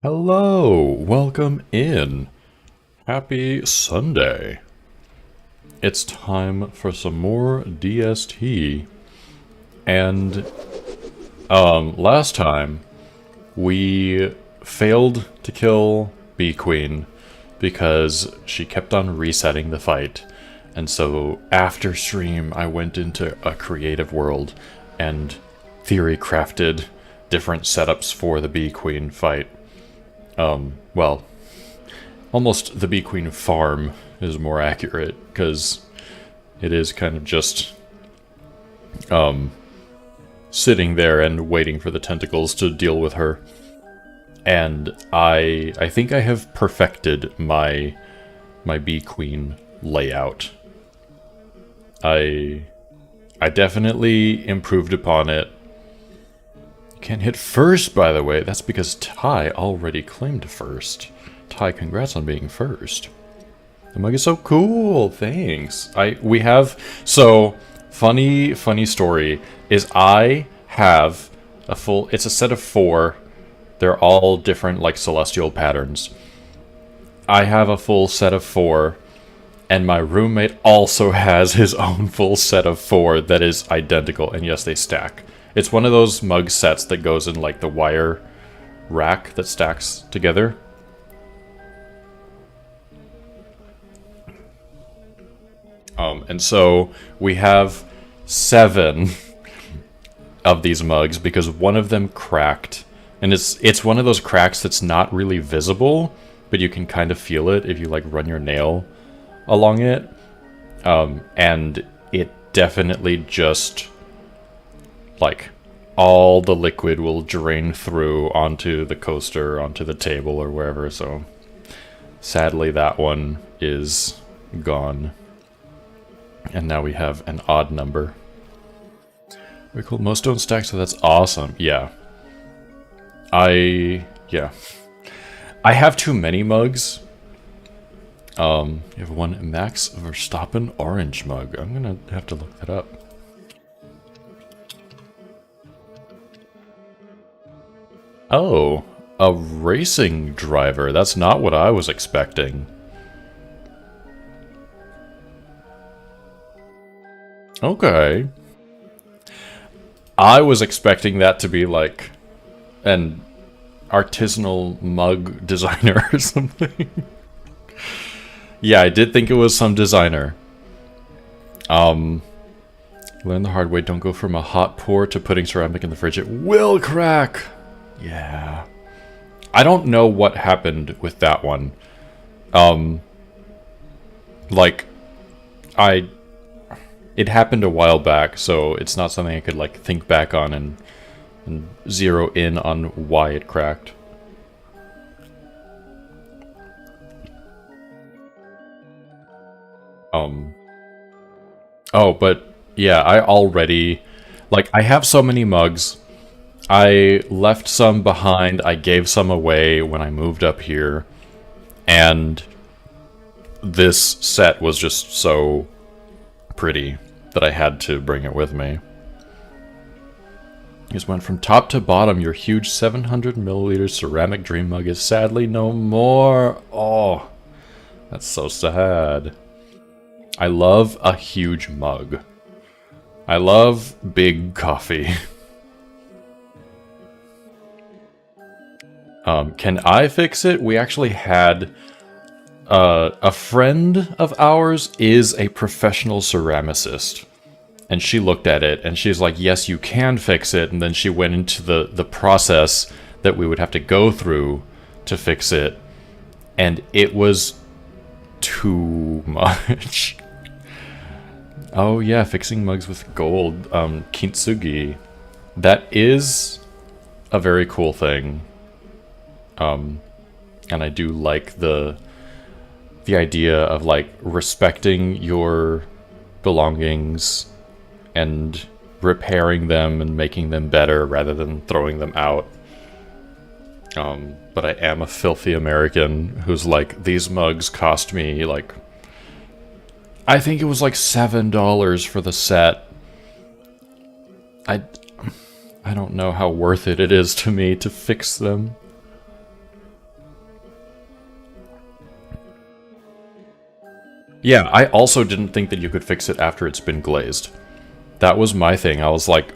Hello, welcome in. Happy Sunday. It's time for some more DST. And, last time, we failed to kill Bee Queen because she kept on resetting the fight. And so, after stream, I went into a creative world and theory crafted different setups for the Bee Queen fight. Well, almost the Bee Queen farm is more accurate, because it is kind of just, sitting there and waiting for the tentacles to deal with her. And I think I have perfected my Bee Queen layout. I definitely improved upon it. Can't hit first, by the way. That's because Ty already claimed first. Ty, congrats on being first. The mug is so cool. Thanks. So funny story is I have a full. It's a set of 4. They're all different, like celestial patterns. I have a full set of 4, and my roommate also has his own full set of 4 that is identical. And yes, they stack. It's one of those mug sets that goes in like the wire rack that stacks together. And so we have 7 of these mugs because one of them cracked. And it's one of those cracks that's not really visible, but you can kind of feel it if you like run your nail along it. And it definitely just, like, all the liquid will drain through onto the coaster, onto the table, or wherever, so sadly that one is gone. And now we have an odd number. Very cool. Most don't stack, so that's awesome. Yeah. I have too many mugs. You have one Max Verstappen orange mug. I'm gonna have to look that up. Oh, a racing driver. That's not what I was expecting. Okay. I was expecting that to be like an artisanal mug designer or something. Yeah, I did think it was some designer. Learn the hard way. Don't go from a hot pour to putting ceramic in the fridge. It will crack. Yeah. I don't know what happened with that one. It happened a while back, so it's not something I could, like, think back on and zero in on why it cracked. Oh, but, yeah, I have so many mugs. I left some behind, I gave some away when I moved up here, and this set was just so pretty that I had to bring it with me. Just went from top to bottom. Your huge 700 milliliter ceramic dream mug is sadly no more. Oh, that's so sad. I love a huge mug. I love big coffee. Can I fix it? We actually had a friend of ours is a professional ceramicist, and she looked at it and she's like, yes, you can fix it. And then she went into the process that we would have to go through to fix it, and it was too much. Oh yeah, fixing mugs with gold. Kintsugi. That is a very cool thing. And I do like the idea of, like, respecting your belongings and repairing them and making them better rather than throwing them out. But I am a filthy American who's like, these mugs cost me, like, I think it was like $7 for the set. I don't know how worth it is to me to fix them. Yeah, I also didn't think that you could fix it after it's been glazed. That was my thing. I was like,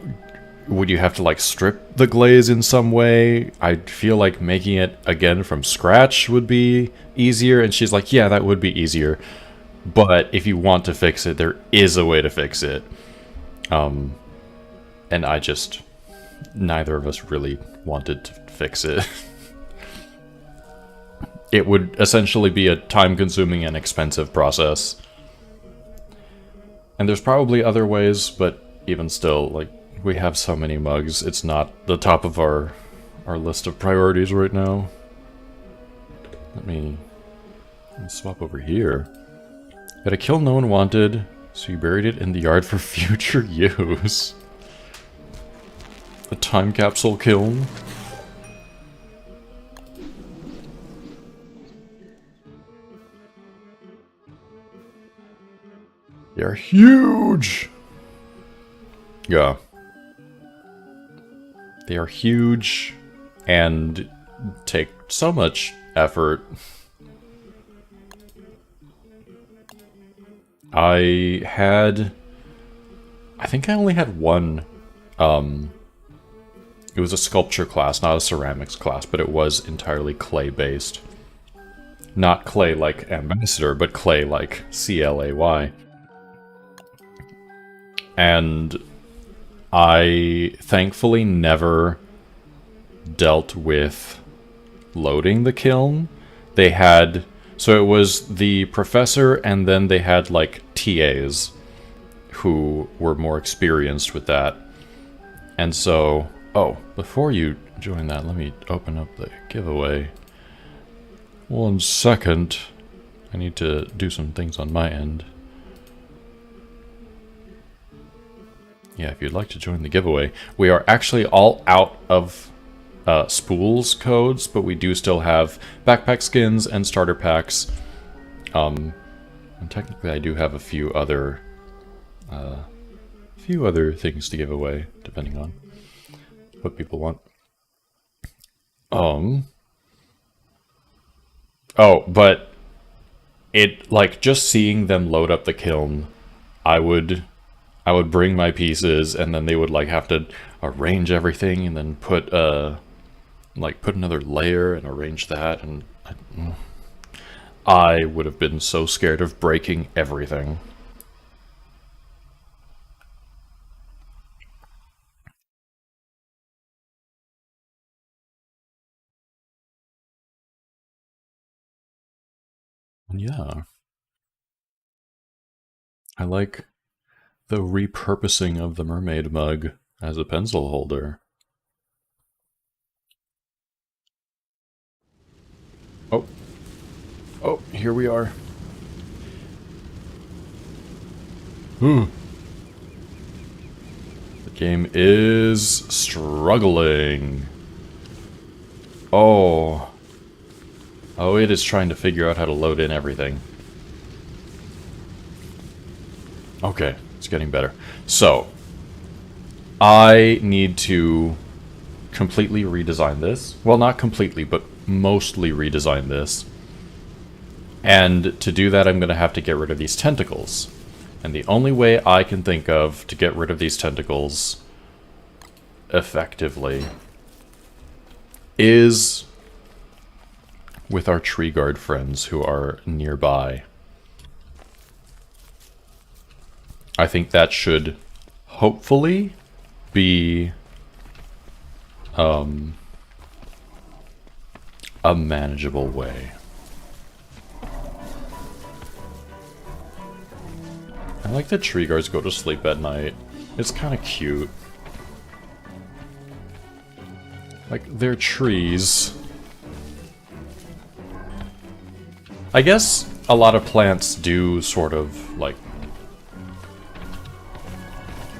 would you have to like strip the glaze in some way? I feel like making it again from scratch would be easier. And she's like, yeah, that would be easier. But if you want to fix it, there is a way to fix it. And I just, neither of us really wanted to fix it. It would essentially be a time-consuming and expensive process. And there's probably other ways, but even still, like, we have so many mugs, it's not the top of our list of priorities right now. Let me swap over here. Got a kill no one wanted, so you buried it in the yard for future use. A time capsule kiln. They're huge! Yeah. They are huge and take so much effort. I think I only had one, it was a sculpture class, not a ceramics class, but it was entirely clay-based. Not clay like Ambassador, but clay like C-L-A-Y. And I thankfully never dealt with loading the kiln. They had... So it was the professor, and then they had, like, TAs who were more experienced with that. And so... Oh, before you join that, let me open up the giveaway. 1 second. I need to do some things on my end. Yeah, if you'd like to join the giveaway. We are actually all out of spools codes, but we do still have backpack skins and starter packs. And technically I do have a few other things to give away, depending on what people want. Oh, but it, like, just seeing them load up the kiln, I would bring my pieces, and then they would, like, have to arrange everything, and then put another layer and arrange that, and I would have been so scared of breaking everything. And yeah. I like the repurposing of the mermaid mug as a pencil holder. Oh. Oh, here we are. The game is struggling. Oh. Oh, it is trying to figure out how to load in everything. Okay, it's getting better. So, I need to completely redesign this. Well, not completely, but mostly redesign this. And to do that, I'm going to have to get rid of these tentacles. And the only way I can think of to get rid of these tentacles effectively is with our tree guard friends who are nearby. I think that should hopefully be a manageable way. I like that tree guards go to sleep at night. It's kind of cute. Like, they're trees. I guess a lot of plants do sort of, like,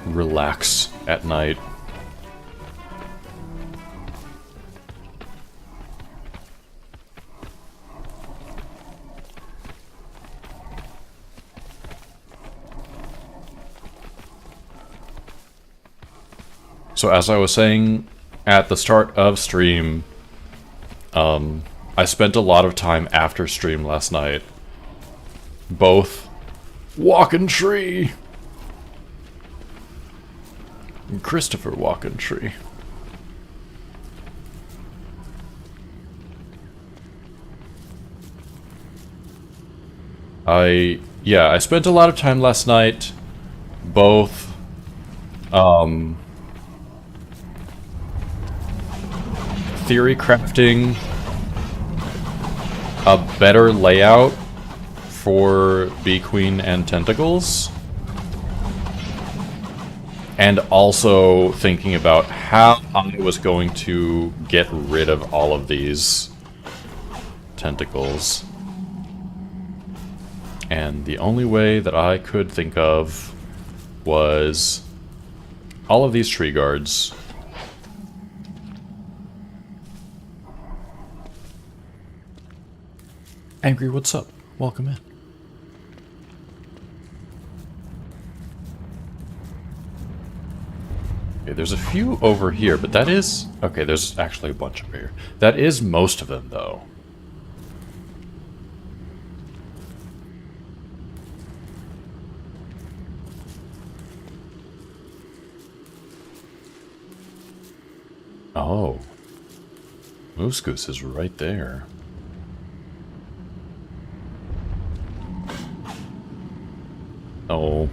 relax at night. So as I was saying at the start of stream, I spent a lot of time after stream last night, both Walking tree. Christopher Walking Tree. I spent a lot of time last night, both, theory crafting a better layout for Bee Queen and Tentacles, and also thinking about how I was going to get rid of all of these tentacles. And the only way that I could think of was all of these tree guards. Angry, what's up? Welcome in. Okay, there's a few over here, but that is... Okay, there's actually a bunch over here. That is most of them, though. Oh. Moose Goose is right there. Oh.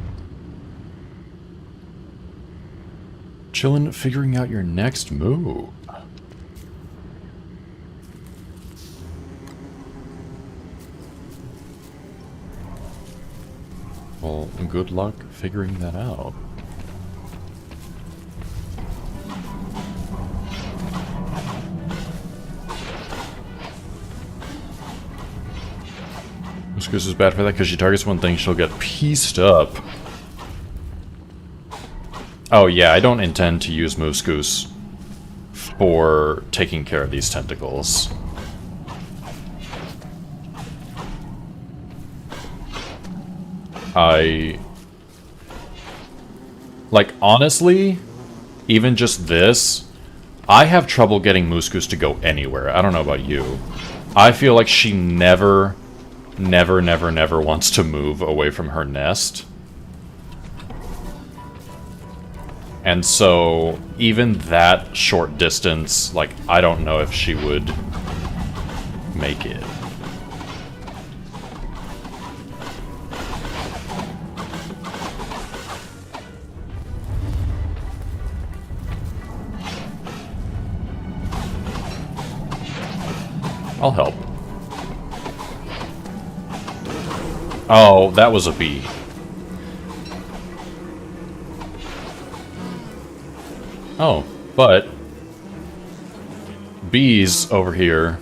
Chillin', figuring out your next move. Well, good luck figuring that out. Moose Goose is bad for that because she targets one thing, she'll get pieced up. Oh yeah, I don't intend to use Moose Goose for taking care of these tentacles. Like, honestly, even just this, I have trouble getting Moose Goose to go anywhere. I don't know about you. I feel like she never wants to move away from her nest. And so, even that short distance, like, I don't know if she would make it. I'll help. Oh, that was a bee. Oh, but bees over here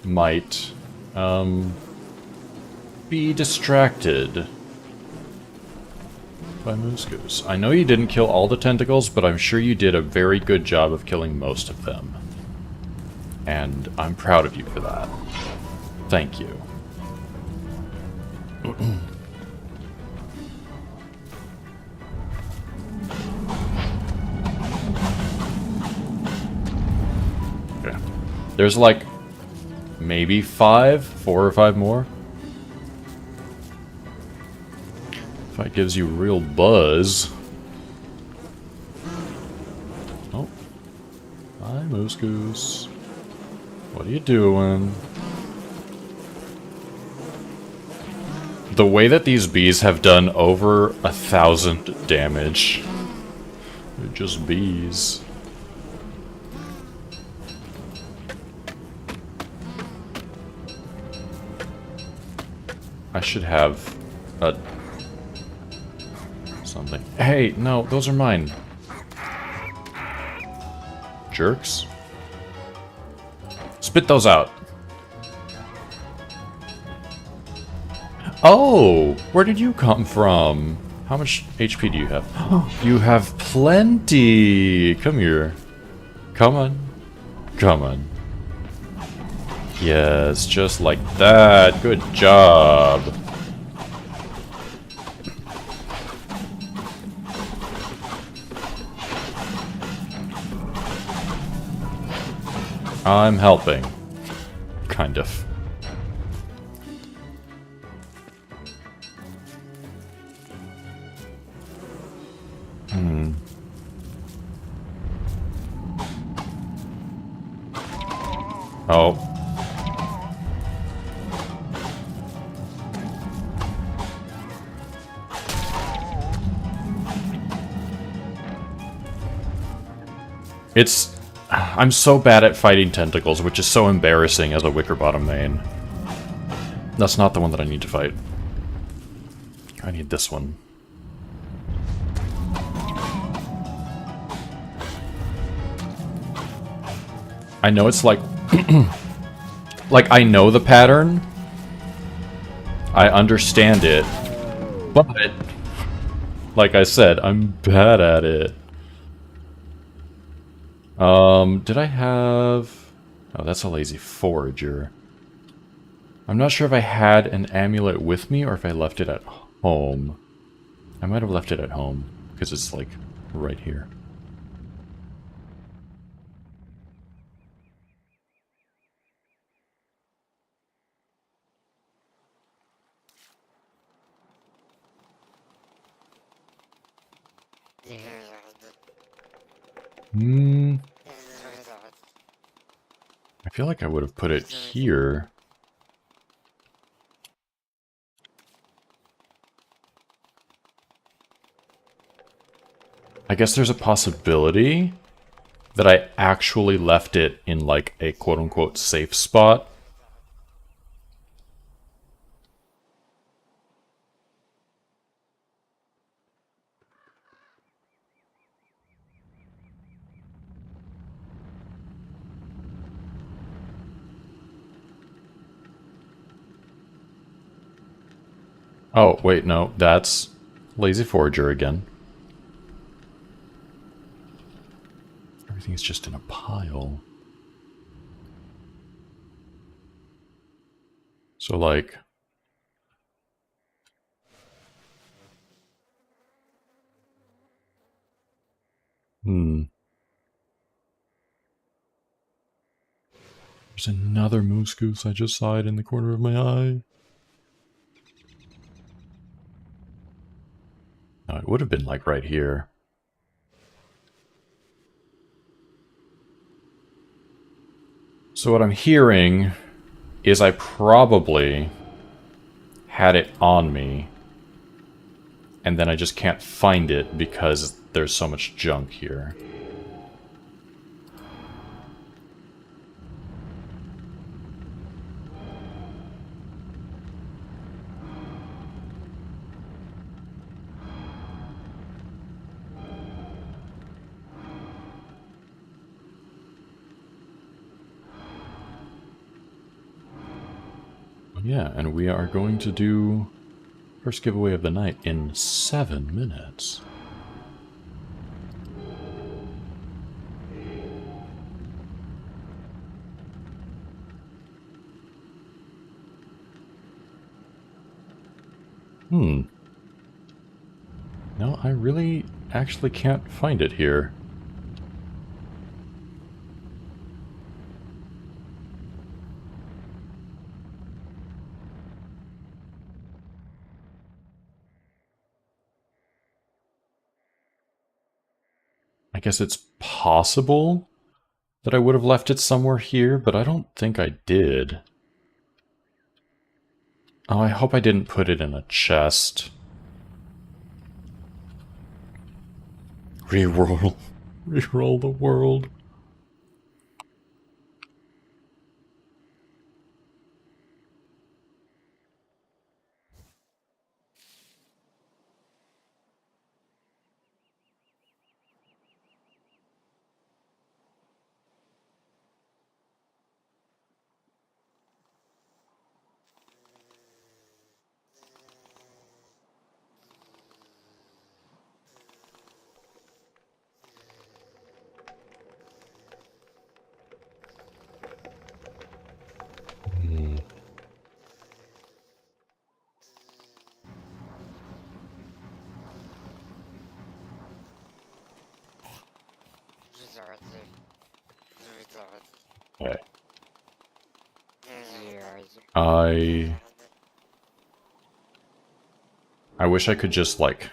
might be distracted by Moose Goose. I know you didn't kill all the tentacles, but I'm sure you did a very good job of killing most of them. And I'm proud of you for that. Thank you. Okay. There's like maybe 4 or 5 more. Fight gives you real buzz. Oh. Hi, Moose Goose. What are you doing? The way that these bees have done over 1,000 damage. They're just bees. I should have a... something. Hey, no, those are mine. Jerks. Spit those out. Oh, where did you come from? How much HP do you have? You have plenty. Come here. Come on. Come on. Yes, just like that. Good job. I'm helping. Kind of. Oh. I'm so bad at fighting tentacles, which is so embarrassing as a Wickerbottom main. That's not the one that I need to fight. I need this one. I know it's like... like, I know the pattern. I understand it. But, like I said, I'm bad at it. Did I have... Oh, that's a lazy forager. I'm not sure if I had an amulet with me or if I left it at home. I might have left it at home, because it's, like, right here. I feel like I would have put it here. I guess there's a possibility that I actually left it in, like, a quote-unquote safe spot. Oh, wait, no, that's lazy forager again. Everything's just in a pile. So, like... There's another moose goose I just saw it in the corner of my eye. No, it would have been, like, right here. So what I'm hearing is I probably had it on me, and then I just can't find it because there's so much junk here. Yeah, and we are going to do first giveaway of the night in 7 minutes. No, I really actually can't find it here. I guess it's possible that I would have left it somewhere here, but I don't think I did. Oh, I hope I didn't put it in a chest. Reroll. Reroll the world. Okay. I wish I could just, like,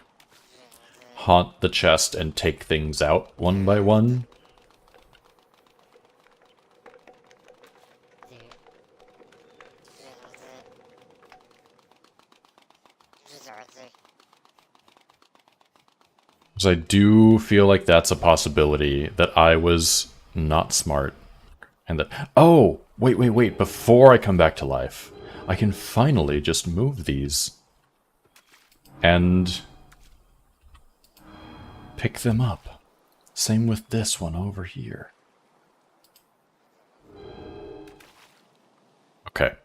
haunt the chest and take things out one by one. Because I do feel like that's a possibility, that I was not smart. And that... Oh! Wait. Before I come back to life, I can finally just move these. And... pick them up. Same with this one over here. Okay.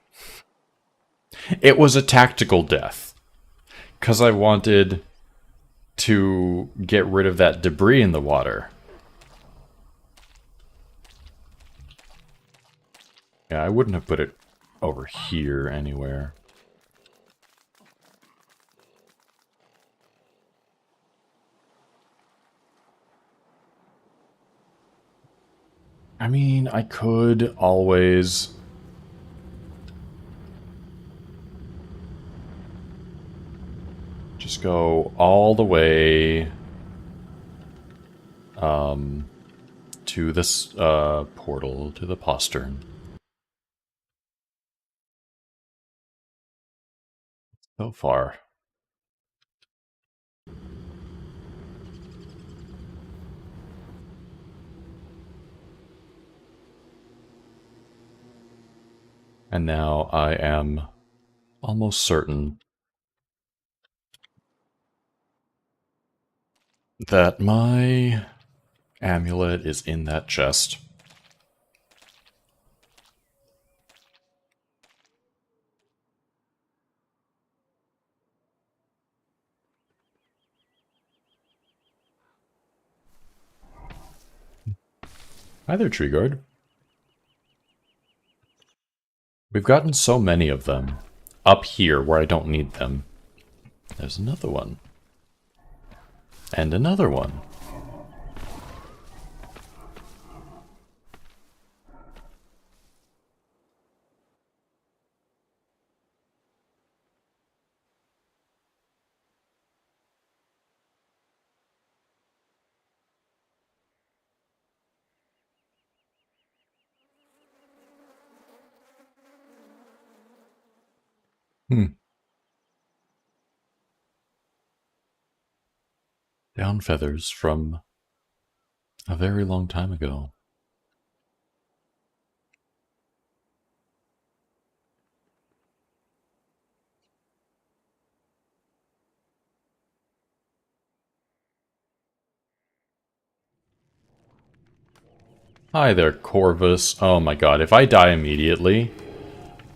It was a tactical death. Because I wanted to get rid of that debris in the water. Yeah, I wouldn't have put it over here anywhere. I mean, I could always... just go all the way to this portal, to the postern. So far. And now I am almost certain that my amulet is in that chest. Hi there, tree guard. We've gotten so many of them up here where I don't need them. There's another one. And another one. Down feathers from a very long time ago. Hi there, Corvus. Oh my god, if I die immediately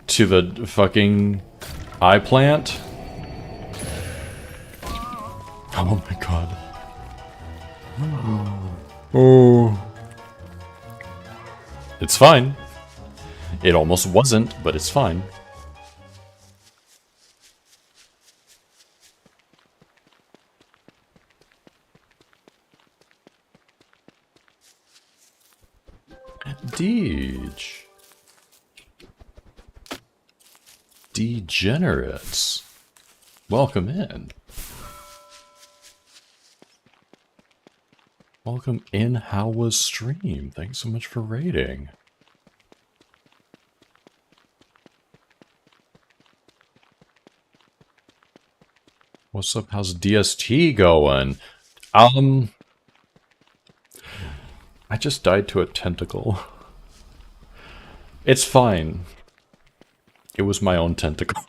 to the fucking eye plant... Oh my god. Oh. It's fine. It almost wasn't, but it's fine. Deej. Degenerates. Welcome in. Welcome in. How was stream? Thanks so much for raiding. What's up? How's DST going? I just died to a tentacle. It's fine. It was my own tentacle.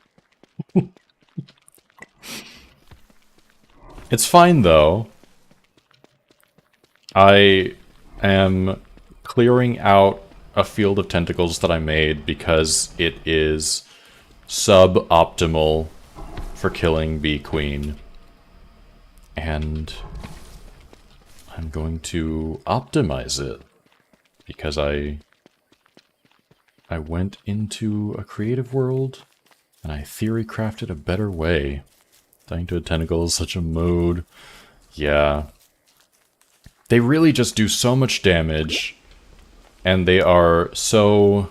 It's fine though. I am clearing out a field of tentacles that I made because it is suboptimal for killing Bee Queen. And I'm going to optimize it because I went into a creative world and I theory crafted a better way. Dying to a tentacle is such a mood. Yeah. They really just do so much damage, and they are so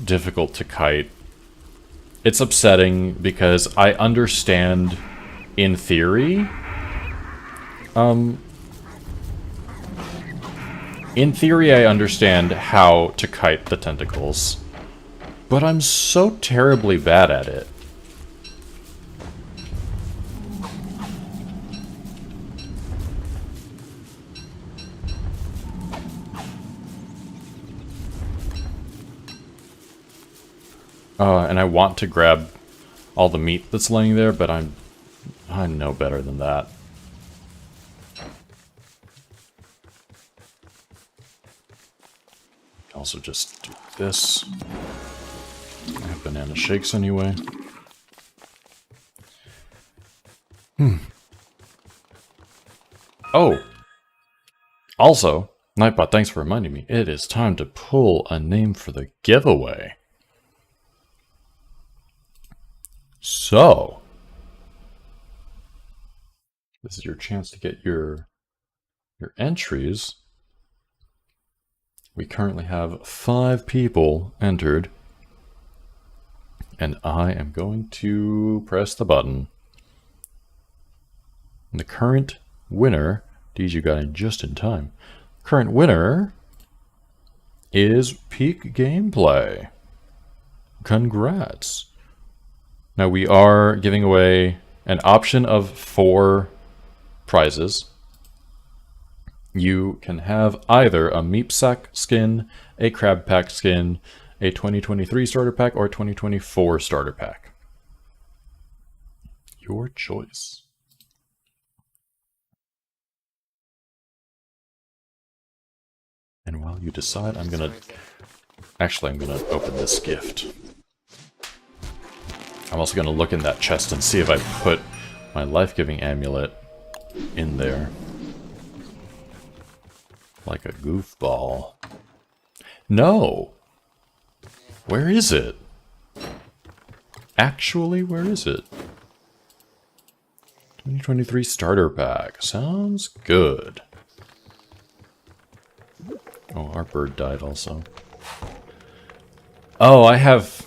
difficult to kite. It's upsetting because I understand in theory. In theory, I understand how to kite the tentacles, but I'm so terribly bad at it. And I want to grab all the meat that's laying there, but I know better than that. Also just do this. I have banana shakes anyway. Oh! Also, Nightbot, thanks for reminding me. It is time to pull a name for the giveaway. So, this is your chance to get your entries. We currently have 5 people entered. And I am going to press the button. And the current winner, you got in just in time. Current winner is Peak Gameplay. Congrats. Now we are giving away an option of 4 prizes. You can have either a Meep Sack skin, a Crab Pack skin, a 2023 starter pack, or a 2024 starter pack. Your choice. And while you decide, I'm gonna open this gift. I'm also gonna look in that chest and see if I put my life-giving amulet in there. Like a goofball. No! Where is it? Actually, where is it? 2023 starter pack. Sounds good. Oh, our bird died also. Oh, I have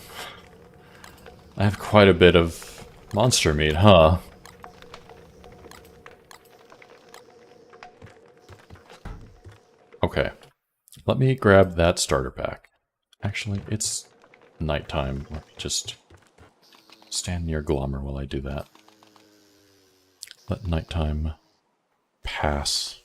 quite a bit of monster meat, huh? Okay. Let me grab that starter pack. Actually, it's nighttime. Let me just stand near Glommer while I do that. Let nighttime pass.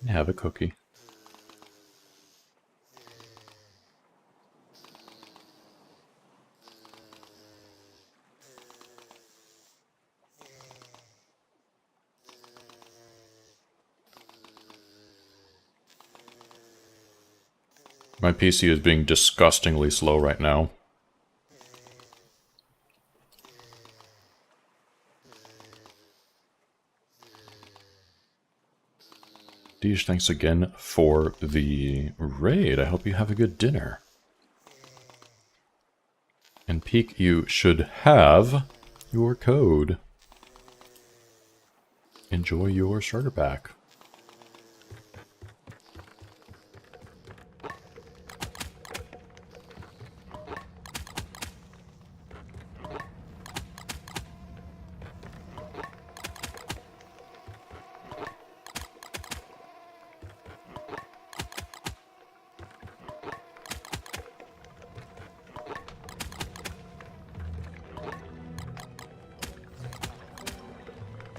Have a cookie. My PC is being disgustingly slow right now. Deesh, thanks again for the raid. I hope you have a good dinner. And Peak, you should have your code. Enjoy your starter pack.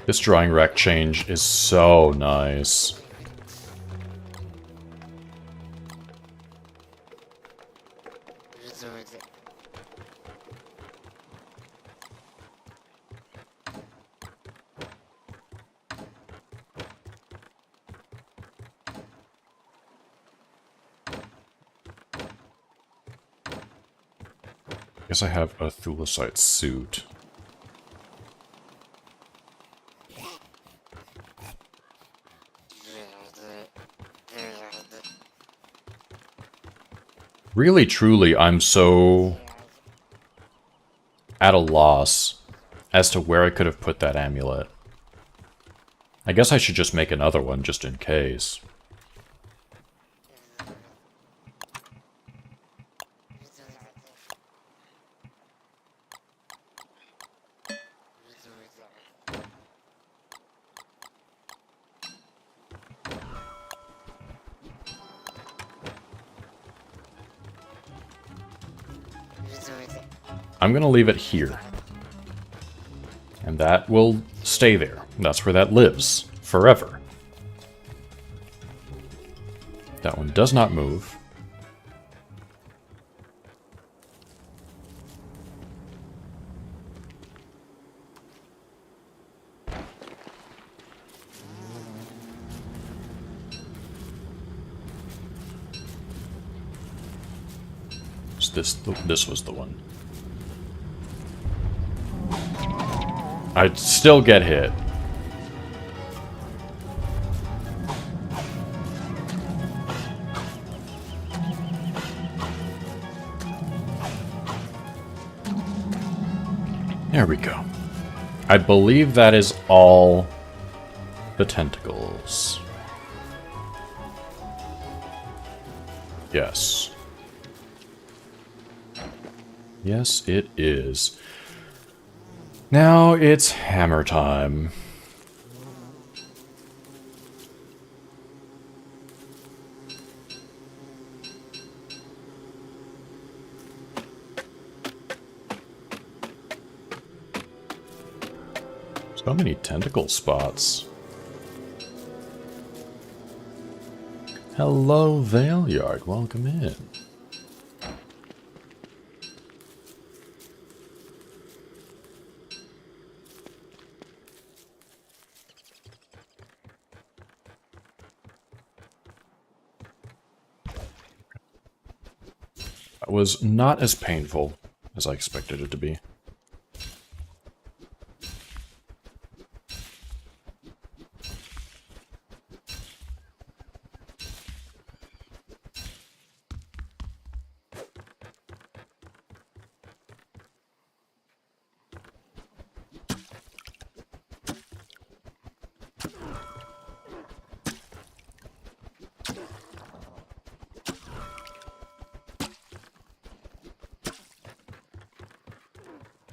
This drying rack change is so nice. I guess I have a thulecite suit. Really, truly, I'm so at a loss as to where I could have put that amulet. I guess I should just make another one just in case. I'm going to leave it here. And that will stay there. That's where that lives. Forever. That one does not move. This was the one. I'd still get hit. There we go. I believe that is all the tentacles. Yes. Yes, it is. Now it's hammer time. So many tentacle spots. Hello, Valeyard. Welcome in. That was not as painful as I expected it to be.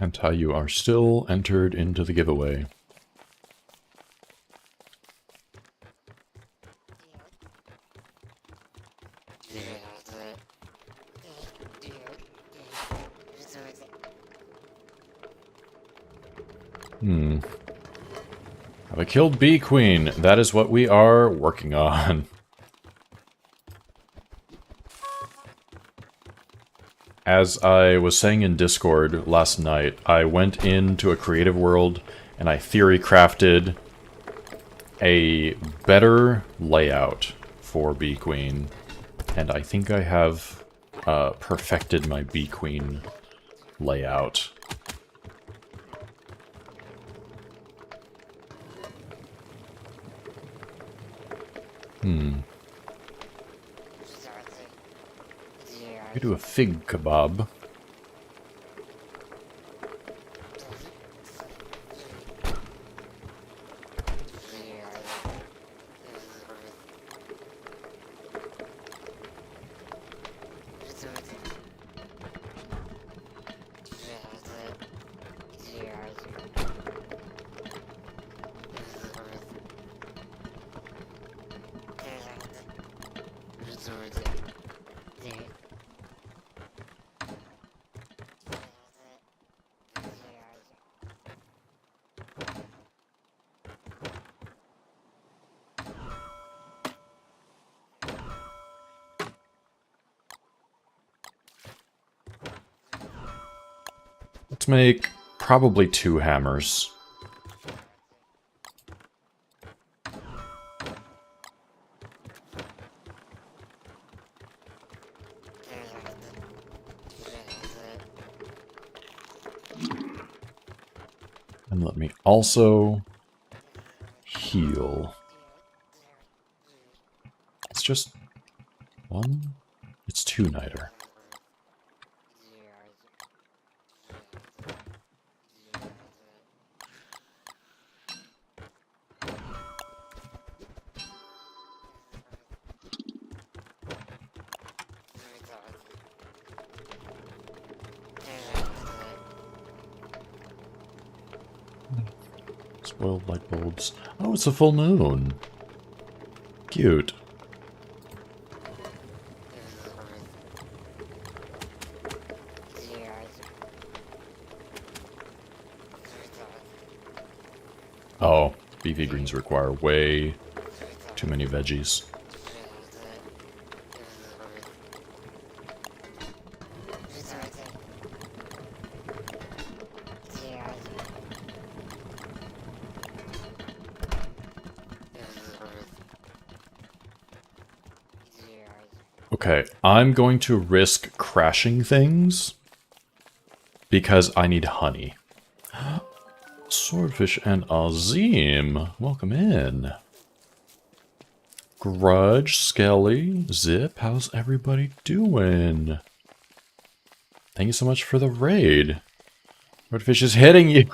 And how you are still entered into the giveaway. Have I killed Bee Queen? That is what we are working on. As I was saying in Discord last night, I went into a creative world and I theory crafted a better layout for Bee Queen. And I think I have perfected my Bee Queen layout. We do a fig kebab. Let's make probably 2 hammers. And let me also heal. It's just 1? It's 2 niter. Spoiled light bulbs. Oh, it's a full moon. Cute. Oh, beefy greens require way too many veggies. Okay, I'm going to risk crashing things because I need honey. Swordfish and Azim, welcome in. Grudge, Skelly, Zip, how's everybody doing? Thank you so much for the raid. Swordfish is hitting you.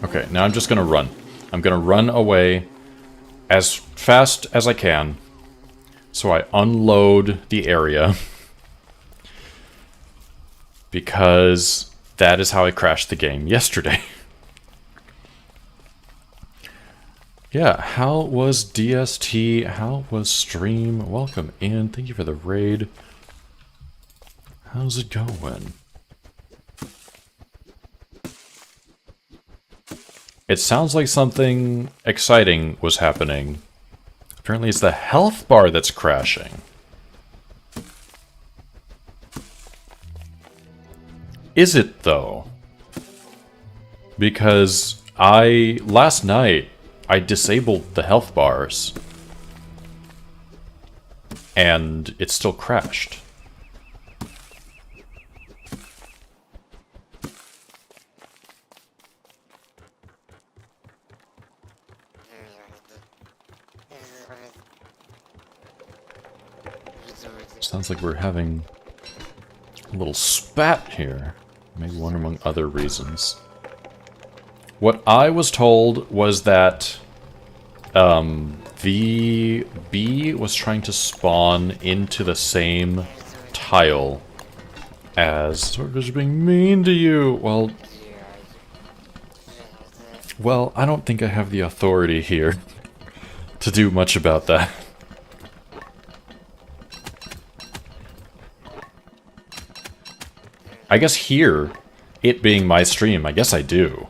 Okay, now I'm just gonna run. I'm gonna run away as fast as I can. So I unload the area. Because that is how I crashed the game yesterday. Yeah, how was DST? How was stream? Welcome in. Thank you for the raid. How's it going? It sounds like something exciting was happening. Apparently it's the health bar that's crashing. Is it, though? Because last night, I disabled the health bars. And it still crashed. Sounds like we're having a little spat here. Maybe one among other reasons. What I was told was that the bee was trying to spawn into the same tile as Swordfish being mean to you. Well, I don't think I have the authority here to do much about that. I guess here, it being my stream, I guess I do.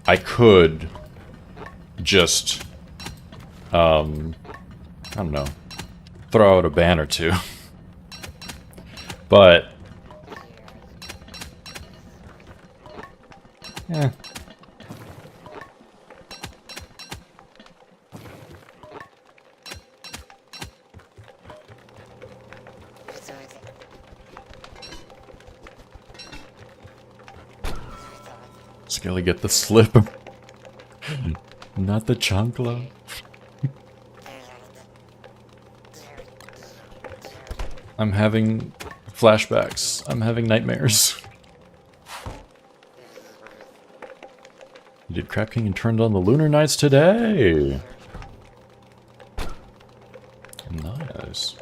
I could just, I don't know, throw out a ban or two. But, yeah. Skelly, get the slip. Not the chancla. I'm having flashbacks. I'm having nightmares. You did Crab King and turned on the Lunar Nights today. Nice.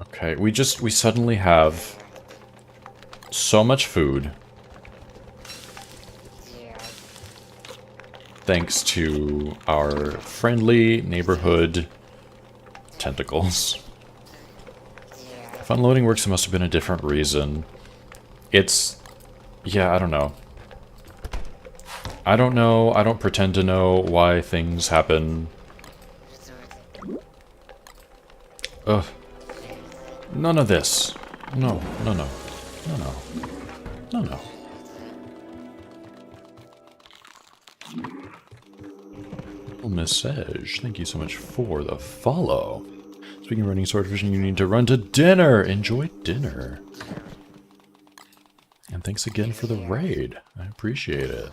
Okay, we suddenly have so much food. Thanks to our friendly neighborhood tentacles. If unloading works, it must have been a different reason. Yeah, I don't know. I don't know. I don't pretend to know why things happen. Ugh. None of this. No, no, no. No, no. No, no. Message. Thank you so much for the follow. Speaking of running Swordfish, you need to run to dinner. Enjoy dinner. And thanks again for the raid. I appreciate it.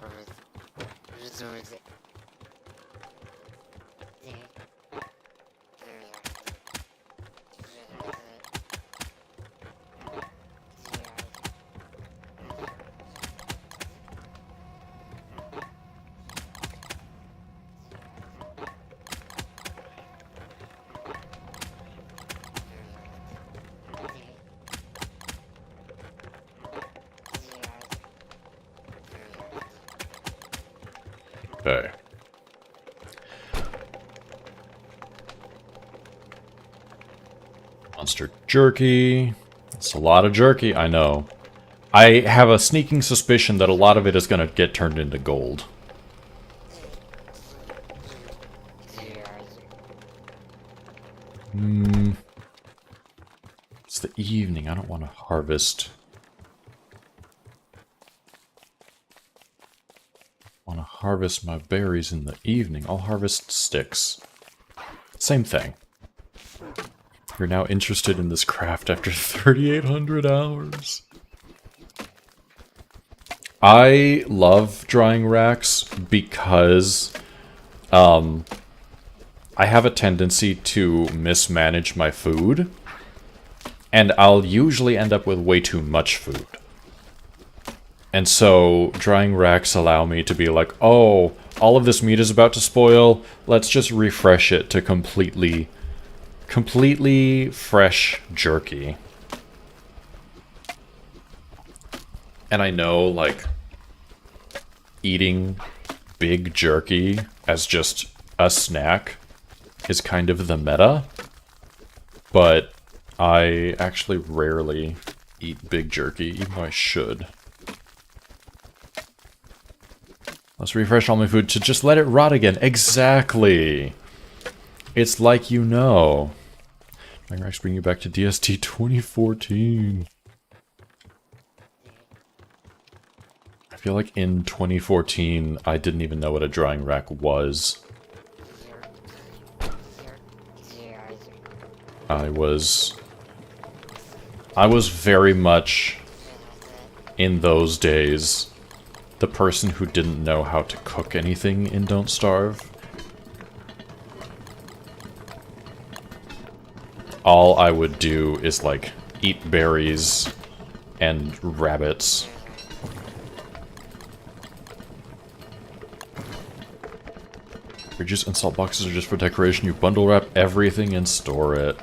Monster jerky. It's a lot of jerky, I know. I have a sneaking suspicion that a lot of it is going to get turned into gold. It's the evening. I don't want to harvest. I want to harvest my berries in the evening. I'll harvest sticks. Same thing. You're now interested in this craft after 3,800 hours. I love drying racks because I have a tendency to mismanage my food, and I'll usually end up with way too much food. And so drying racks allow me to be like, oh, all of this meat is about to spoil, let's just refresh it to completely fresh jerky. And I know, like, eating big jerky as just a snack is kind of the meta, but I actually rarely eat big jerky, even though I should. Let's refresh all my food to just let it rot again. Exactly! It's like you know. Drying racks bring you back to DST 2014. I feel like in 2014, I didn't even know what a drying rack was. I was very much, in those days, the person who didn't know how to cook anything in Don't Starve. All I would do is, like, eat berries and rabbits. Fridges and salt boxes are just for decoration. You bundle wrap everything and store it.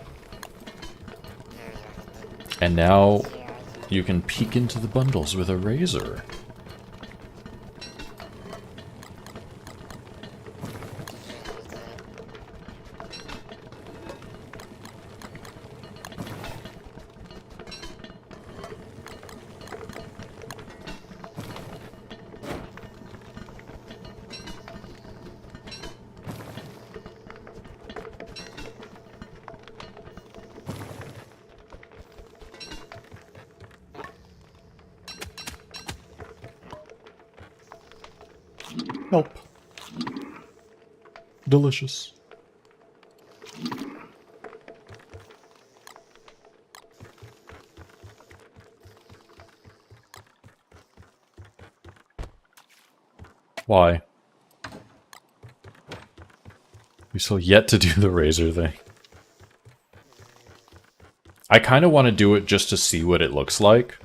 And now you can peek into the bundles with a razor. Help. Delicious. Why? We still yet to do the razor thing. I kind of want to do it just to see what it looks like.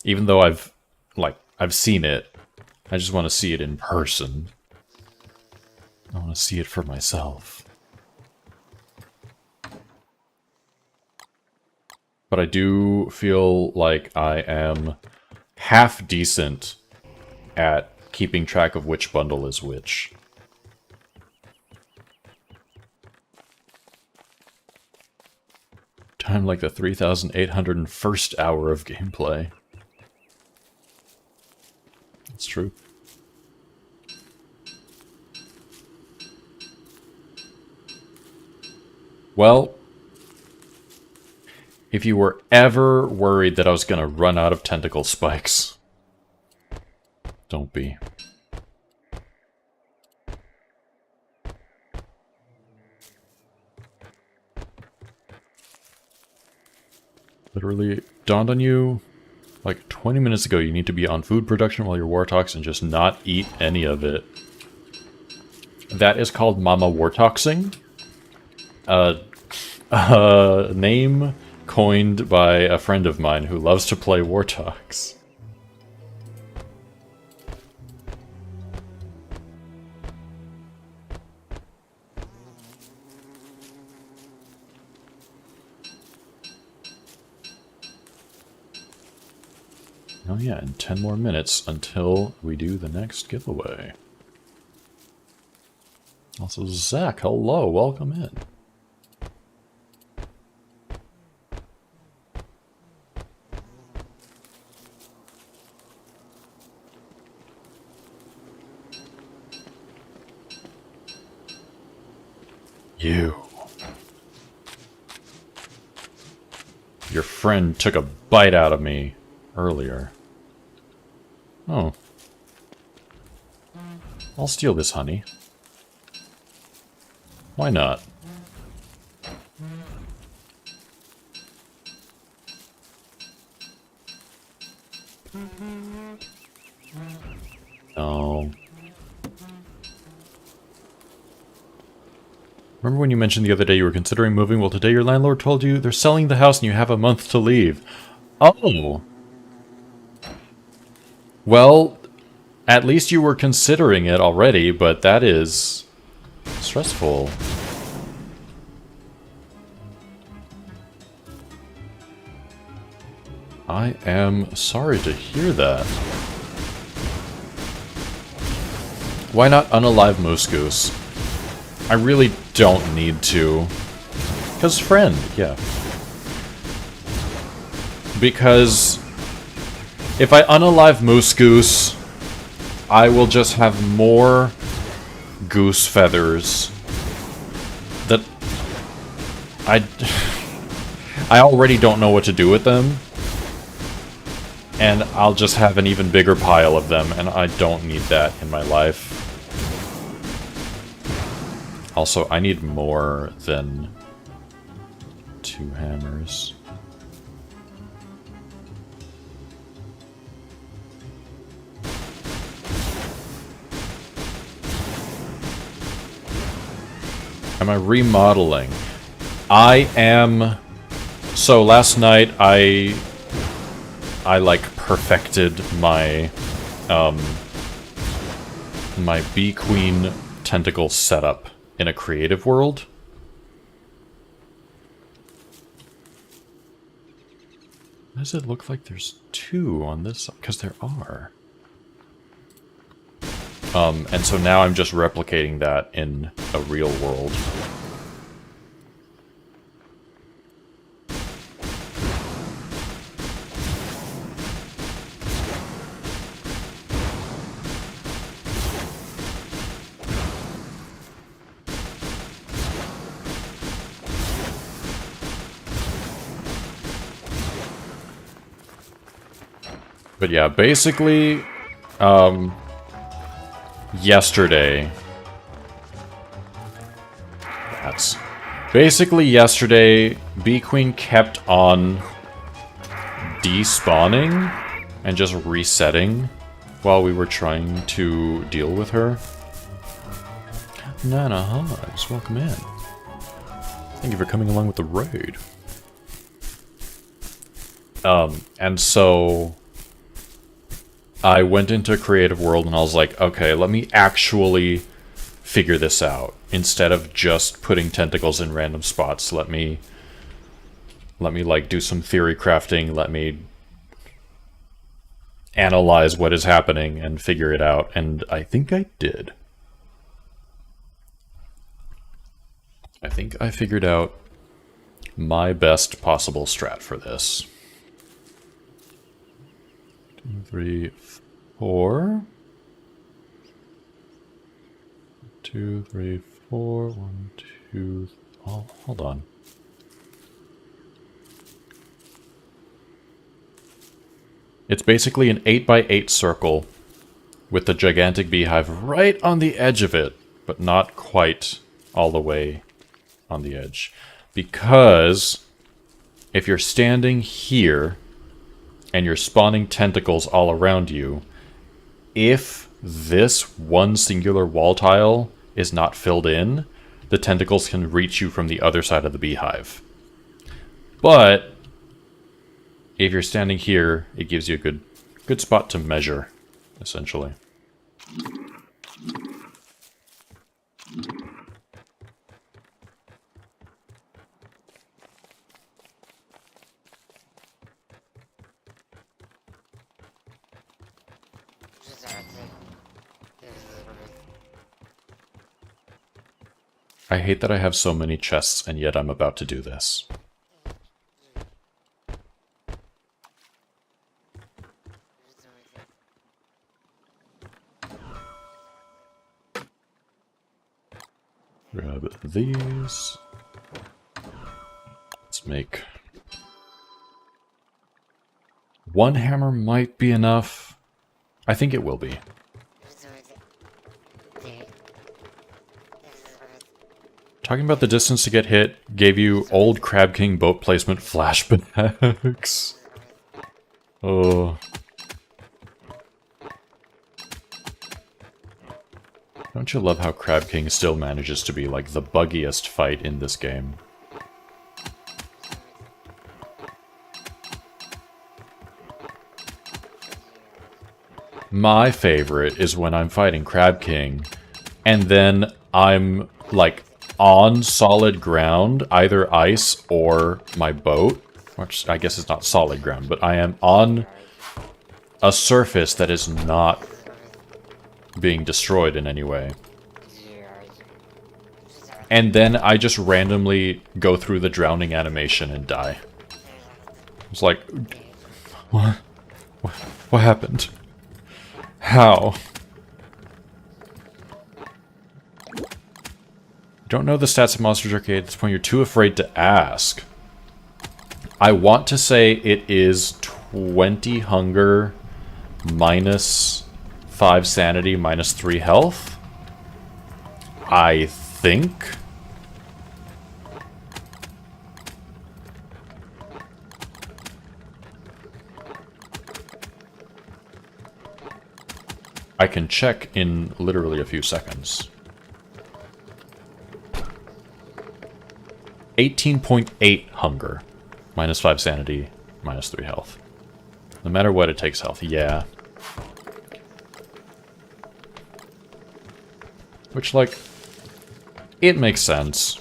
Even though I've seen it. I just want to see it in person. I want to see it for myself. But I do feel like I am half decent at keeping track of which bundle is which. Time like the 3,801st hour of gameplay. It's true. Well, if you were ever worried that I was going to run out of tentacle spikes, don't be. Literally dawned on you like 20 minutes ago you need to be on food production while you're wartox and just not eat any of it. That is called mama wartoxing. A name coined by a friend of mine who loves to play wartox. Oh yeah, and 10 more minutes until we do the next giveaway. Also, Zach, hello, welcome in. You. Your friend took a bite out of me earlier. Oh. I'll steal this honey. Why not? No. Remember when you mentioned the other day you were considering moving? Well, today your landlord told you they're selling the house and you have a month to leave. Oh. Well, at least you were considering it already, but that is stressful. I am sorry to hear that. Why not unalive Moose Goose? I really don't need to. Because friend, yeah. Because if I unalive Moose Goose, I will just have more goose feathers that I already don't know what to do with them. And I'll just have an even bigger pile of them, and I don't need that in my life. Also, I need more than 2 hammers. Am I remodeling? I am... So last night I like perfected my my bee queen tentacle setup in a creative world. Why does it look like there's 2 on this side? Because there are. And so now I'm just replicating that in a real world. But yeah, basically, yesterday... Basically, yesterday, Bee Queen kept on despawning and just resetting while we were trying to deal with her. Nana Hugs, welcome in. Thank you for coming along with the raid. And so... I went into Creative World and I was like, okay, let me actually figure this out. Instead of just putting tentacles in random spots, let me like do some theory crafting, let me analyze what is happening and figure it out, and I think I did. I think I figured out my best possible strat for this. 2, 3, 4. 2, 3, 4. 1, 2. Oh, hold on. It's basically an 8x8 circle with the gigantic beehive right on the edge of it, but not quite all the way on the edge. Because if you're standing here and you're spawning tentacles all around you, if this one singular wall tile is not filled in, the tentacles can reach you from the other side of the beehive. But if you're standing here, it gives you a good spot to measure, essentially. I hate that I have so many chests, and yet I'm about to do this. Grab grab these. Let's make... one hammer might be enough. I think it will be. Talking about the distance to get hit gave you old Crab King boat placement flashbacks. Oh. Don't you love how Crab King still manages to be like the buggiest fight in this game? My favorite is when I'm fighting Crab King, and then I'm, like, on solid ground, either ice or my boat, which I guess is not solid ground, but I am on a surface that is not being destroyed in any way. And then I just randomly go through the drowning animation and die. It's like, what? What happened? How? Don't know the stats of Monsters Arcade at this point. You're too afraid to ask. I want to say it is 20 hunger, minus 5 sanity, minus 3 health. I think. I can check in literally a few seconds. 18.8 hunger. Minus 5 sanity, minus 3 health. No matter what, it takes health. Yeah. Which, like, it makes sense.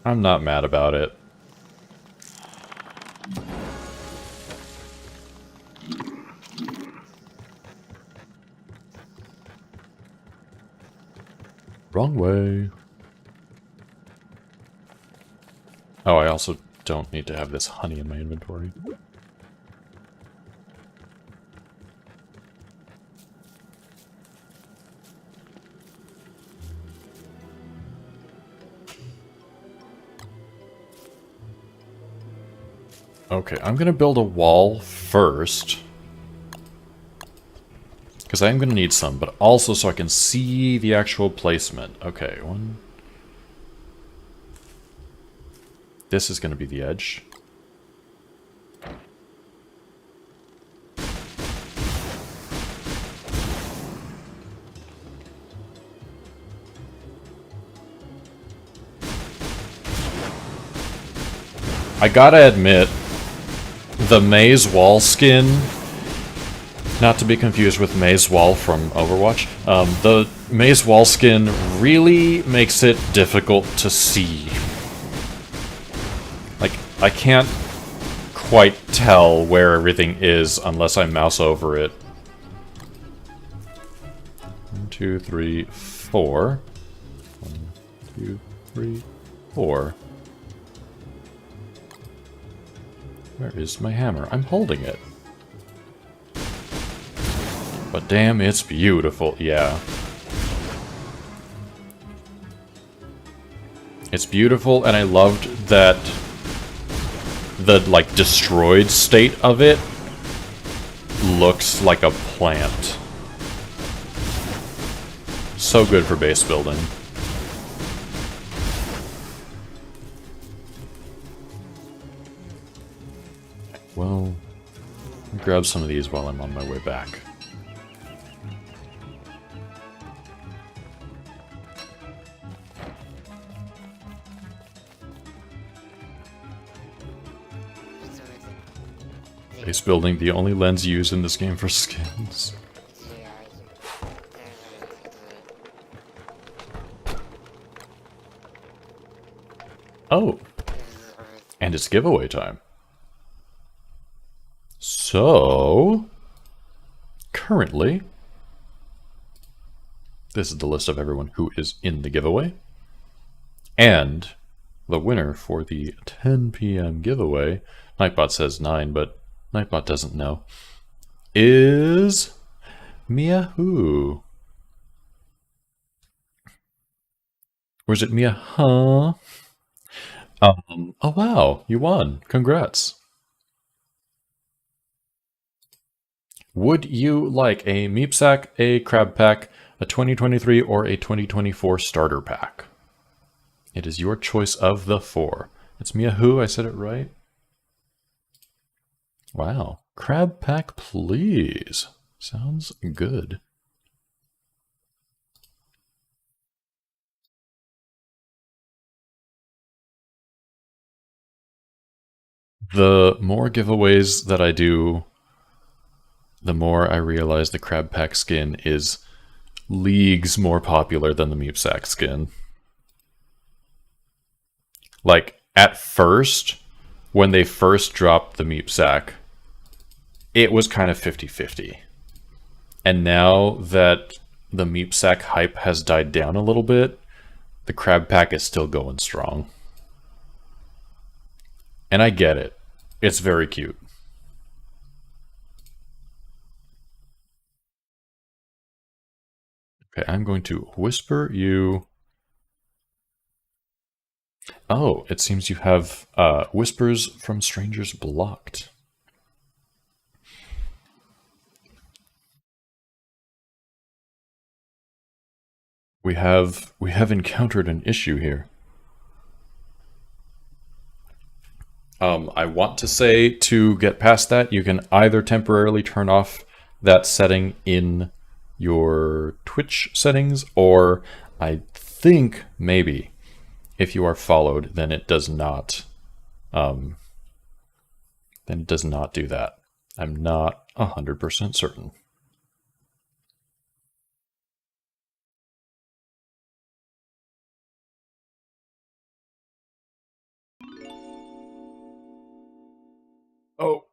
I'm not mad about it. Wrong way. Oh, I also don't need to have this honey in my inventory. Okay, I'm gonna build a wall first. Because I am going to need some, but also so I can see the actual placement. Okay, one. This is going to be the edge. I gotta admit, the maze wall skin... Not to be confused with Maze Wall from Overwatch. The Maze Wall skin really makes it difficult to see. Like, I can't quite tell where everything is unless I mouse over it. 1, 2, 3, 4. 1, 2, 3, 4. Where is my hammer? I'm holding it. But damn, it's beautiful. Yeah. It's beautiful, and I loved that the, like, destroyed state of it looks like a plant. So good for base building. Well, I'll grab some of these while I'm on my way back. Base building, the only lens used in this game for skins. Oh! And it's giveaway time. So... currently... this is the list of everyone who is in the giveaway. And the winner for the 10 PM giveaway, Nightbot says 9, but Nightbot doesn't know, is Mia who? Or is it Mia huh? Oh wow, you won. Congrats. Would you like a Meep Sack, a Crab Pack, a 2023, or a 2024 Starter Pack? It is your choice of the four. It's Mia who? I said it right? Wow. Crab Pack, please. Sounds good. The more giveaways that I do, the more I realize the Crab Pack skin is leagues more popular than the Meep Sack skin. Like, at first, when they first dropped the Meep Sack, it was kind of 50-50. And now that the Meep Sack hype has died down a little bit, the Crab Pack is still going strong. And I get it. It's very cute. Okay, I'm going to whisper you... Oh, it seems you have whispers from strangers blocked. We have encountered an issue here. I want to say to get past that, you can either temporarily turn off that setting in your Twitch settings, or I think maybe if you are followed, then it does not. Then it does not do that. I'm not 100% certain. Oh.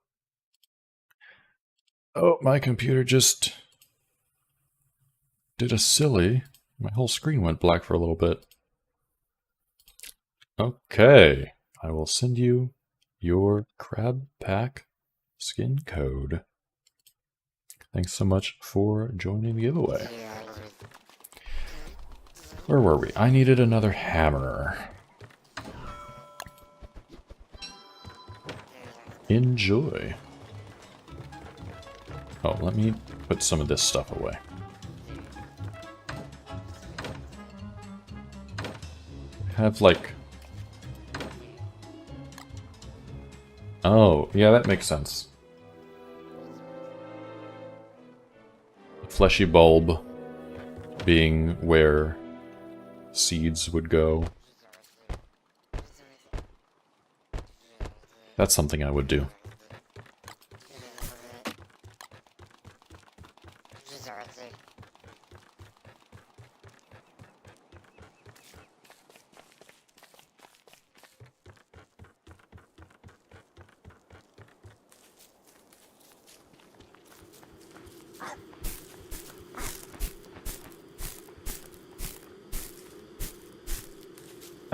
Oh, my computer just did a silly. My whole screen went black for a little bit. Okay. I will send you your Crab Pack skin code. Thanks so much for joining the giveaway. Where were we? I needed another hammer. Enjoy. Oh, let me put some of this stuff away. Have like... Oh, yeah, that makes sense. Fleshy bulb being where seeds would go. That's something I would do.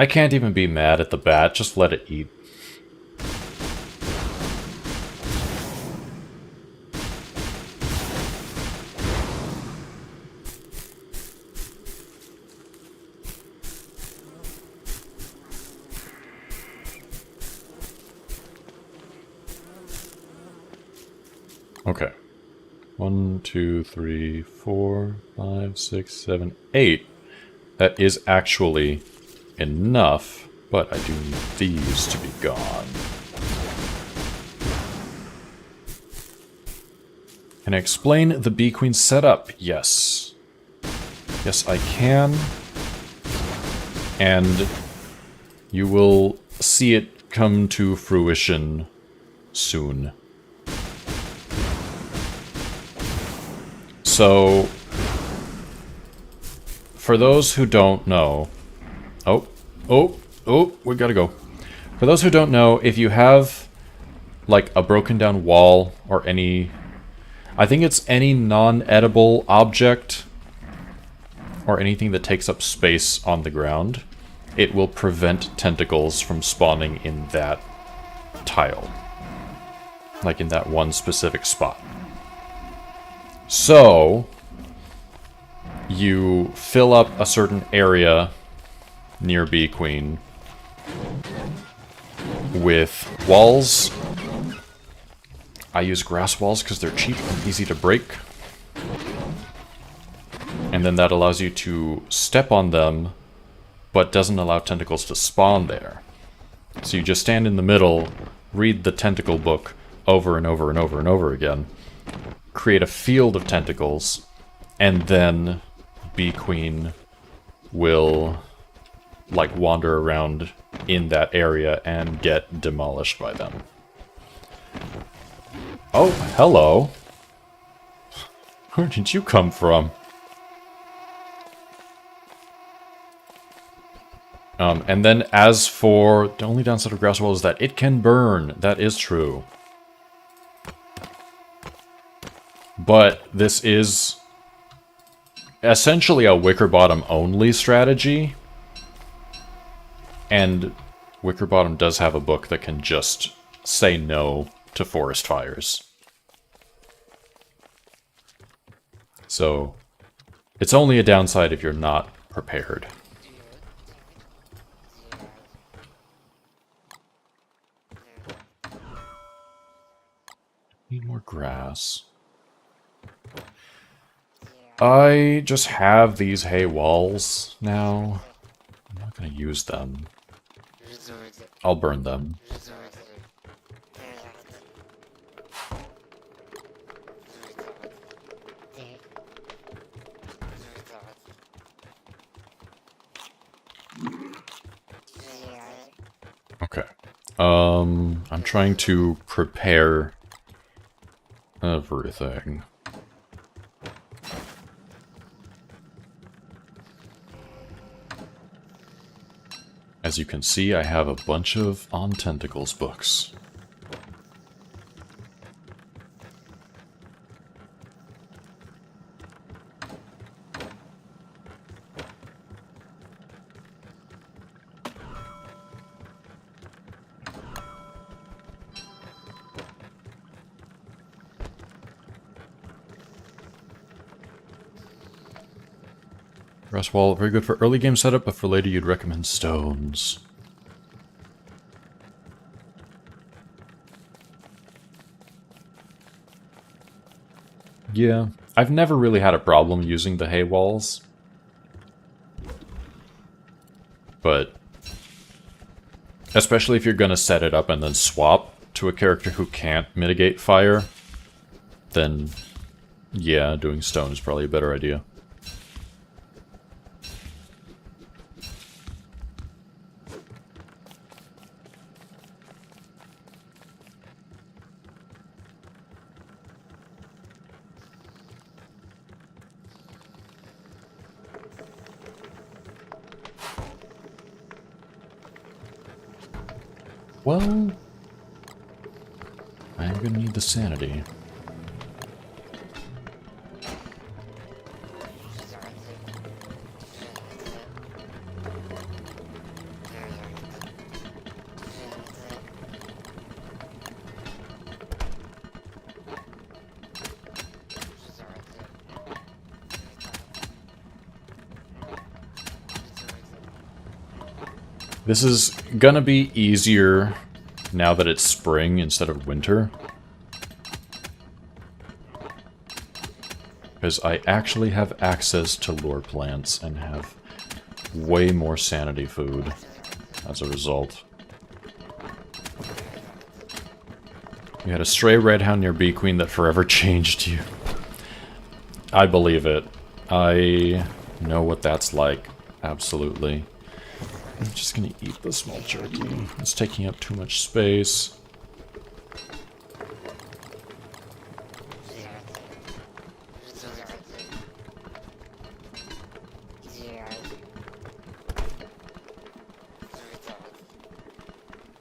I can't even be mad at the bat, just let it eat. Okay. 1, 2, 3, 4, 5, 6, 7, 8. That is actually enough, but I do need these to be gone. Can I explain the Bee Queen setup? Yes. Yes, I can. And you will see it come to fruition soon. So, for those who don't know... we gotta go. For those who don't know, if you have, like, a broken down wall or any... I think it's any non-edible object or anything that takes up space on the ground, it will prevent tentacles from spawning in that tile. Like in that one specific spot. So, you fill up a certain area near Bee Queen with walls. I use grass walls because they're cheap and easy to break. And then that allows you to step on them, but doesn't allow tentacles to spawn there. So you just stand in the middle, read the tentacle book over and over and over and over again, create a field of tentacles, and then Bee Queen will, like, wander around in that area and get demolished by them. Oh, hello. Where did you come from? And then as for the only downside of grass wall is that it can burn. That is true. But this is essentially a wicker bottom only strategy. And wicker bottom does have a book that can just say no to forest fires. So it's only a downside if you're not prepared. Need more grass. I just have these hay walls now. I'm not going to use them. I'll burn them. Okay. I'm trying to prepare everything. As you can see, I have a bunch of On Tentacles books. Grass wall, very good for early game setup, but for later you'd recommend stones. Yeah, I've never really had a problem using the hay walls. But especially if you're going to set it up and then swap to a character who can't mitigate fire, then yeah, doing stone is probably a better idea. Well, I'm gonna need the sanity. This is gonna be easier now that it's spring instead of winter. Because I actually have access to lure plants and have way more sanity food as a result. You had a stray redhound near Bee Queen that forever changed you. I believe it. I know what that's like. Absolutely. I'm just gonna eat the small jerky. It's taking up too much space.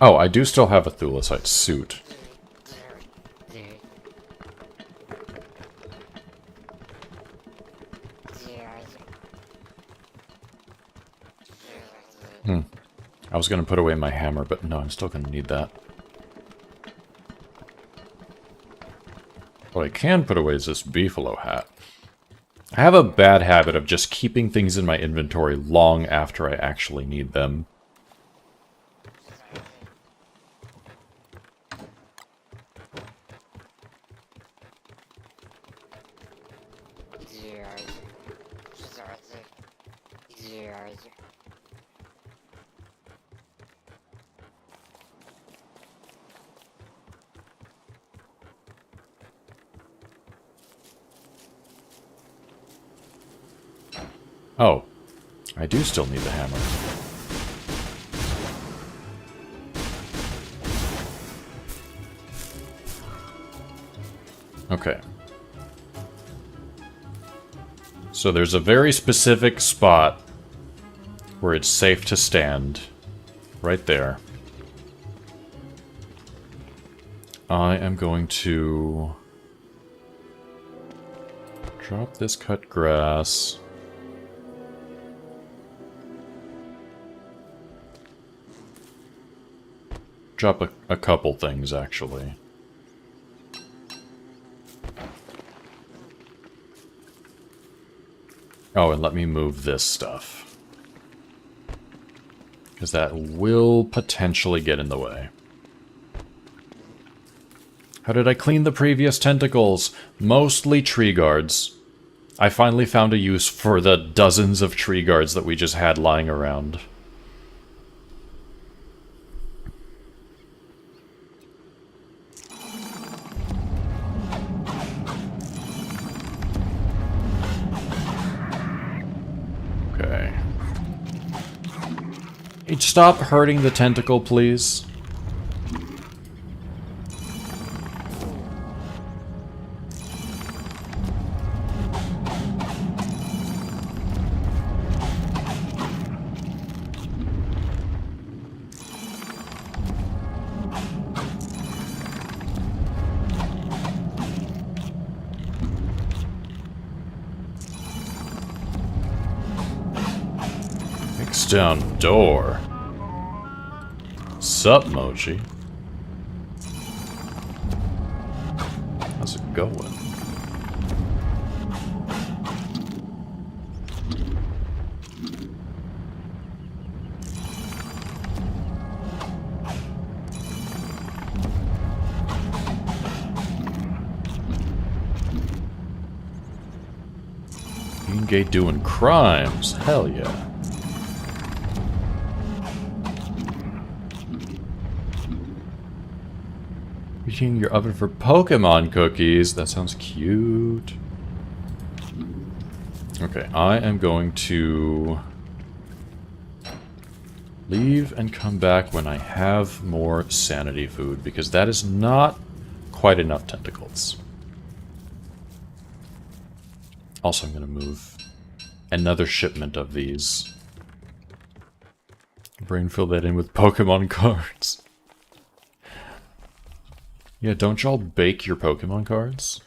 Oh, I do still have a thulecite suit. I was going to put away my hammer, but no, I'm still going to need that. What I can put away is this beefalo hat. I have a bad habit of just keeping things in my inventory long after I actually need them. Oh, I do still need the hammer. Okay. So there's a very specific spot where it's safe to stand. Right there. I am going to drop this cut grass. Drop a couple things, actually. Oh, and let me move this stuff. Because that will potentially get in the way. How did I clean the previous tentacles? Mostly tree guards. I finally found a use for the dozens of tree guards that we just had lying around. Okay. Hey, stop hurting the tentacle, please. Down door. Sup, Mochi? How's it going? Gate doing crimes. Hell yeah. Reaching your oven for Pokemon cookies. That sounds cute. Okay, I am going to leave and come back when I have more sanity food, because that is not quite enough tentacles. Also, I'm going to move another shipment of these. Brain fill that in with Pokemon cards. Yeah, don't y'all bake your Pokemon cards?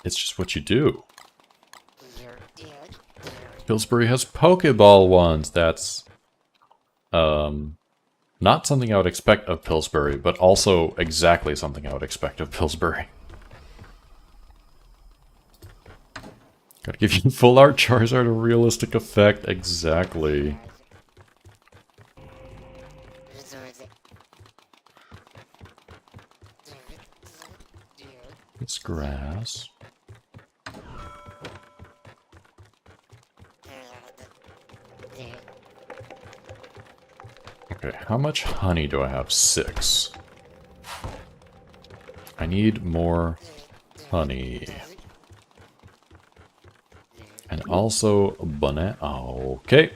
It's just what you do. Pillsbury has Pokeball ones. That's, not something I would expect of Pillsbury, but also exactly something I would expect of Pillsbury. Gotta give you full art Charizard a realistic effect. Exactly. It's grass. Okay, how much honey do I have? 6. I need more honey. And also banana. Okay.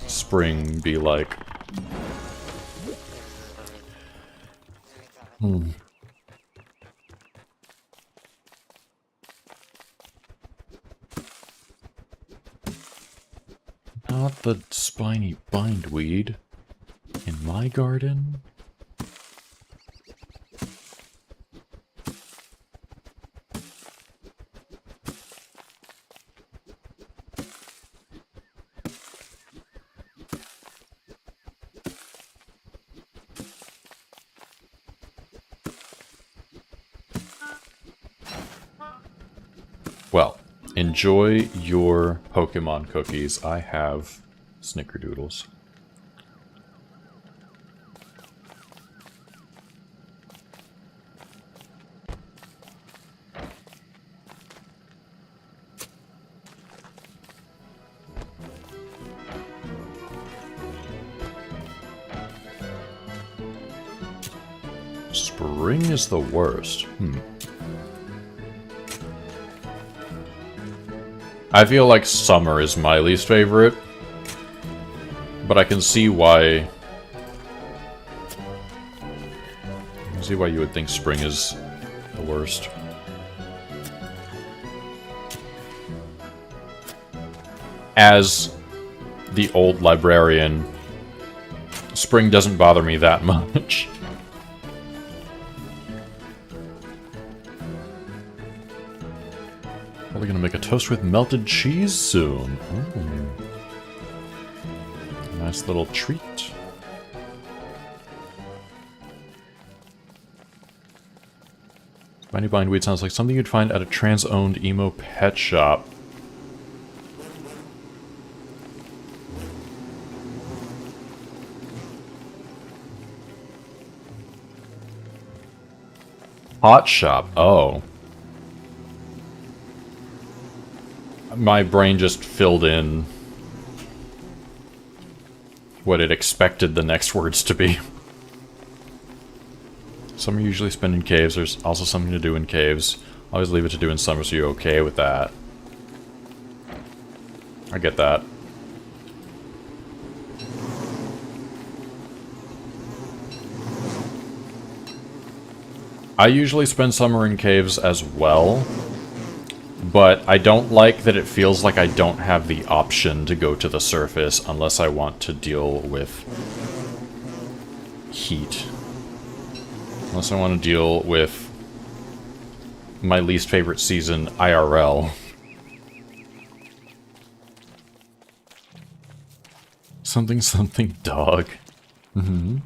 Spring be like. Not the spiny bindweed in my garden. Well, enjoy your Pokemon cookies. I have Snickerdoodles. Spring is the worst. I feel like summer is my least favorite, but I can see why. I can see why you would think spring is the worst. As the old librarian, spring doesn't bother me that much. Probably gonna make a toast with melted cheese soon. Ooh. Nice little treat. Spiny bindweed sounds like something you'd find at a trans-owned emo pet shop. Hot shop. Oh. My brain just filled in what it expected the next words to be. Some are usually spent in caves. There's also something to do in caves. Always leave it to do in summer, so you're okay with that. I get that. I usually spend summer in caves as well. But I don't like that it feels like I don't have the option to go to the surface unless I want to deal with heat. Unless I want to deal with my least favorite season, IRL. Something something dog. Mm-hmm.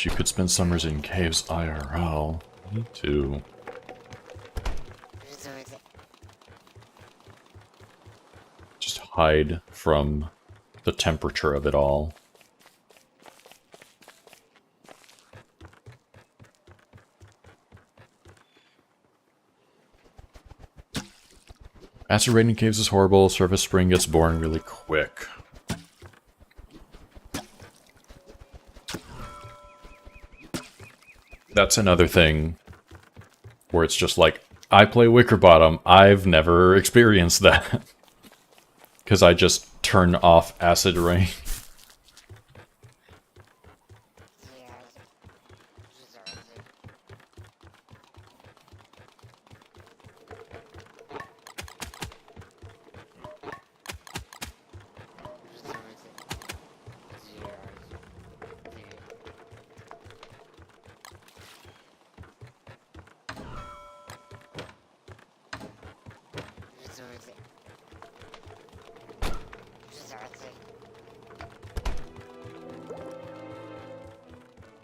You could spend summers in caves IRL. Me too. Just hide from the temperature of it all. Acid rain in caves is horrible. Surface spring gets boring really quick. That's another thing where it's just like, I play Wicker Bottom, I've never experienced that. Because I just turn off acid rain.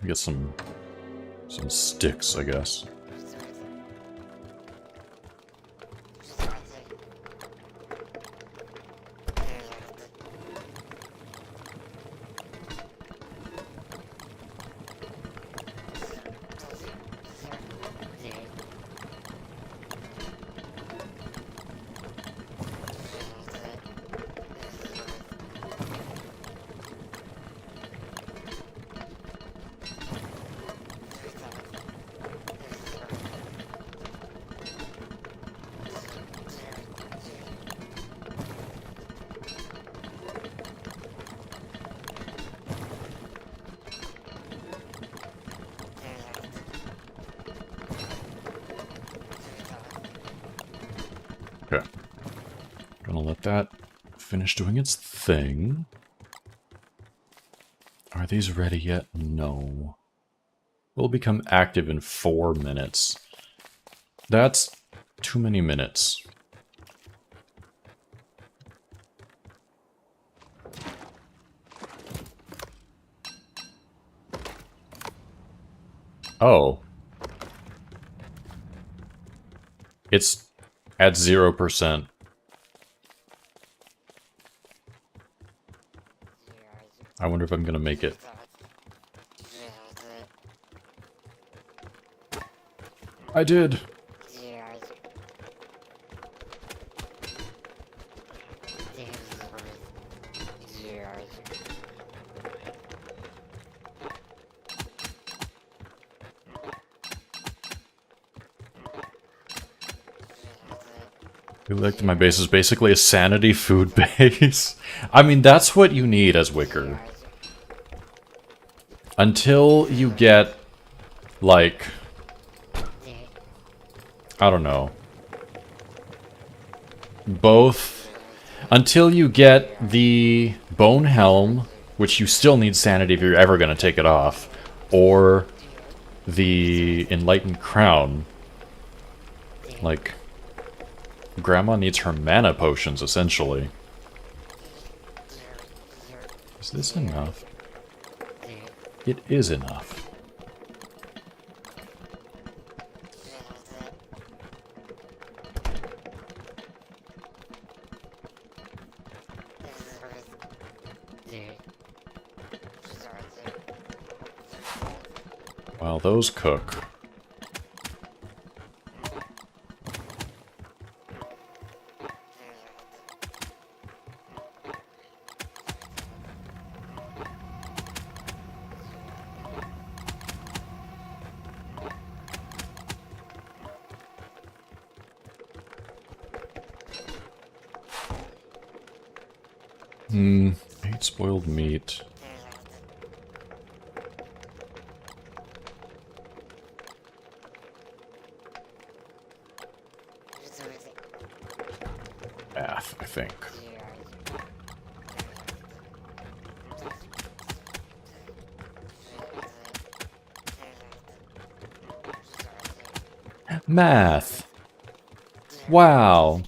Get some sticks, I guess. Okay. Gonna let that finish doing its thing. Are these ready yet? No. We'll become active in 4 minutes. That's Too many minutes. Oh. It's at 0%. I wonder if I'm gonna make it. I did! Like my base is basically a sanity food base. I mean, that's what you need as Wicker. Until you get, like, I don't know. Both. Until you get the Bone Helm, which you still need sanity if you're ever going to take it off, or the Enlightened Crown. Like, Grandma needs her mana potions, essentially. Is this enough? It is enough. While those cook. I hate spoiled meat. Bath, I think. Math. Wow.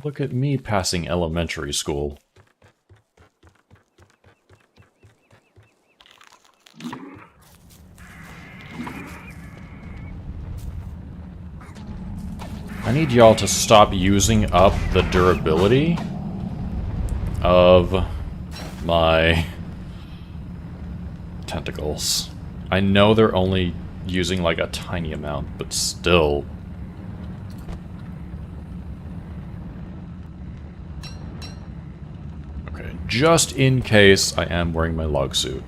Look at me passing elementary school. I need y'all to stop using up the durability of my tentacles. I know they're only using like a tiny amount, but still. Okay, just in case I am wearing my log suit.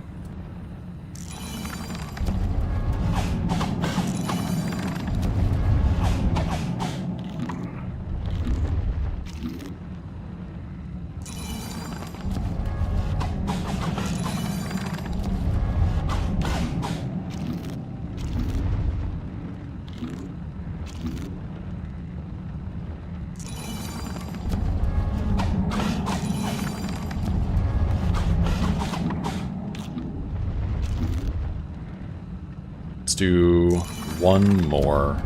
Do one more.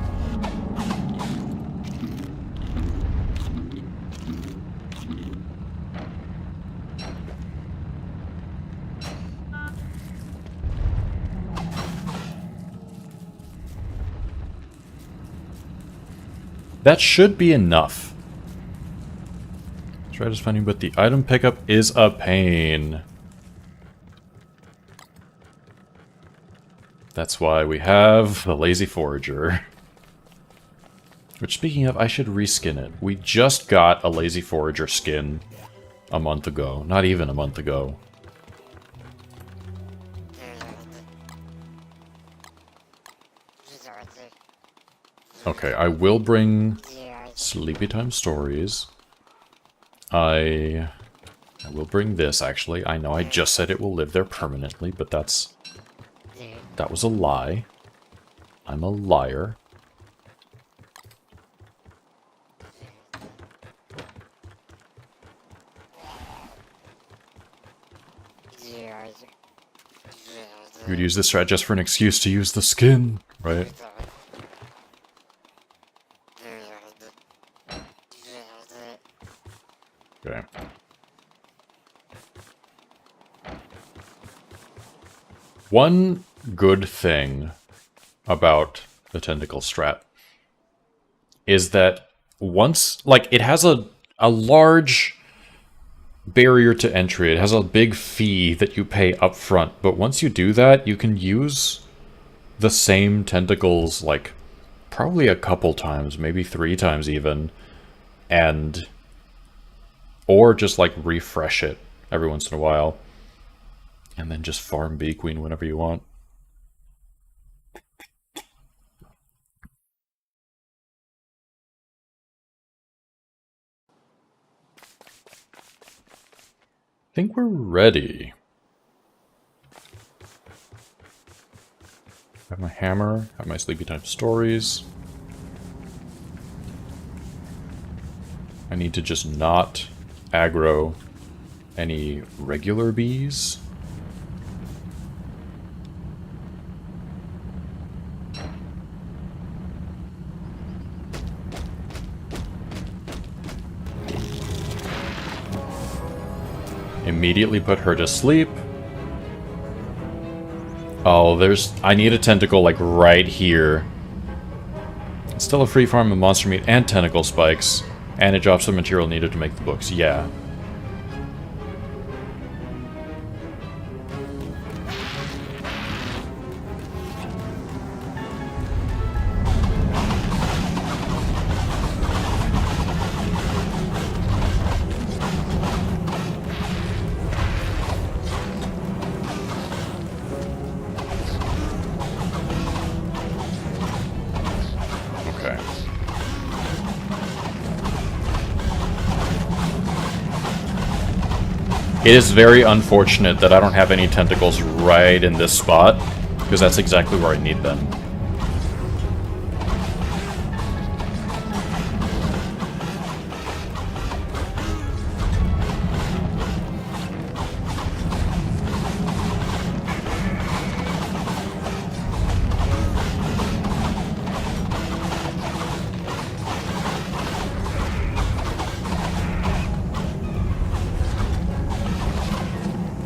That should be enough. Try to finding, but the item pickup is a pain. That's why we have the Lazy Forager. Which, speaking of, I should reskin it. We just got a Lazy Forager skin a month ago. Not even a month ago. Okay, I will bring Sleepy Time Stories. I will bring this, actually. I know I just said it will live there permanently, but that was a lie. I'm a liar. You'd use this strat just for an excuse to use the skin, right? Okay. One good thing about the tentacle strat is that once, like, it has a large barrier to entry. It has a big fee that you pay up front, but once you do that, you can use the same tentacles, like, probably a couple times, maybe 3 times even, and or just, like, refresh it every once in a while, and then just farm Bee Queen whenever you want. I think we're ready. Have my hammer, have my sleepy time stories. I need to just not aggro any regular bees. Immediately put her to sleep. Oh, I need a tentacle, like, right here. It's still a free farm of monster meat and tentacle spikes. And it drops the material needed to make the books. Yeah. It is very unfortunate that I don't have any tentacles right in this spot, because that's exactly where I need them.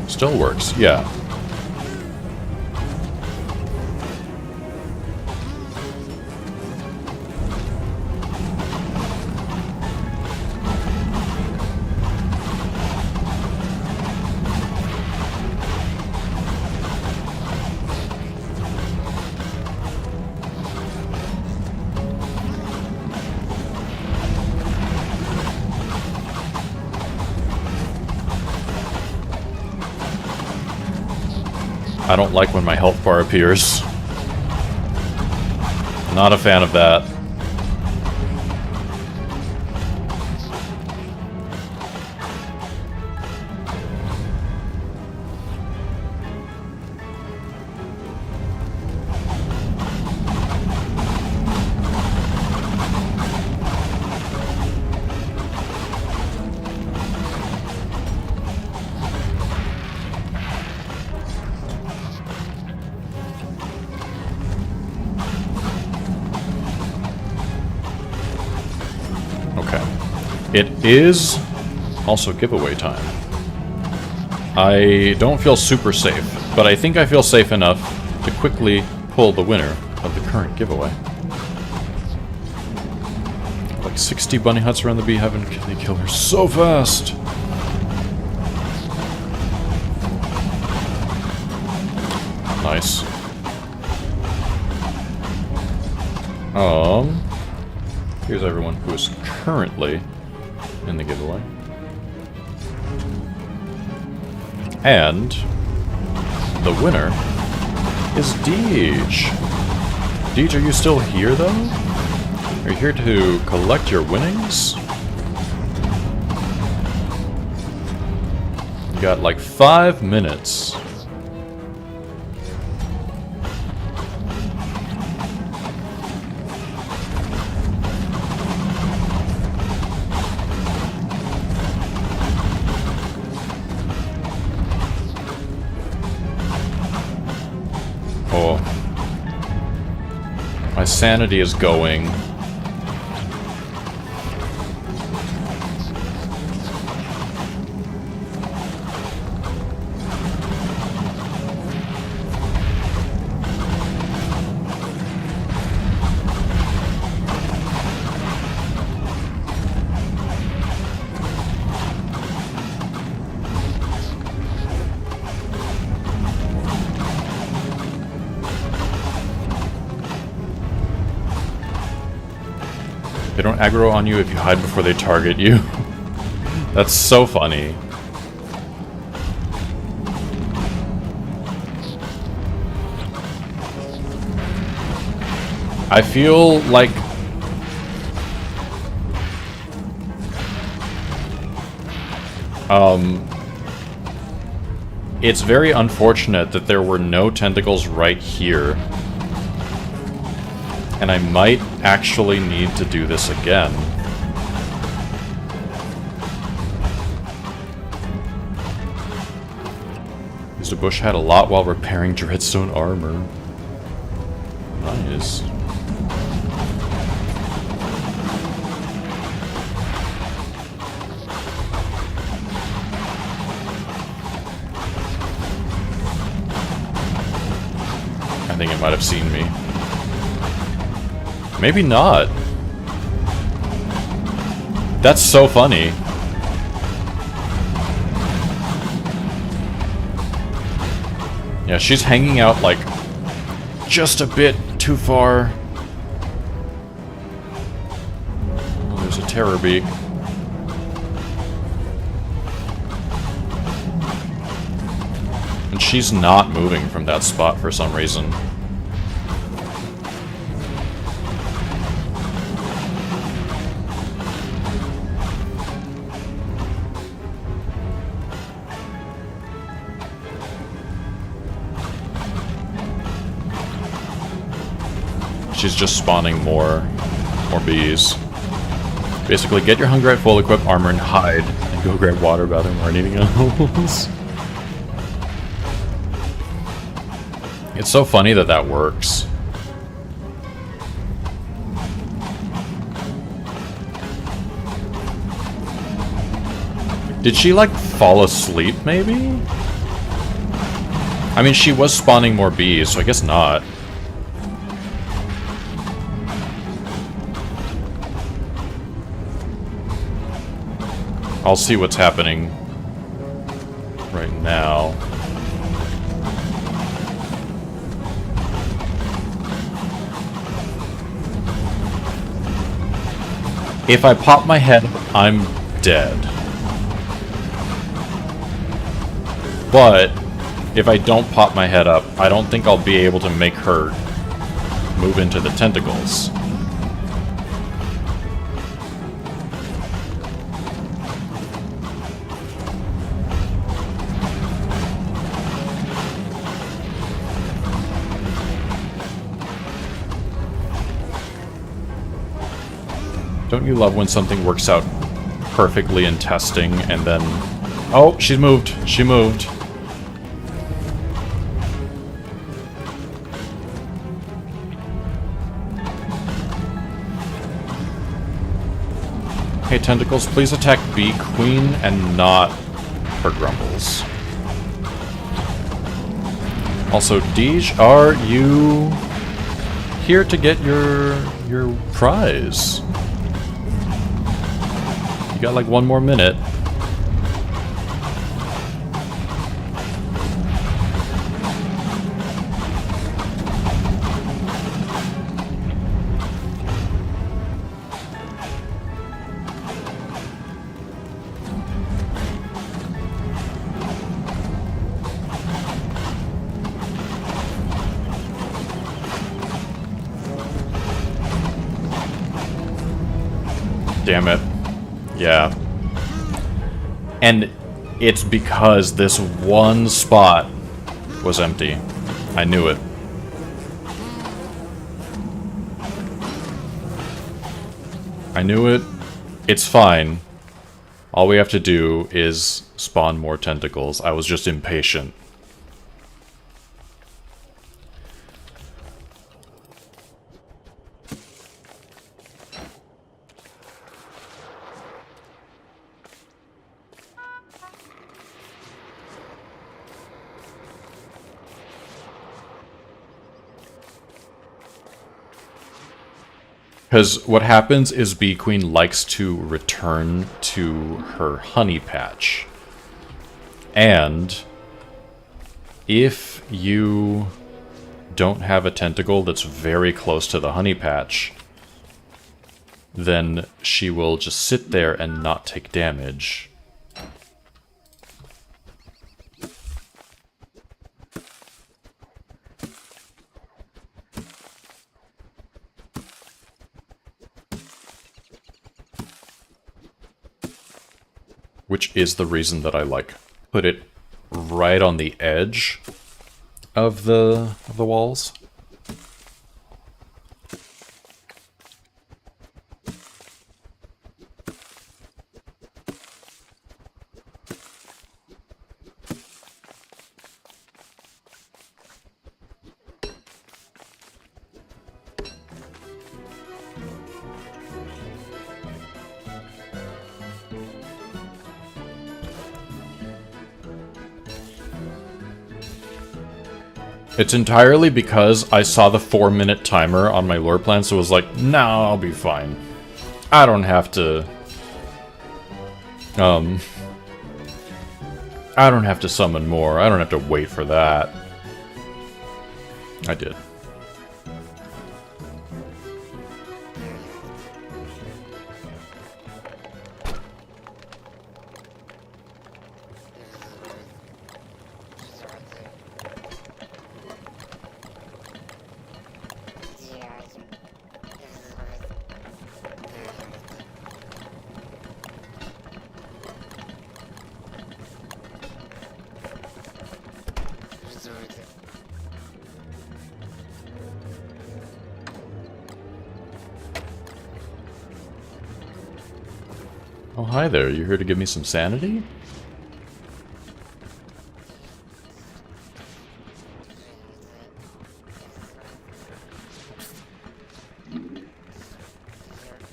Still works, yeah. I don't like when my health bar appears. Not a fan of that. It is also giveaway time. I don't feel super safe, but I think I feel safe enough to quickly pull the winner of the current giveaway. Like 60 bunny huts around the beehive, they kill her so fast! Nice. Here's everyone who is currently in the giveaway. And the winner is Deej. Deej, are you still here, though? Are you here to collect your winnings? You got like 5 minutes. sanity is going. They don't aggro on you if you hide before they target you. That's so funny. I feel like it's very unfortunate that there were no tentacles right here. And I might actually need to do this again. Used a bush hat a lot while repairing Dreadstone armor. Nice. I think it might have seen me. Maybe not. That's so funny. Yeah, she's hanging out, like, just a bit too far. Oh, there's a terror beak. And she's not moving from that spot for some reason. She's just spawning more bees. Basically, get your hunger at full, equip armor, and hide. And go grab water bathroom or anything else. It's so funny that that works. Did she, like, fall asleep, maybe? I mean, she was spawning more bees, so I guess not. I'll see what's happening right now. If I pop my head, I'm dead. But if I don't pop my head up, I don't think I'll be able to make her move into the tentacles. Don't you love when something works out perfectly in testing and then... Oh, she's moved. She moved. Hey, Tentacles, please attack Bee Queen and not her Grumbles. Also, Deej, are you here to get your prize? You got like one more minute. Damn it. Yeah. And it's because this one spot was empty. I knew it. I knew it. It's fine. All we have to do is spawn more tentacles. I was just impatient. Because what happens is Bee Queen likes to return to her honey patch. And if you don't have a tentacle that's very close to the honey patch, then she will just sit there and not take damage. Which is the reason that I, like, put it right on the edge of the walls. It's entirely because I saw the 4-minute timer on my lore plan, so I was like, nah, I'll be fine. I don't have to... I don't have to summon more. I don't have to wait for that. I did. Oh, hi there. You here to give me some sanity?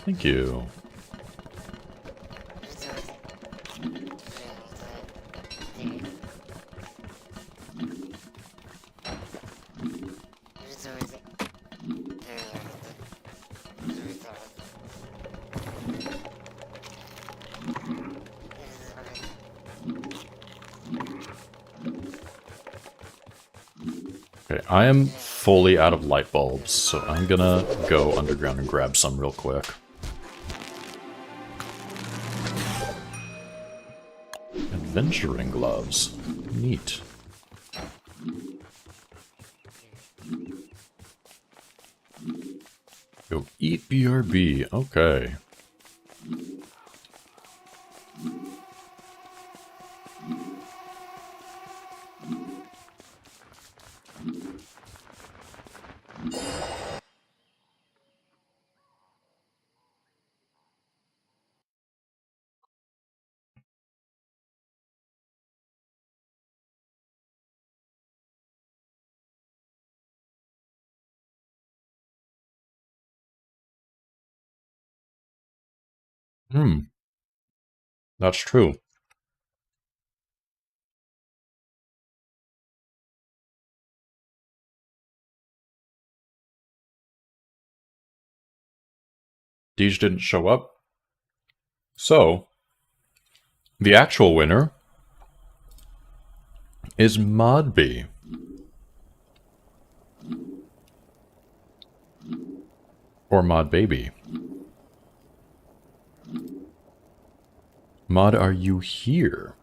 Thank you. Okay, I am fully out of light bulbs, so I'm gonna go underground and grab some real quick. Adventuring gloves. Neat. Go eat BRB. Okay. That's true. Deej didn't show up. So, the actual winner is Modby. Or Mod Baby. Mod, are you here?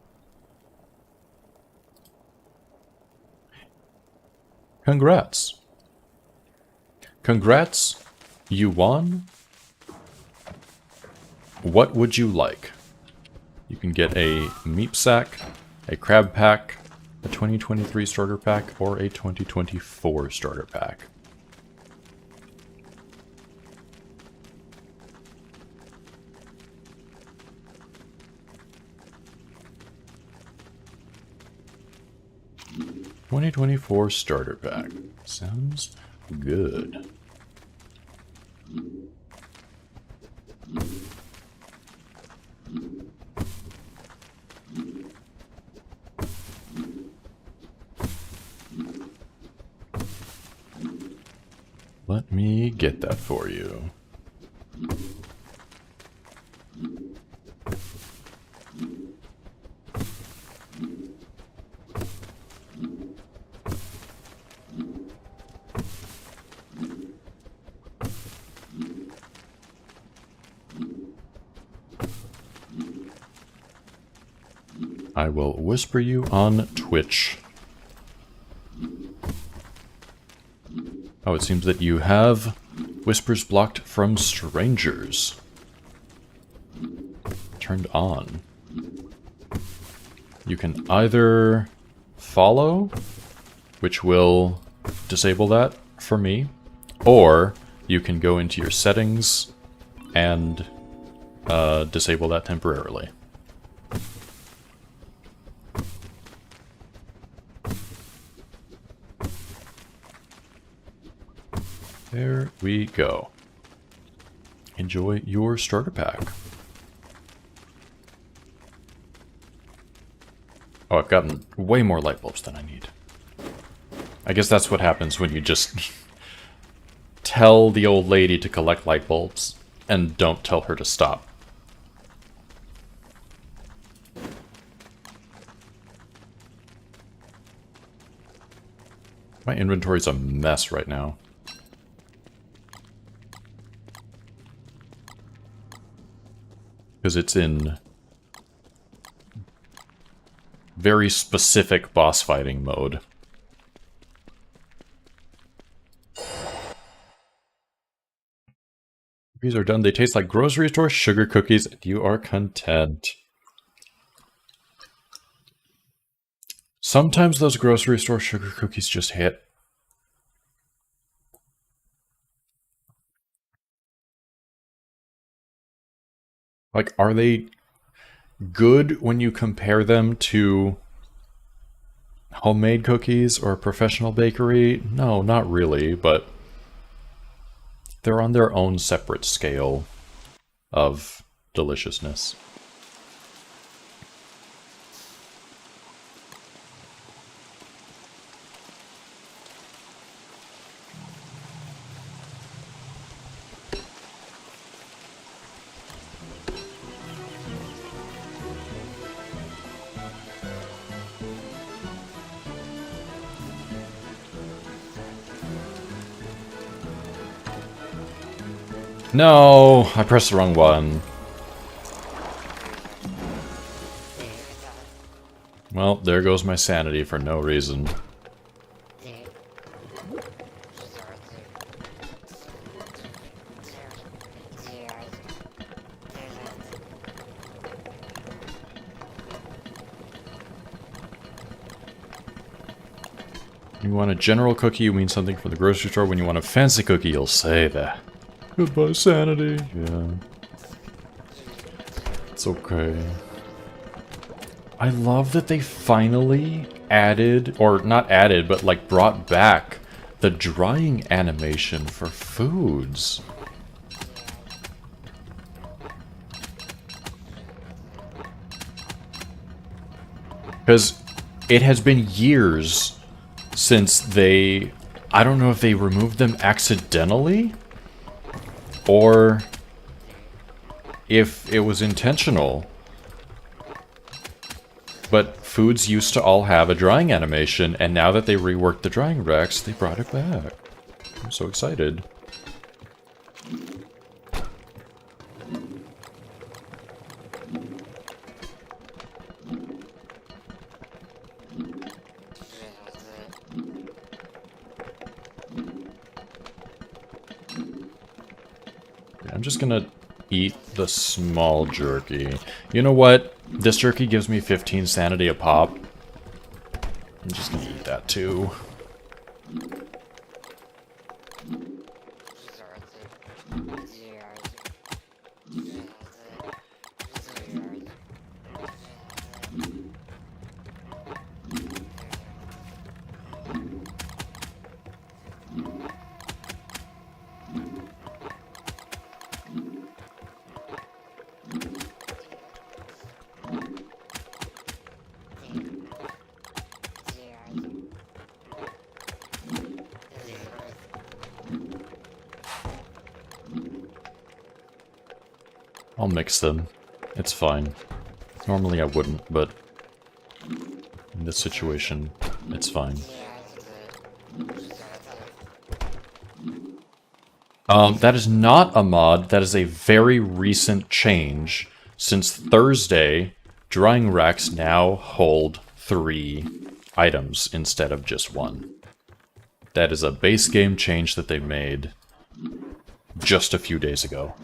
Congrats. Congrats, you won. What would you like? You can get a meat sack, a crab pack, a 2023 starter pack, or a 2024 starter pack. $2024 starter pack. Sounds good. Let me get that for you. I will whisper you on Twitch. Oh, it seems that you have whispers blocked from strangers turned on. You can either follow, which will disable that for me, or you can go into your settings and disable that temporarily. There we go. Enjoy your starter pack. Oh, I've gotten way more light bulbs than I need. I guess that's what happens when you just tell the old lady to collect light bulbs and don't tell her to stop. My inventory's a mess right now. Because it's in very specific boss fighting mode. Cookies are done. They taste like grocery store sugar cookies, and you are content. Sometimes those grocery store sugar cookies just hit. Like, are they good when you compare them to homemade cookies or a professional bakery? No, not really, but they're on their own separate scale of deliciousness. No, I pressed the wrong one. Well, there goes my sanity for no reason. You want a general cookie, you mean something from the grocery store. When you want a fancy cookie, you'll say that. Goodbye, sanity. Yeah. It's okay. I love that they finally added, or not added, but like brought back the drying animation for foods. Because it has been years since they... I don't know if they removed them accidentally, or if it was intentional. But foods used to all have a drying animation, and now that they reworked the drying racks, they brought it back. I'm so excited. I'm just gonna eat the small jerky. You know what? This jerky gives me 15 sanity a pop. I'm just gonna eat that too. I'll mix them. It's fine. Normally I wouldn't, but in this situation, it's fine. That is not a mod. That is a very recent change. Since Thursday, drying racks now hold 3 items instead of just 1. That is a base game change that they made just a few days ago.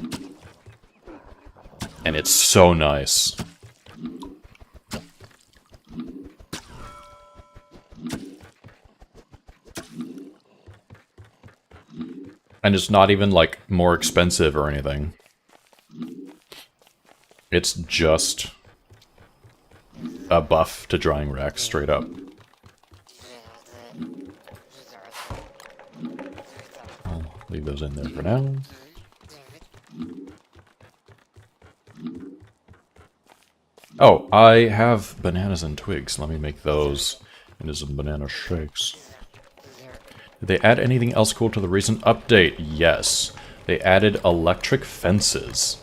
And it's so nice. And it's not even, like, more expensive or anything. It's just a buff to drying racks, straight up. I'll leave those in there for now. Oh, I have bananas and twigs. Let me make those into some banana shakes. Did they add anything else cool to the recent update? Yes. They added electric fences.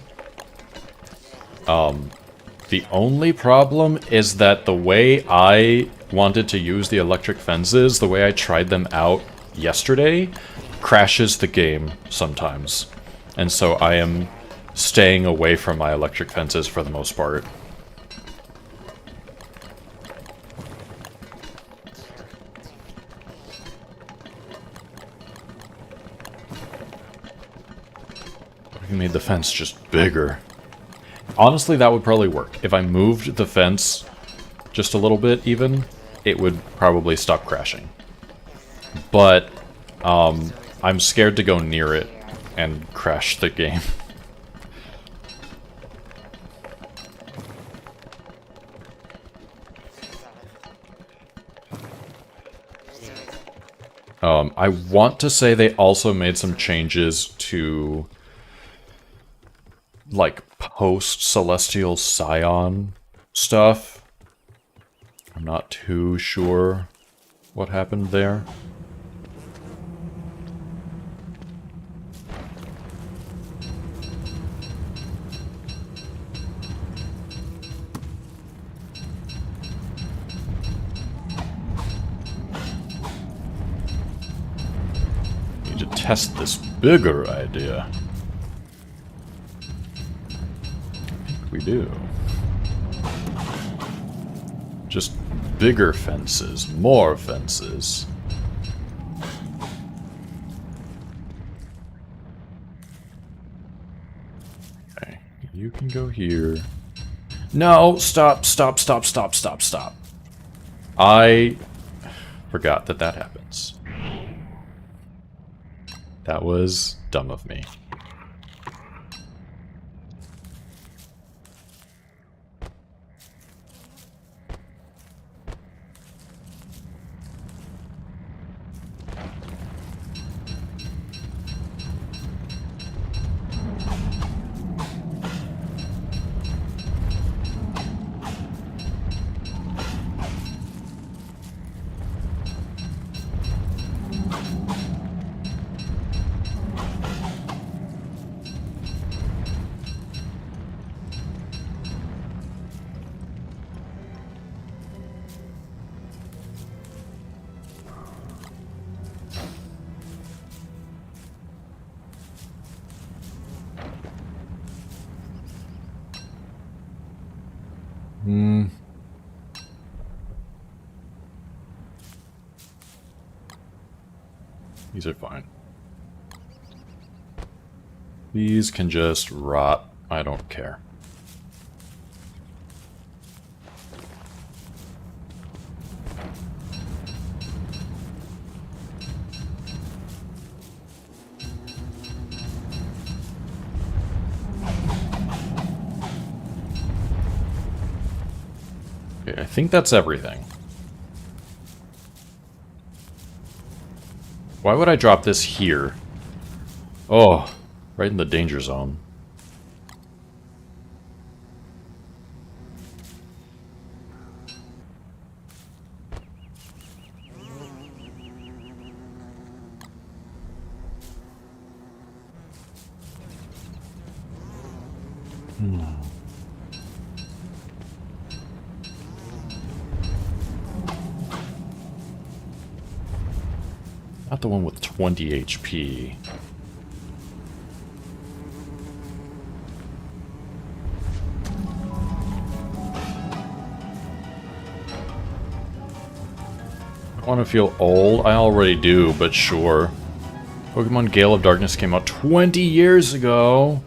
The only problem is that the way I wanted to use the electric fences, the way I tried them out yesterday, crashes the game sometimes. And so I am staying away from my electric fences for the most part. We made the fence just bigger. Honestly, that would probably work. If I moved the fence just a little bit even, it would probably stop crashing. But I'm scared to go near it and crash the game. I want to say they also made some changes to, like, post-Celestial Scion stuff. I'm not too sure what happened there. Need to test this bigger idea. We do. Just bigger fences, more fences. Okay, you can go here. No, stop, stop, stop, stop, stop, stop. I forgot that that happens. That was dumb of me. These are fine. These can just rot. I don't care. Okay, I think that's everything. Why would I drop this here? Oh, right in the danger zone. Not the one with 20 HP. Want to feel old? I already do, but sure. Pokemon Gale of Darkness came out 20 years ago.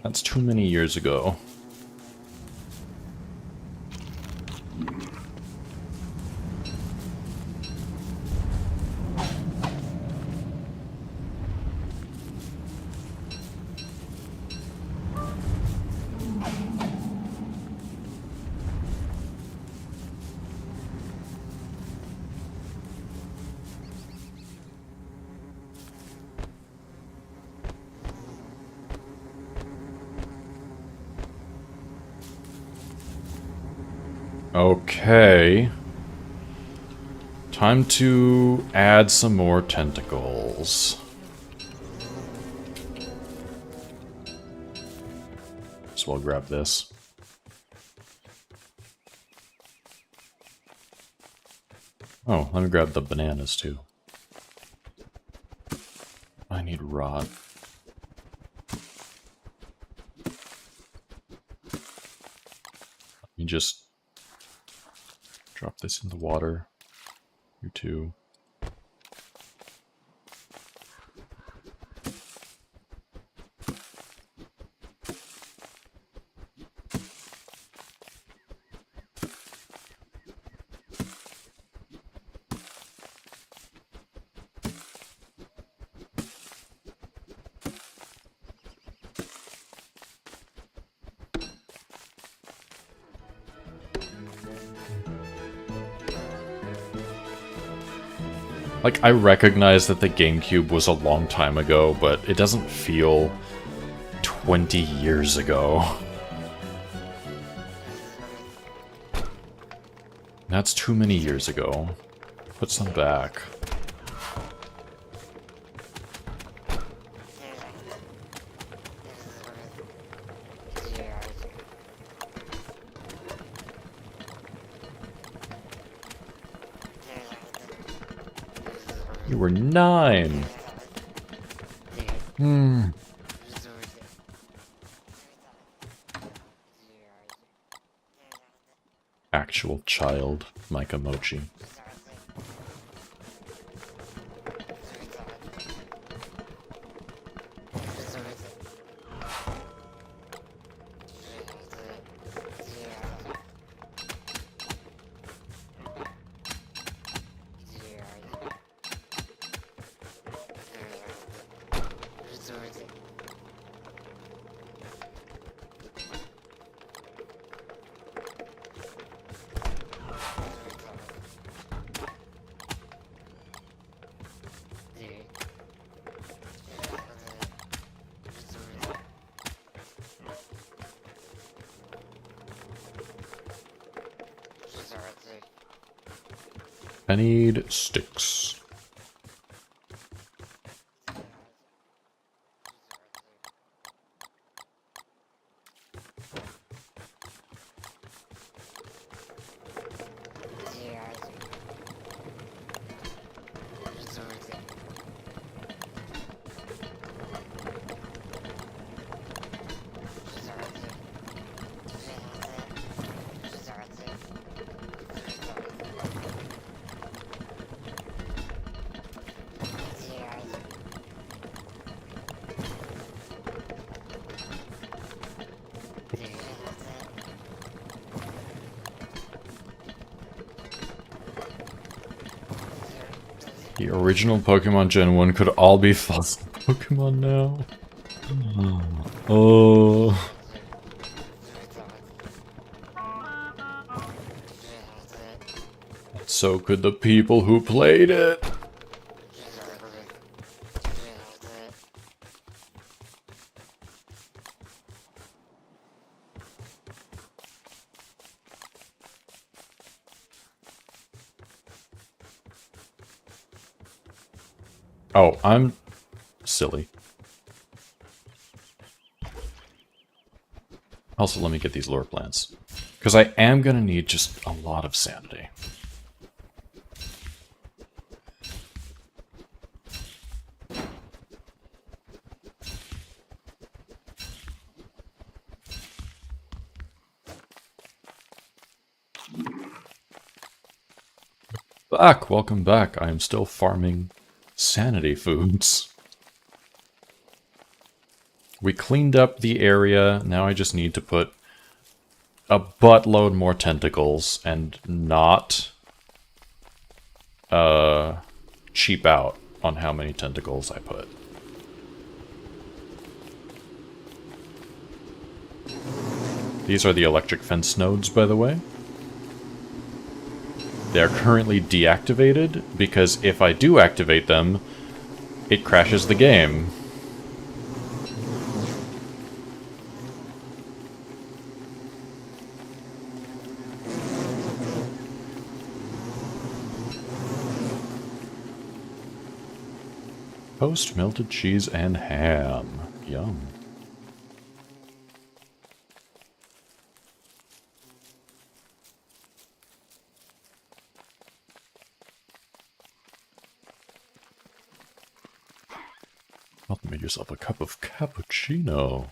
That's too many years ago. Okay. Time to add some more tentacles. So I'll grab this. Oh, let me grab the bananas too. I need rod. Let me just drop this in the water. You too. Like, I recognize that the GameCube was a long time ago, but it doesn't feel 20 years ago. That's too many years ago. Put some back. You were 9. Actual child, Micah Mochi. I need sticks. The original Pokemon Gen 1 could all be fossil Pokemon now. Oh. So could the people who played it. Oh, I'm silly. Also, let me get these lure plants. Because I am going to need just a lot of sanity. back! Welcome back. I am still farming sanity foods. We cleaned up the area. Now I just need to put a buttload more tentacles and not cheap out on how many tentacles I put. These are the electric fence nodes, by the way. They are currently deactivated because if I do activate them, it crashes the game. Toast, melted cheese, and ham. Yum. Well, made yourself a cup of cappuccino.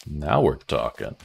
Now we're talking.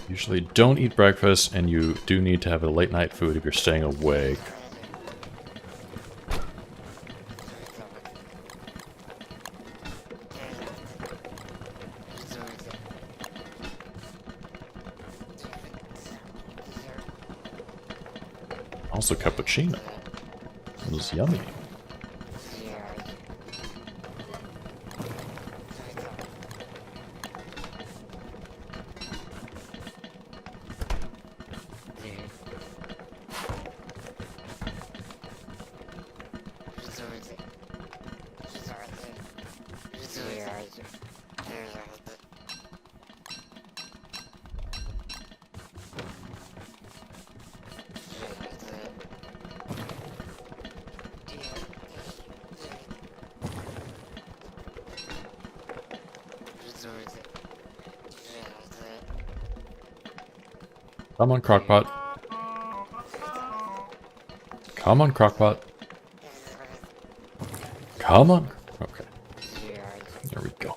Usually don't eat breakfast, and you do need to have a late night food if you're staying awake. Also cappuccino. It was yummy. Come on, Crockpot. Come on, Crockpot. Come on. Okay. There we go.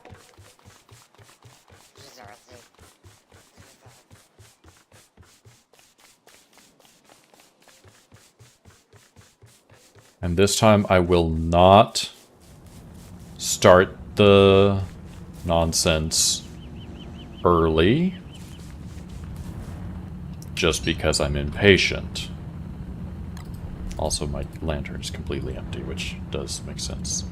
And this time I will not start the nonsense early. Just because I'm impatient. Also, my lantern is completely empty, which does make sense.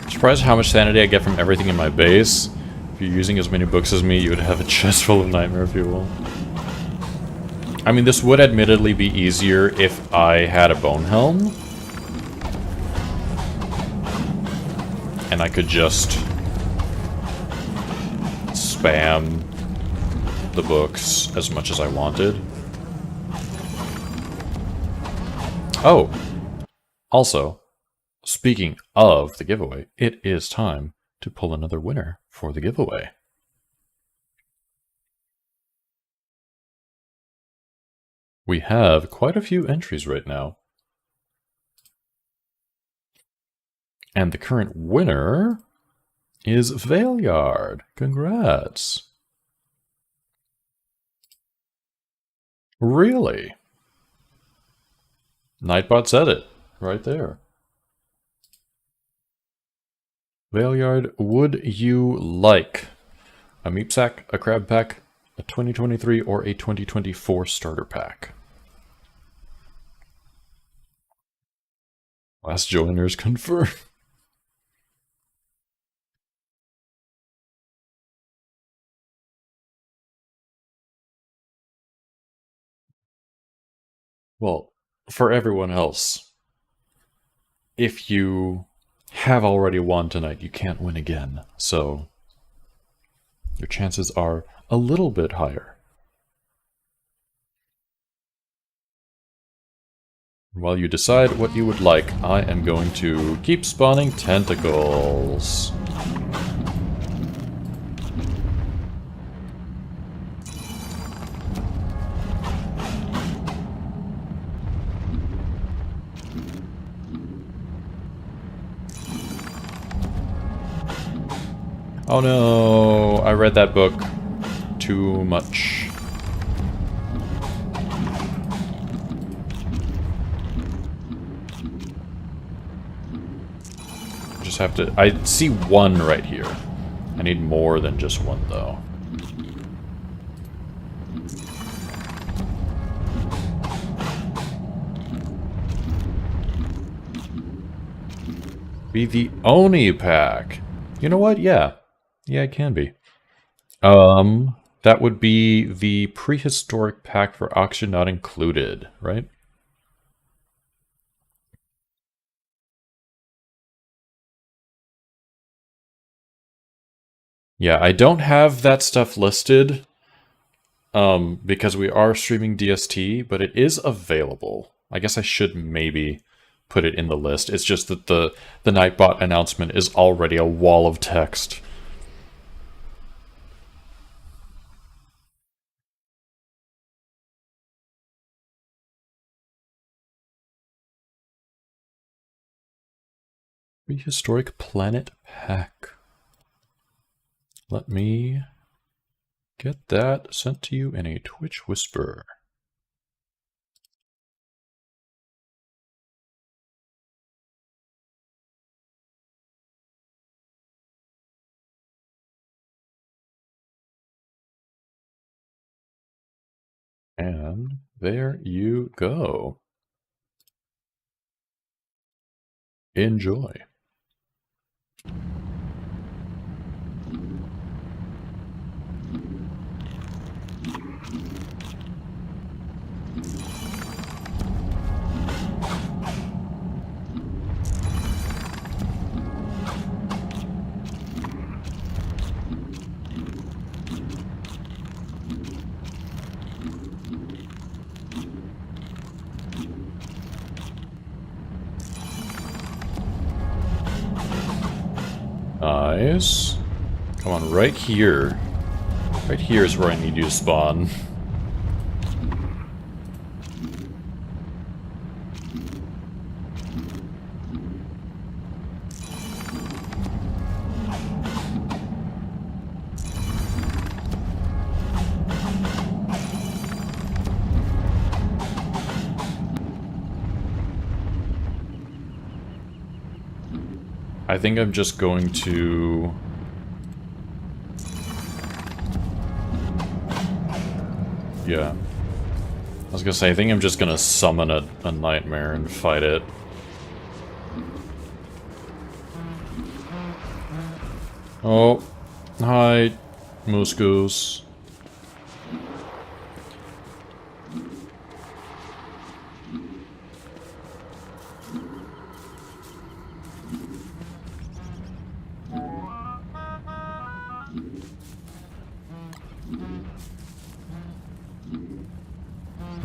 Surprised how much sanity I get from everything in my base. If you're using as many books as me, you would have a chest full of nightmare fuel. I mean, this would admittedly be easier if I had a bone helm. And I could just spam the books as much as I wanted. Oh! Also, speaking of the giveaway, it is time to pull another winner for the giveaway. We have quite a few entries right now. And the current winner is Valeyard. Congrats. Really? Nightbot said it right there. Valeyard, would you like a meat sack, a crab pack, a 2023, or a 2024 starter pack? Last joiners confirmed. Well, for everyone else, if you have already won tonight, you can't win again. So your chances are a little bit higher. While you decide what you would like, I am going to keep spawning tentacles. Oh no, I read that book too much. Just have to... I see one right here. I need more than just one, though. Be the Oni pack. You know what? Yeah. Yeah, it can be. That would be the prehistoric pack for auction not included, right? Yeah, I don't have that stuff listed, because we are streaming DST, but it is available. I guess I should maybe put it in the list. It's just that the Nightbot announcement is already a wall of text. Prehistoric Planet Pack. Let me get that sent to you in a Twitch whisper. And there you go. Enjoy. Nice. Come on, right here. Right here is where I need you to spawn. I think I'm just going to... Yeah. I was gonna say, I think I'm just gonna summon a nightmare and fight it. Oh. Hi, Moose Goose.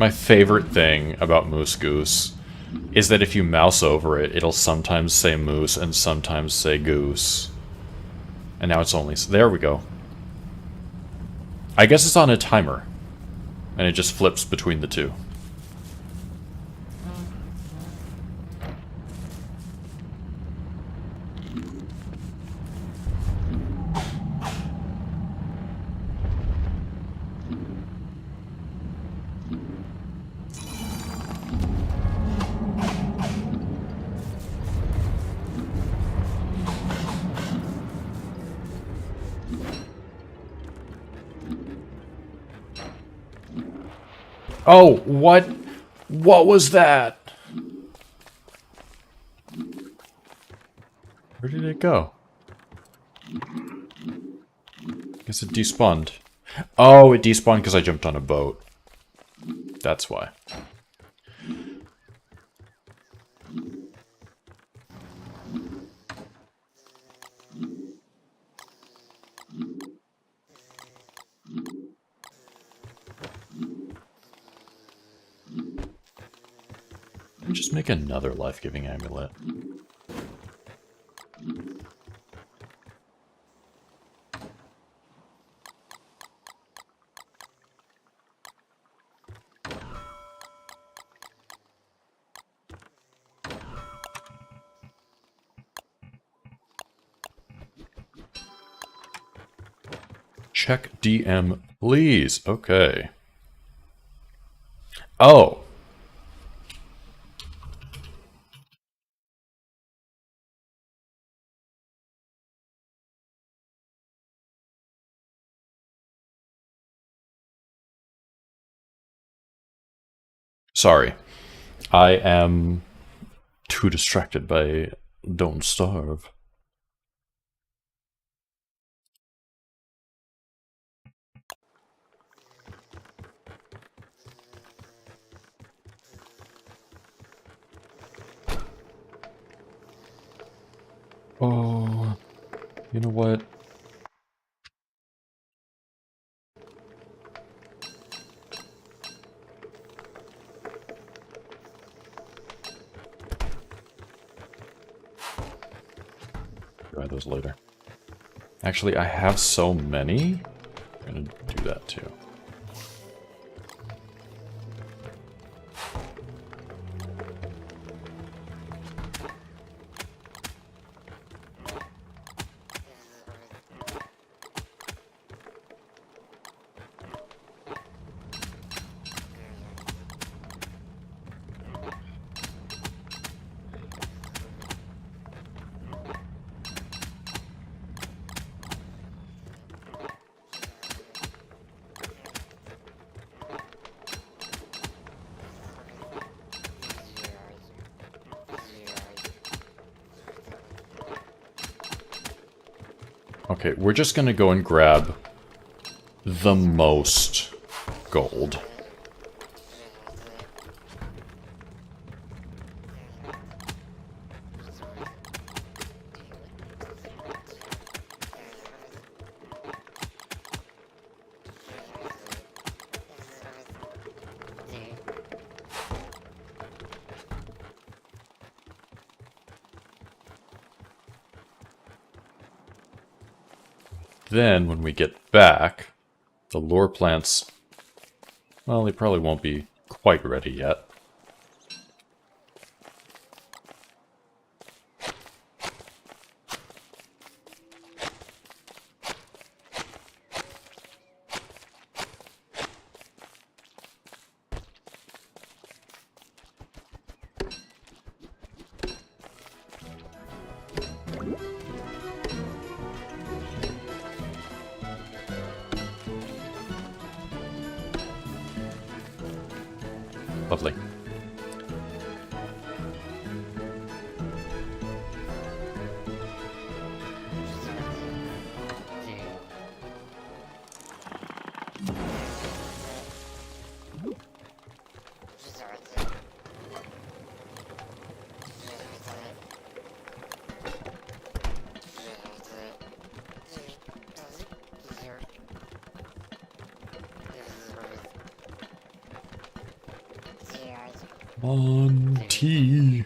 My favorite thing about Moose Goose is that if you mouse over it, it'll sometimes say moose and sometimes say goose. And now it's only... There we go. I guess it's on a timer. And it just flips between the two. Oh, what? What was that? Where did it go? Guess it despawned. Oh, it despawned because I jumped on a boat. That's why. And just make another life-giving amulet. Check DM, please. Okay. Oh. Sorry. I am too distracted by Don't Starve. Oh, you know what? Try those later. Actually, I have so many. I'm gonna do that too. Okay, we're just gonna go and grab the most gold. Then, when we get back, the lure plants, well, they probably won't be quite ready yet. Lovely. On tea.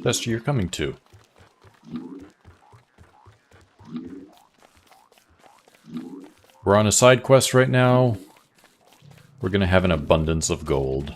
Bester, you're coming too. We're on a side quest right now. We're gonna have an abundance of gold.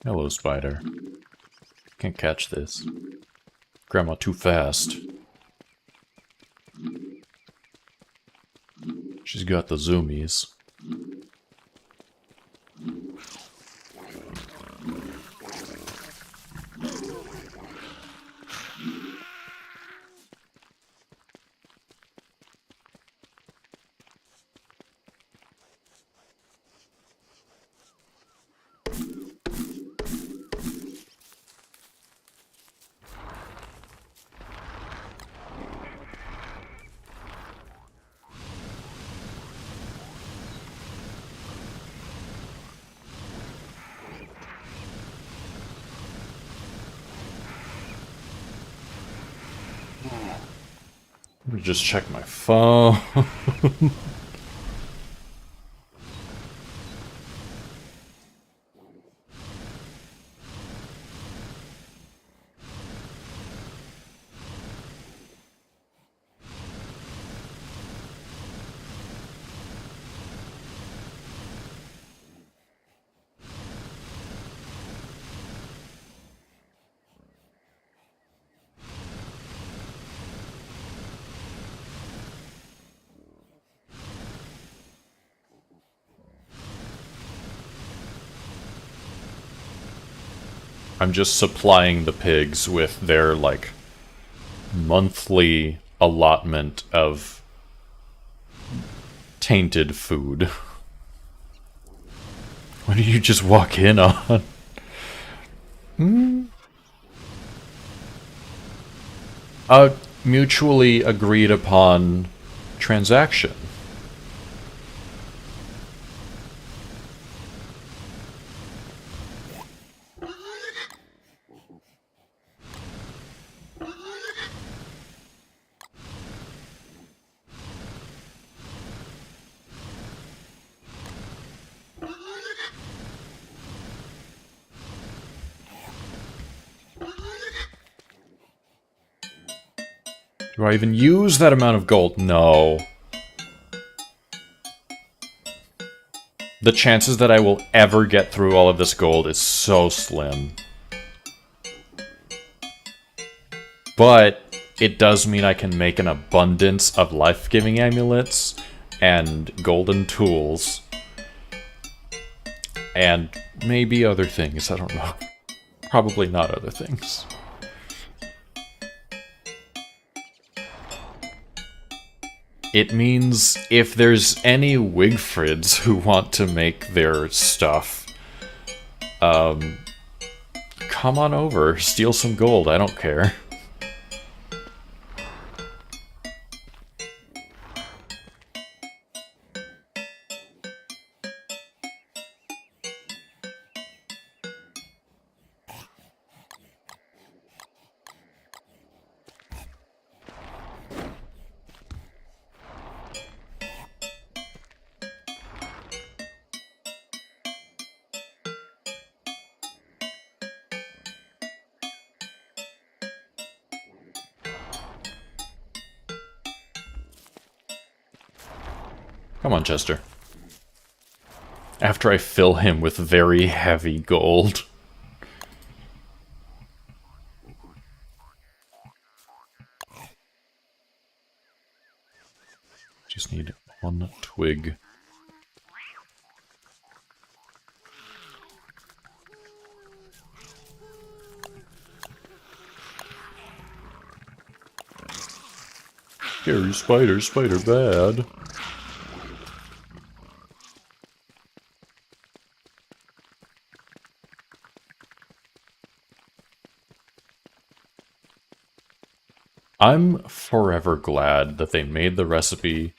Hello, spider. Can't catch this. Grandma too fast. She's got the zoomies. Let me just check my phone. I'm just supplying the pigs with their, like, monthly allotment of tainted food. What did you just walk in on? A mutually agreed upon transaction. Do I even use that amount of gold? No. The chances that I will ever get through all of this gold is so slim. But it does mean I can make an abundance of life-giving amulets and golden tools. And maybe other things, I don't know. Probably not other things. It means if there's any Wigfrids who want to make their stuff, come on over, steal some gold, I don't care. Come on, Chester. After I fill him with very heavy gold. Just need one twig. Scary spider, spider bad. I'm forever glad that they made the recipe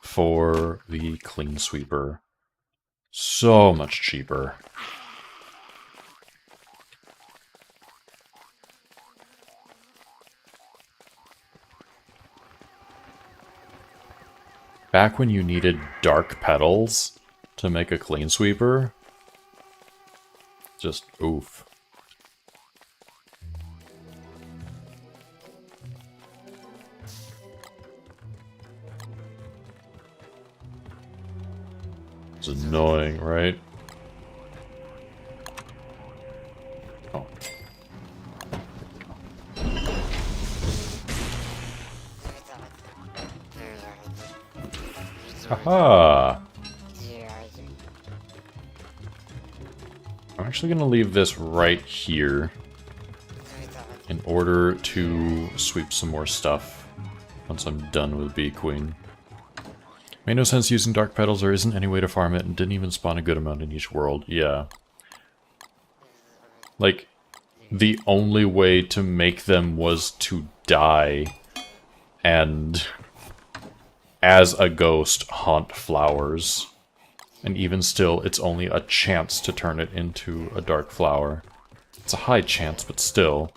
for the clean sweeper so much cheaper. Back when you needed dark petals to make a clean sweeper, just oof. It's annoying, right? Aha! I'm actually going to leave this right here in order to sweep some more stuff once I'm done with Bee Queen. Made no sense using dark petals, there isn't any way to farm it, and didn't even spawn a good amount in each world. Yeah. Like, the only way to make them was to die and, as a ghost, haunt flowers. And even still, it's only a chance to turn it into a dark flower. It's a high chance, but still.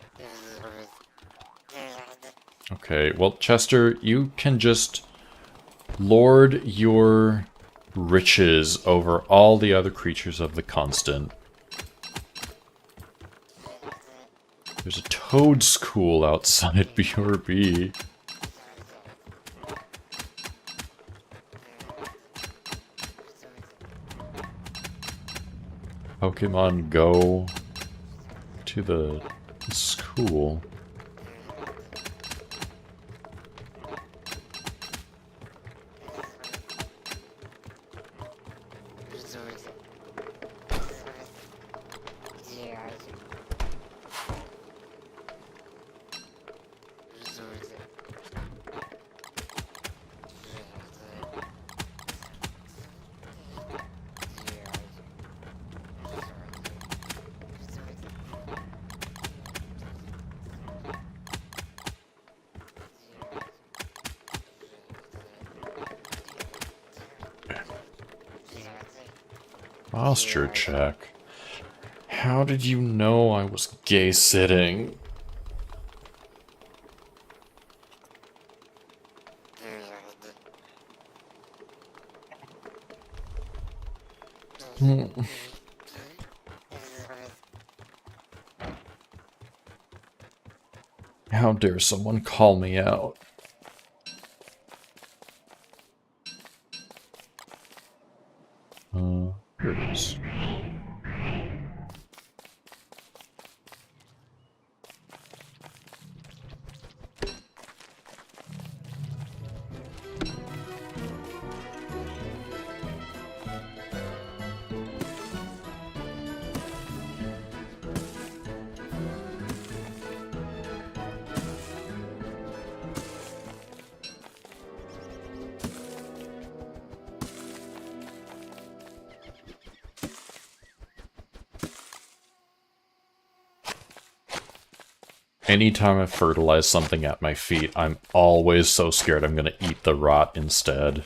Okay, well, Chester, you can just lord your riches over all the other creatures of the constant. There's a toad school outside BRB. Pokemon Go to the school. Posture check. How did you know I was gay sitting? How dare someone call me out? Here it is. Anytime I fertilize something at my feet, I'm always so scared I'm gonna eat the rot instead.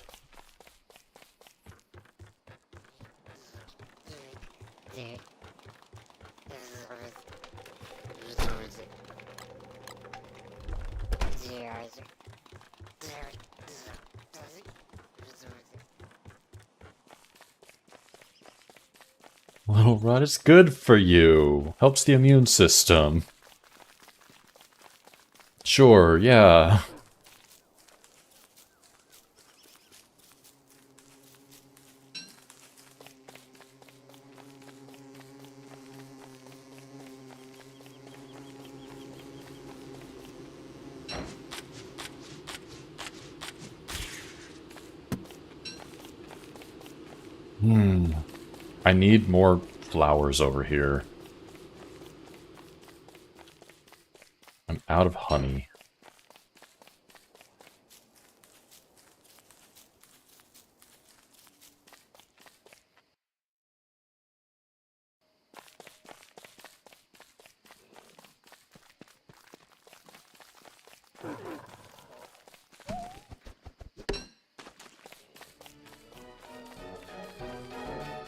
Little rot is good for you. Helps the immune system. Sure, yeah. I need more flowers over here. I'm out of honey.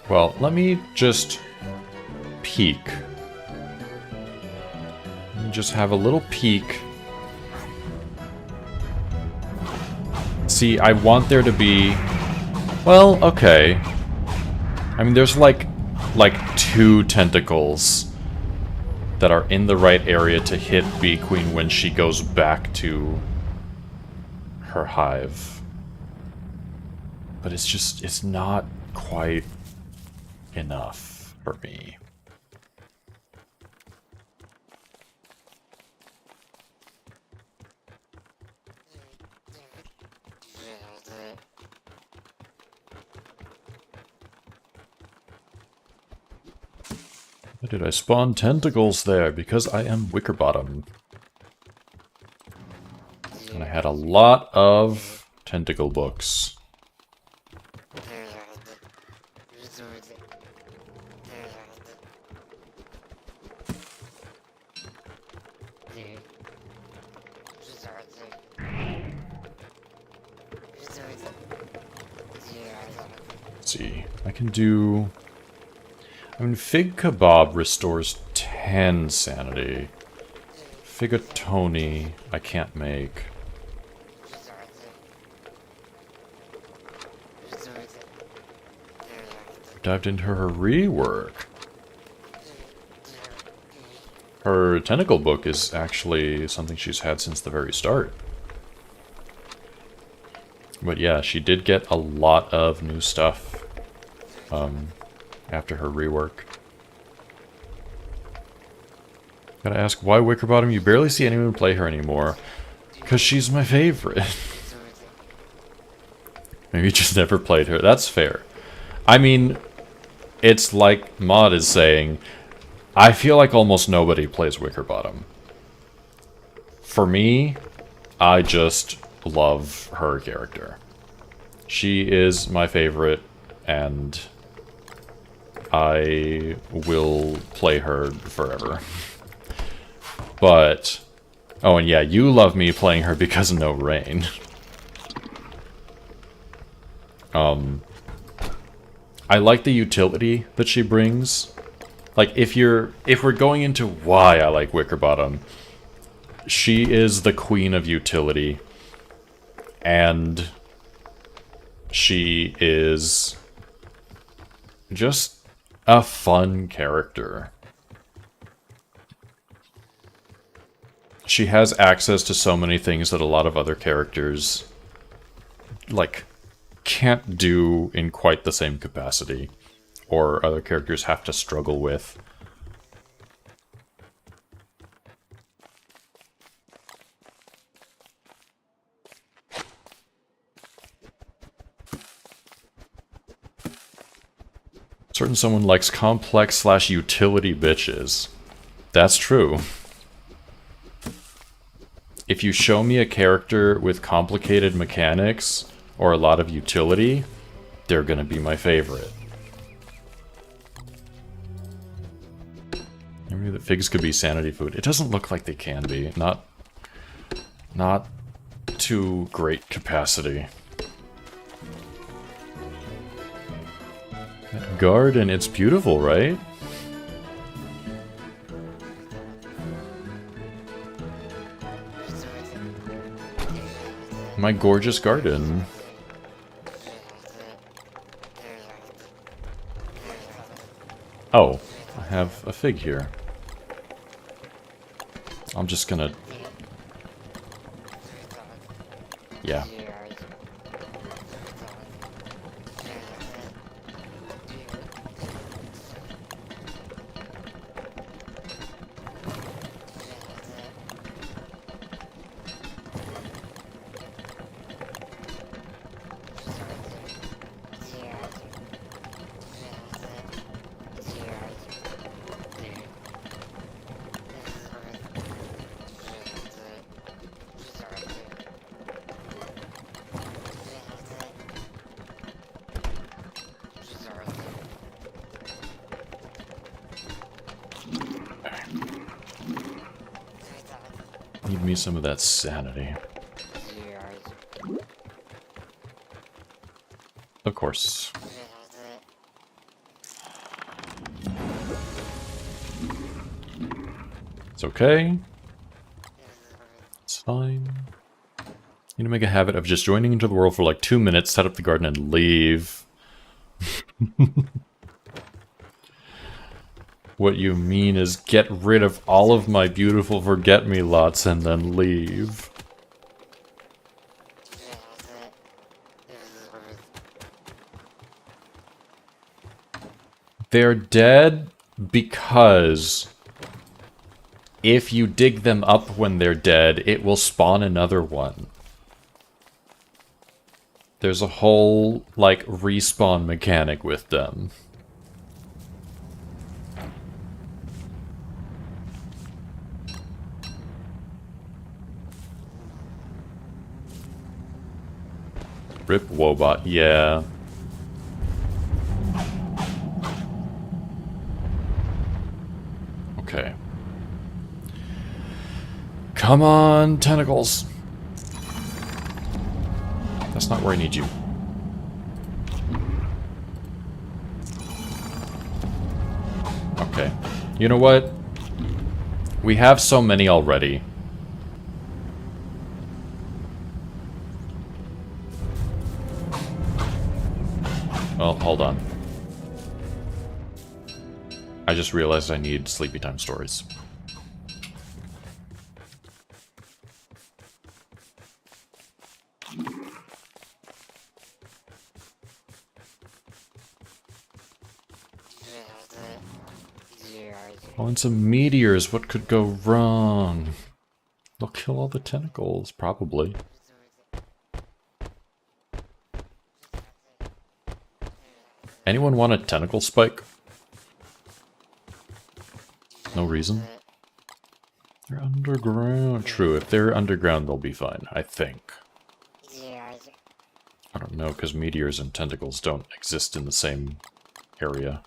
Well, let me just peek. Let me just have a little peek. See, I want there to be... Well, okay. I mean, there's like 2 tentacles that are in the right area to hit Bee Queen when she goes back to her hive. But it's just, it's not quite enough for me. Why did I spawn tentacles there? Because I am Wickerbottom. And I had a lot of tentacle books. Let's see, I can do... I mean, Fig Kebab restores 10 sanity. Figatoni, I can't make. Dived into her rework. Her tentacle book is actually something she's had since the very start. But yeah, she did get a lot of new stuff after her rework. Gotta ask, why Wickerbottom? You barely see anyone play her anymore. Because she's my favorite. Maybe you just never played her. That's fair. I mean, it's like Mod is saying, I feel like almost nobody plays Wickerbottom. For me, I just love her character. She is my favorite, and I will play her forever. But, oh, and yeah, you love me playing her because of No Rain. I like the utility that she brings. Like, if we're going into why I like Wickerbottom, she is the queen of utility. And she is just a fun character. She has access to so many things that a lot of other characters, like, can't do in quite the same capacity, or other characters have to struggle with. Certain someone likes complex/utility bitches. That's true. If you show me a character with complicated mechanics or a lot of utility, they're gonna be my favorite. Maybe the figs could be sanity food. It doesn't look like they can be. Not to great capacity. That garden, it's beautiful, right? My gorgeous garden. Oh, I have a fig here. I'm just gonna... Yeah. Need me some of that sanity. Of course. It's okay. It's fine. You need to make a habit of just joining into the world for like 2 minutes, set up the garden, and leave. What you mean is get rid of all of my beautiful forget-me-lots and then leave. They're dead because if you dig them up when they're dead, it will spawn another one. There's a whole, like, respawn mechanic with them. Rip Wobot, yeah. Okay. Come on, tentacles. That's not where I need you. Okay. You know what? We have so many already. Well, hold on. I just realized I need sleepy time stories. Oh, and some meteors. What could go wrong? They'll kill all the tentacles, probably. Anyone want a tentacle spike? No reason? They're underground. True, if they're underground, they'll be fine, I think. I don't know, because meteors and tentacles don't exist in the same area.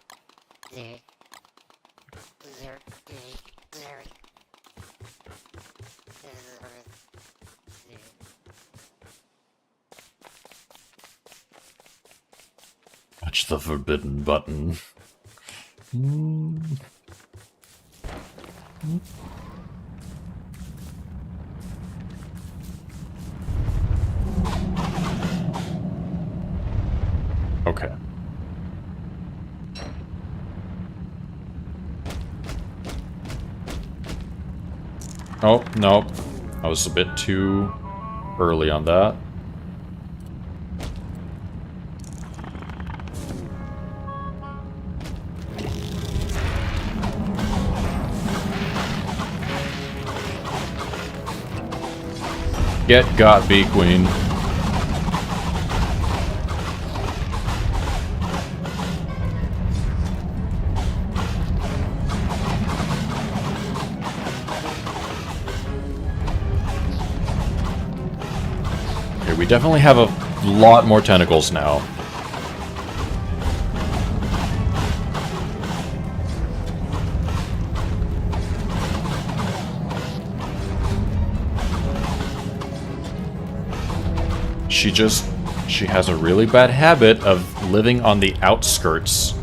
Touch the forbidden button. Okay. Oh, no. I was a bit too early on that. Get got, Bee Queen. Okay, we definitely have a lot more tentacles now. She has a really bad habit of living on the outskirts.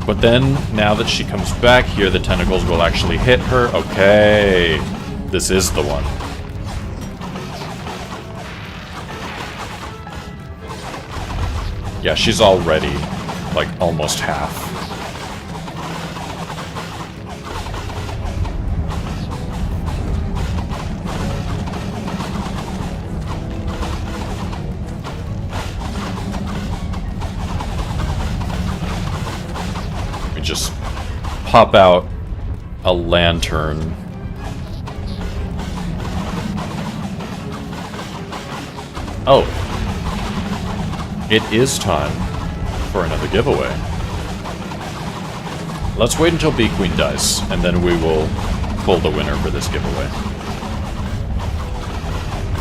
But then, now that she comes back here, the tentacles will actually hit her. Okay, this is the one. Yeah, she's already, like, almost half. Just pop out a lantern. Oh. It is time for another giveaway. Let's wait until Bee Queen dies, and then we will pull the winner for this giveaway.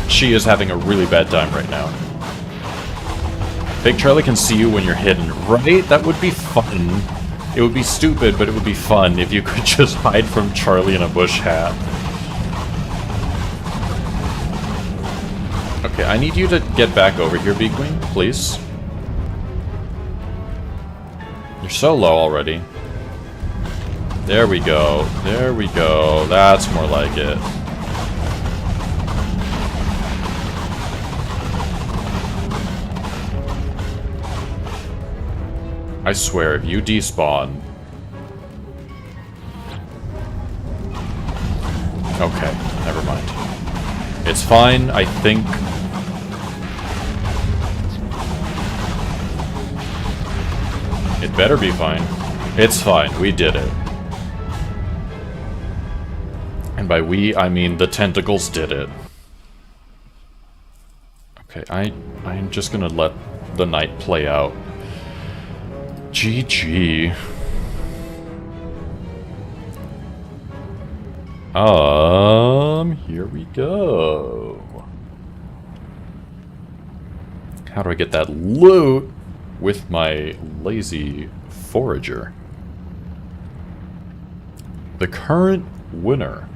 She is having a really bad time right now. Fake Charlie can see you when you're hidden, right? That would be fun. It would be stupid, but it would be fun if you could just hide from Charlie in a bush hat. Okay, I need you to get back over here, Bee Queen, please. You're so low already. There we go. There we go. That's more like it. I swear, if you despawn... Okay, never mind. It's fine, I think. It better be fine. It's fine, we did it. And by we, I mean the tentacles did it. Okay, I'm just gonna let the night play out. GG. Here we go. How do I get that loot with my lazy forager? The current winner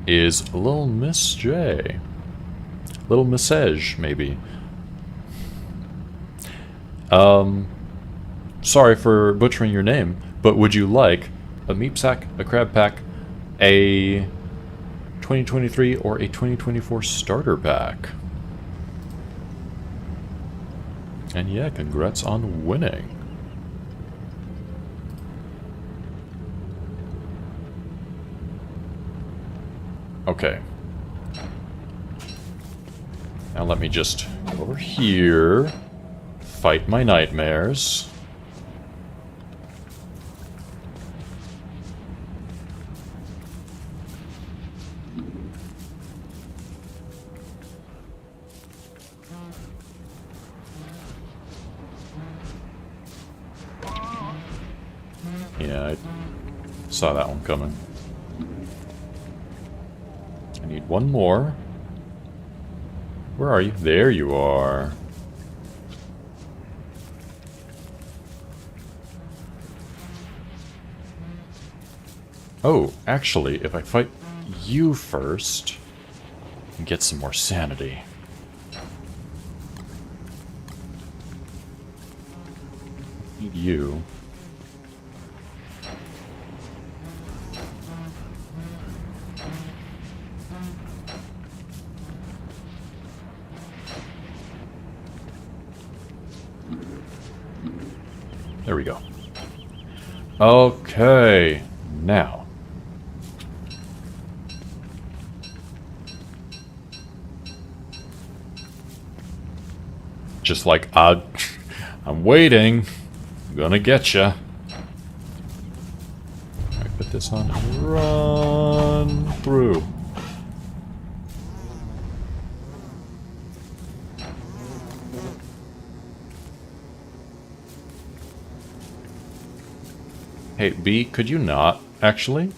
is Little Miss J. Little Miss Edge, maybe. Sorry for butchering your name, but would you like a meat sack, a crab pack, a 2023 or a 2024 starter pack? And yeah, congrats on winning. Okay. Now let me just go over here, fight my nightmares. Yeah, I saw that one coming. I need one more. Where are you? There you are. Oh, actually, if I fight you first, and get some more sanity. Need you. There we go. Okay, now. Just like, I'm waiting. I'm gonna get ya. Alright, put this on and run through. Hey, B, could you not, actually?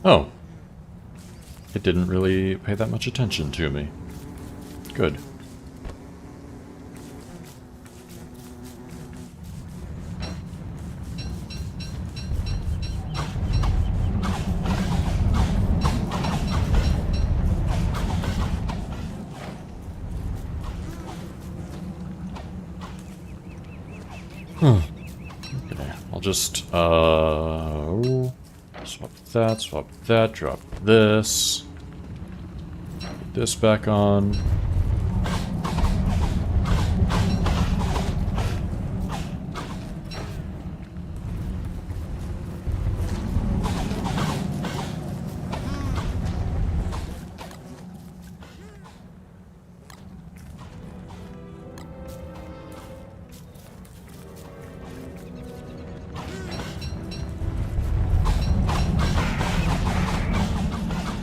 Oh. It didn't really pay that much attention to me. Good. Okay, I'll just, swap that, drop this. Put this back on.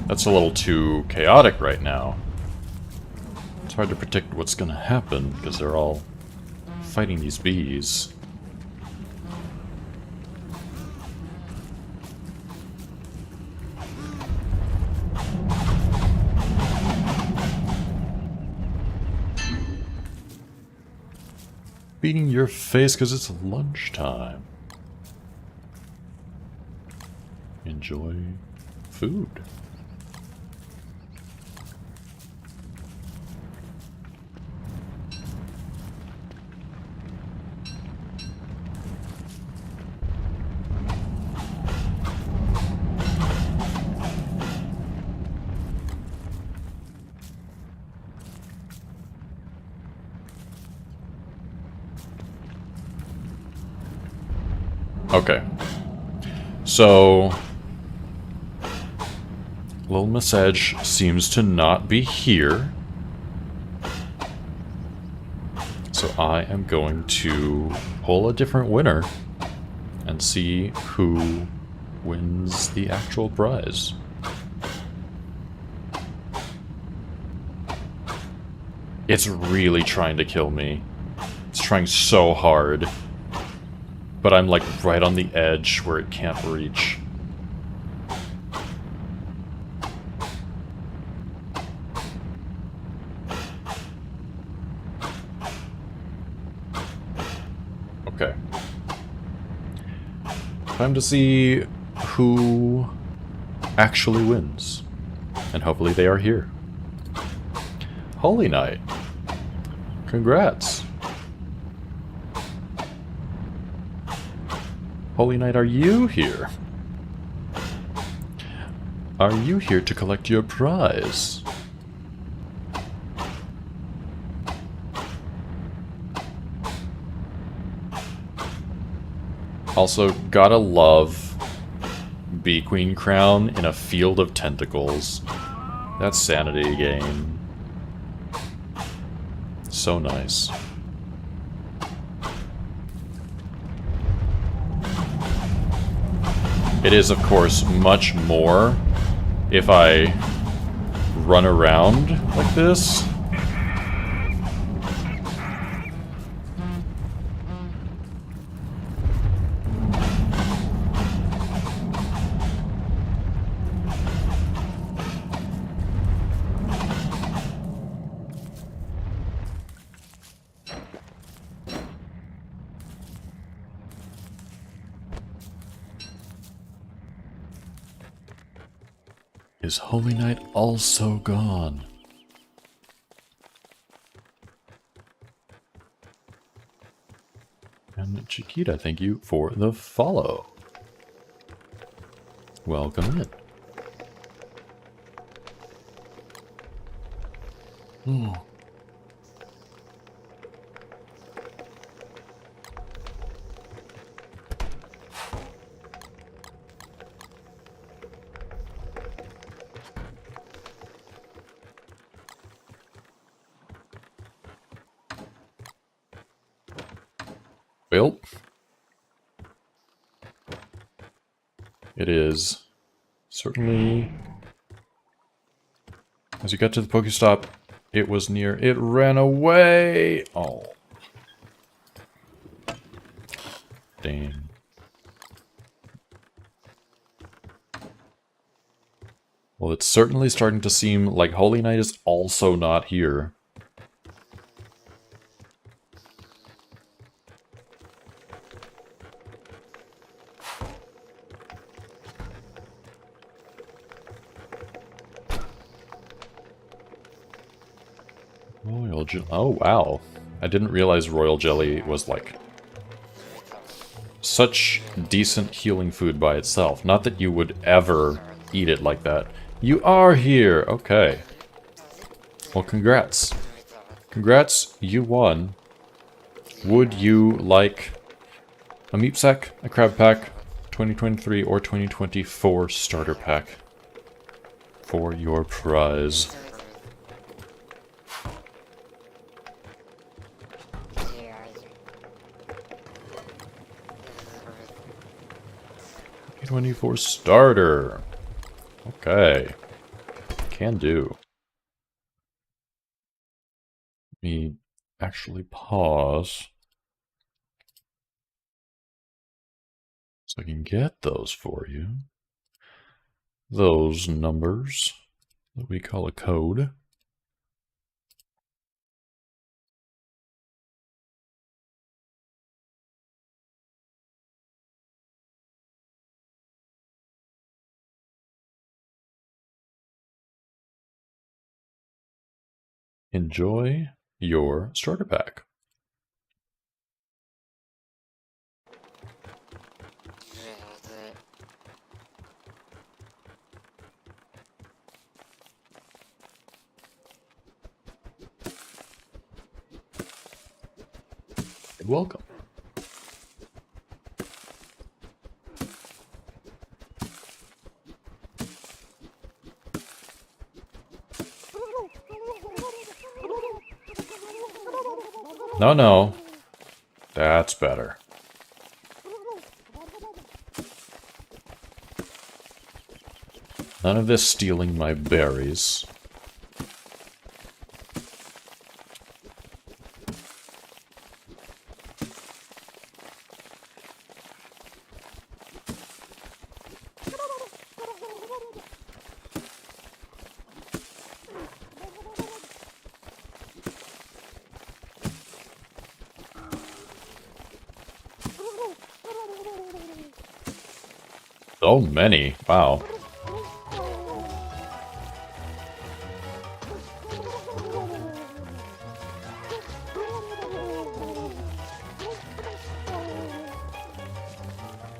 That's a little too chaotic right now. It's hard to predict what's gonna happen, because they're all fighting these bees. Beating your face because it's lunchtime. Enjoy food. Okay. So... Little Miss Edge seems to not be here. So I am going to pull a different winner and see who wins the actual prize. It's really trying to kill me. It's trying so hard. But I'm like right on the edge where it can't reach. Okay. Time to see who actually wins. And hopefully they are here. Holy Knight. Congrats. Holy Knight, are you here? Are you here to collect your prize? Also, gotta love Bee Queen Crown in a field of tentacles. That's sanity game. So nice. It is, of course, much more if I run around like this. Is Holy Knight also gone? And Chiquita, thank you for the follow. Welcome in. Oh. Well, it is certainly, as you got to the Pokestop, it was near, it ran away! Oh. Dang. Well, it's certainly starting to seem like Holy Knight is also not here. Royal Jelly. Oh, wow. I didn't realize Royal Jelly was, like, such decent healing food by itself. Not that you would ever eat it like that. You are here! Okay. Well, congrats. Congrats, you won. Would you like a Meep Sack, a Crab Pack, 2023 or 2024 Starter Pack for your prize? $20 starter. Okay. Can do. Let me actually pause so I can get those for you. Those numbers that we call a code. Enjoy your starter pack. Welcome. No, no. That's better. None of this stealing my berries. So many. Wow.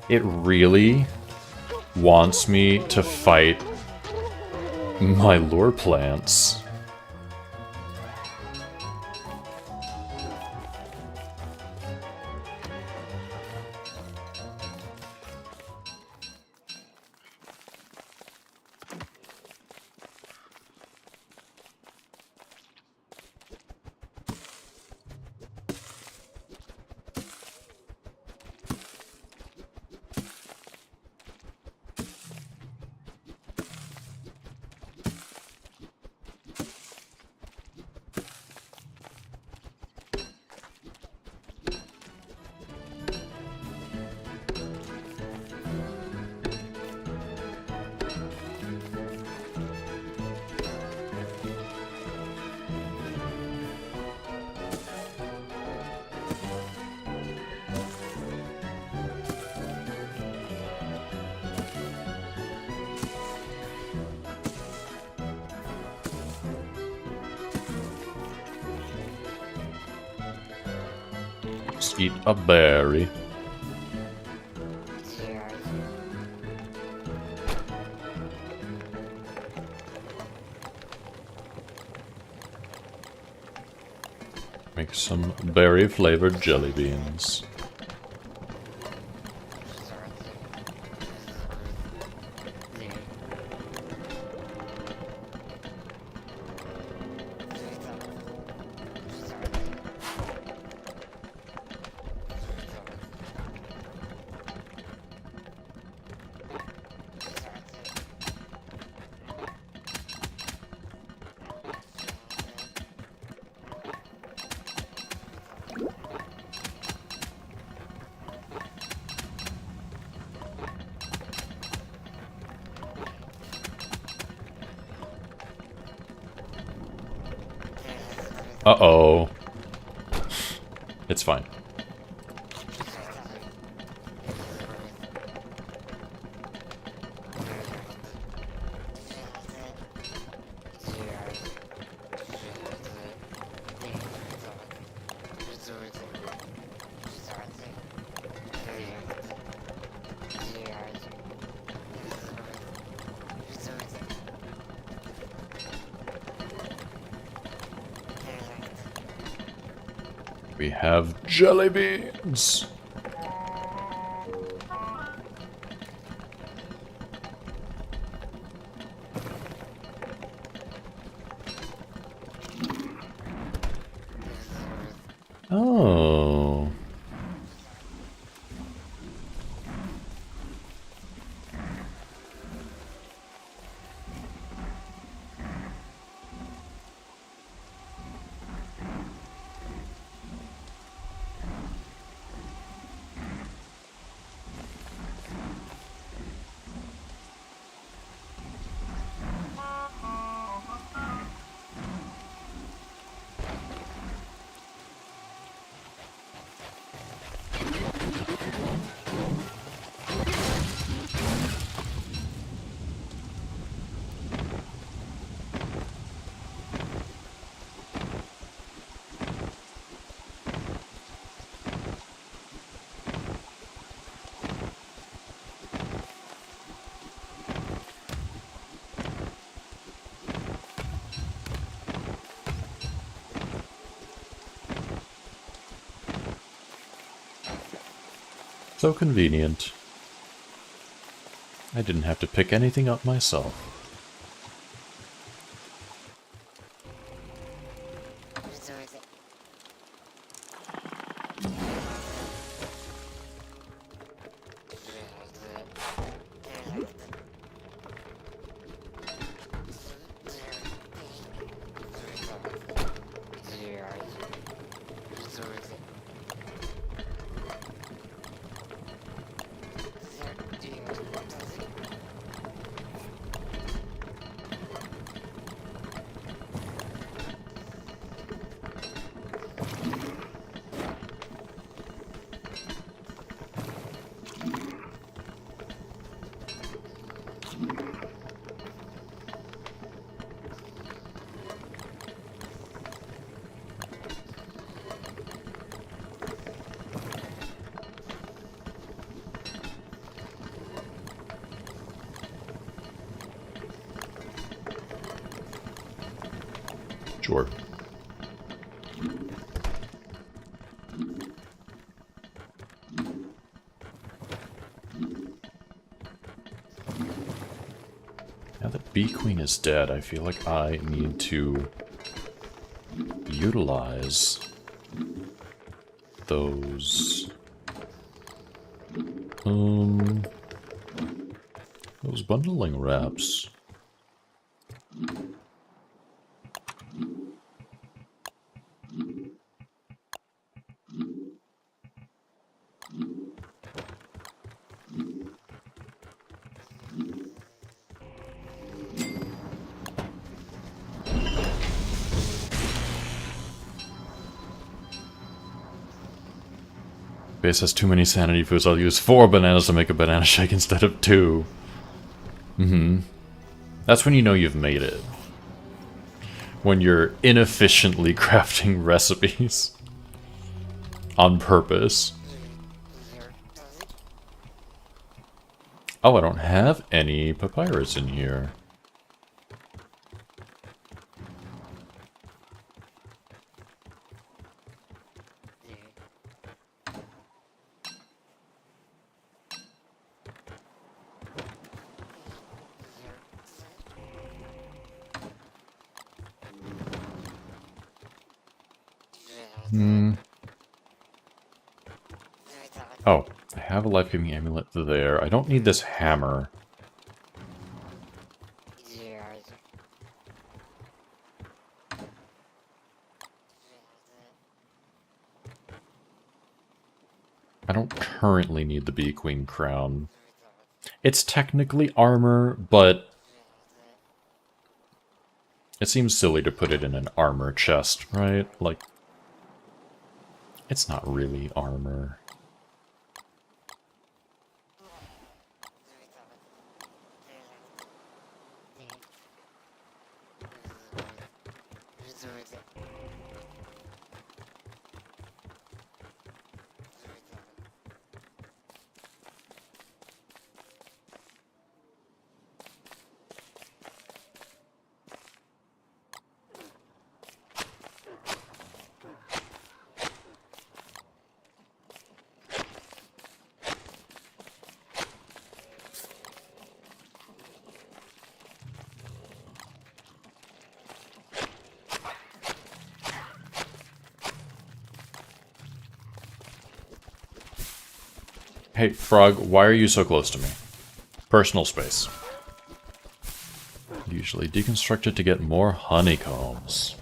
It really wants me to fight my lure plants. Just eat a berry. Make some berry-flavored jelly beans. Uh-oh. It's fine. We have jelly beans. Oh. So convenient. I didn't have to pick anything up myself. Sure. Now that Bee Queen is dead, I feel like I need to utilize those bundling wraps. Base has too many sanity foods. I'll use 4 bananas to make a banana shake instead of 2. That's when you know you've made it. When you're inefficiently crafting recipes. On purpose. Oh, I don't have any papyrus in here. Oh, I have a life-giving amulet there. I don't need this hammer. I don't currently need the Bee Queen crown. It's technically armor, but it seems silly to put it in an armor chest, right? Like, it's not really armor. Hey, Frog, why are you so close to me? Personal space. Usually deconstructed to get more honeycombs.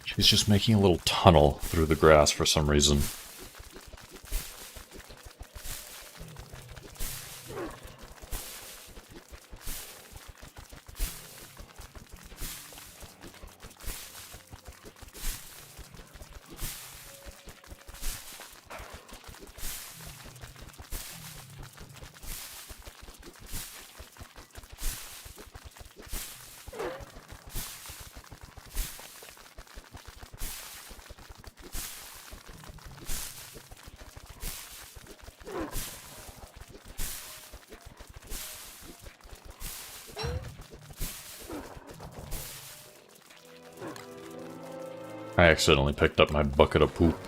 She's just making a little tunnel through the grass for some reason. I accidentally picked up my bucket of poop.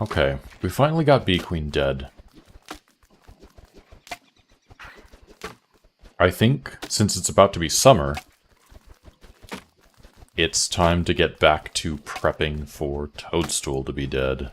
Okay, we finally got Bee Queen dead. I think, since it's about to be summer, it's time to get back to prepping for Toadstool to be dead.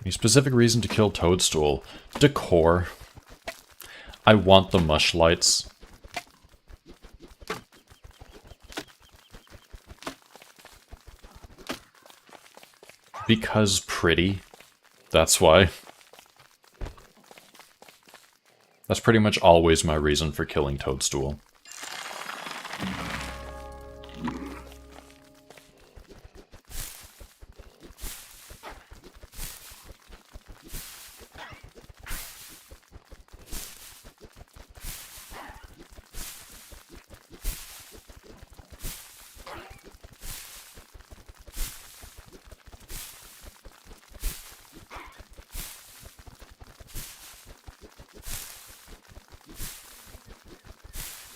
Any specific reason to kill Toadstool? Decor. I want the mush lights. Because pretty. That's why. That's pretty much always my reason for killing Toadstool.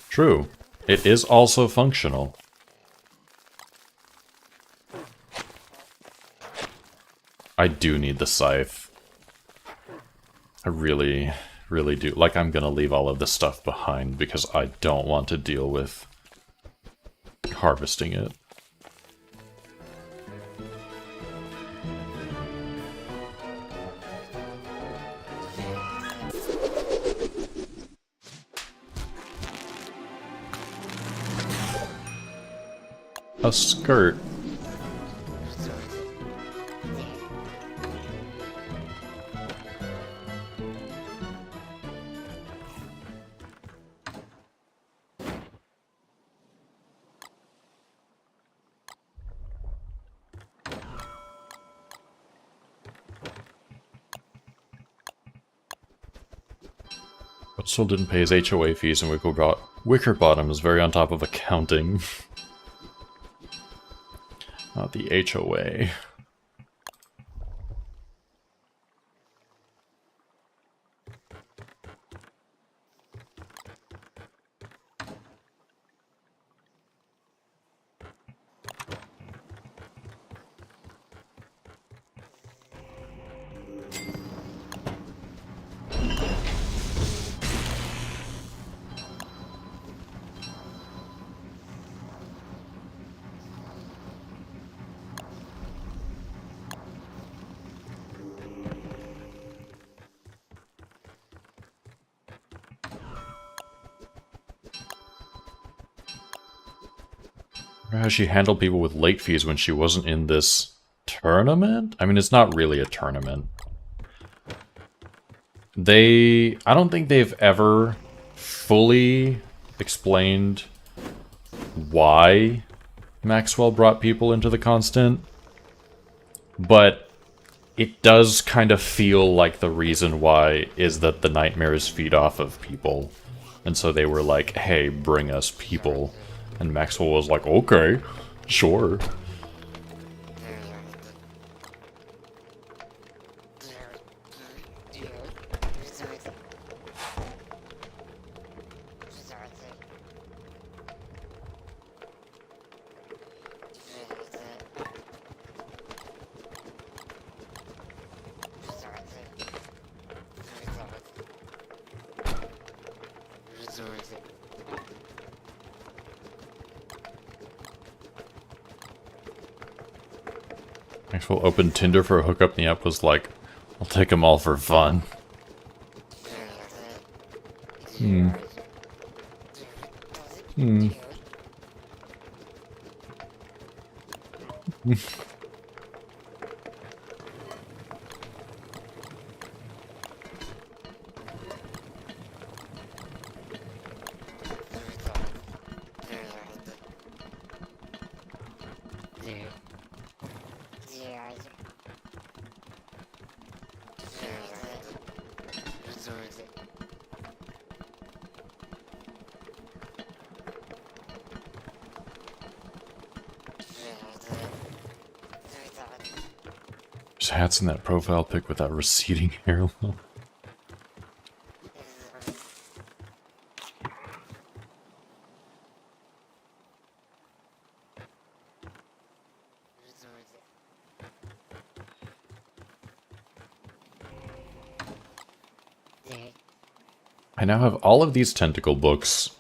True. It is also functional. I do need the scythe. I really, really do. Like, I'm gonna leave all of this stuff behind because I don't want to deal with harvesting it. A skirt. But still didn't pay his HOA fees, and Wickerbottom is very on top of accounting. Not the HOA. How she handled people with late fees when she wasn't in this tournament? I mean, it's not really a tournament. I don't think they've ever fully explained why Maxwell brought people into the Constant, but it does kind of feel like the reason why is that the nightmares feed off of people. And so they were like, hey, bring us people. And Maxwell was like, okay, sure. Maxwell opened Tinder for a hookup, and the app was like, I'll take them all for fun. There's hats in that profile pic with that receding hairline. I now have all of these tentacle books.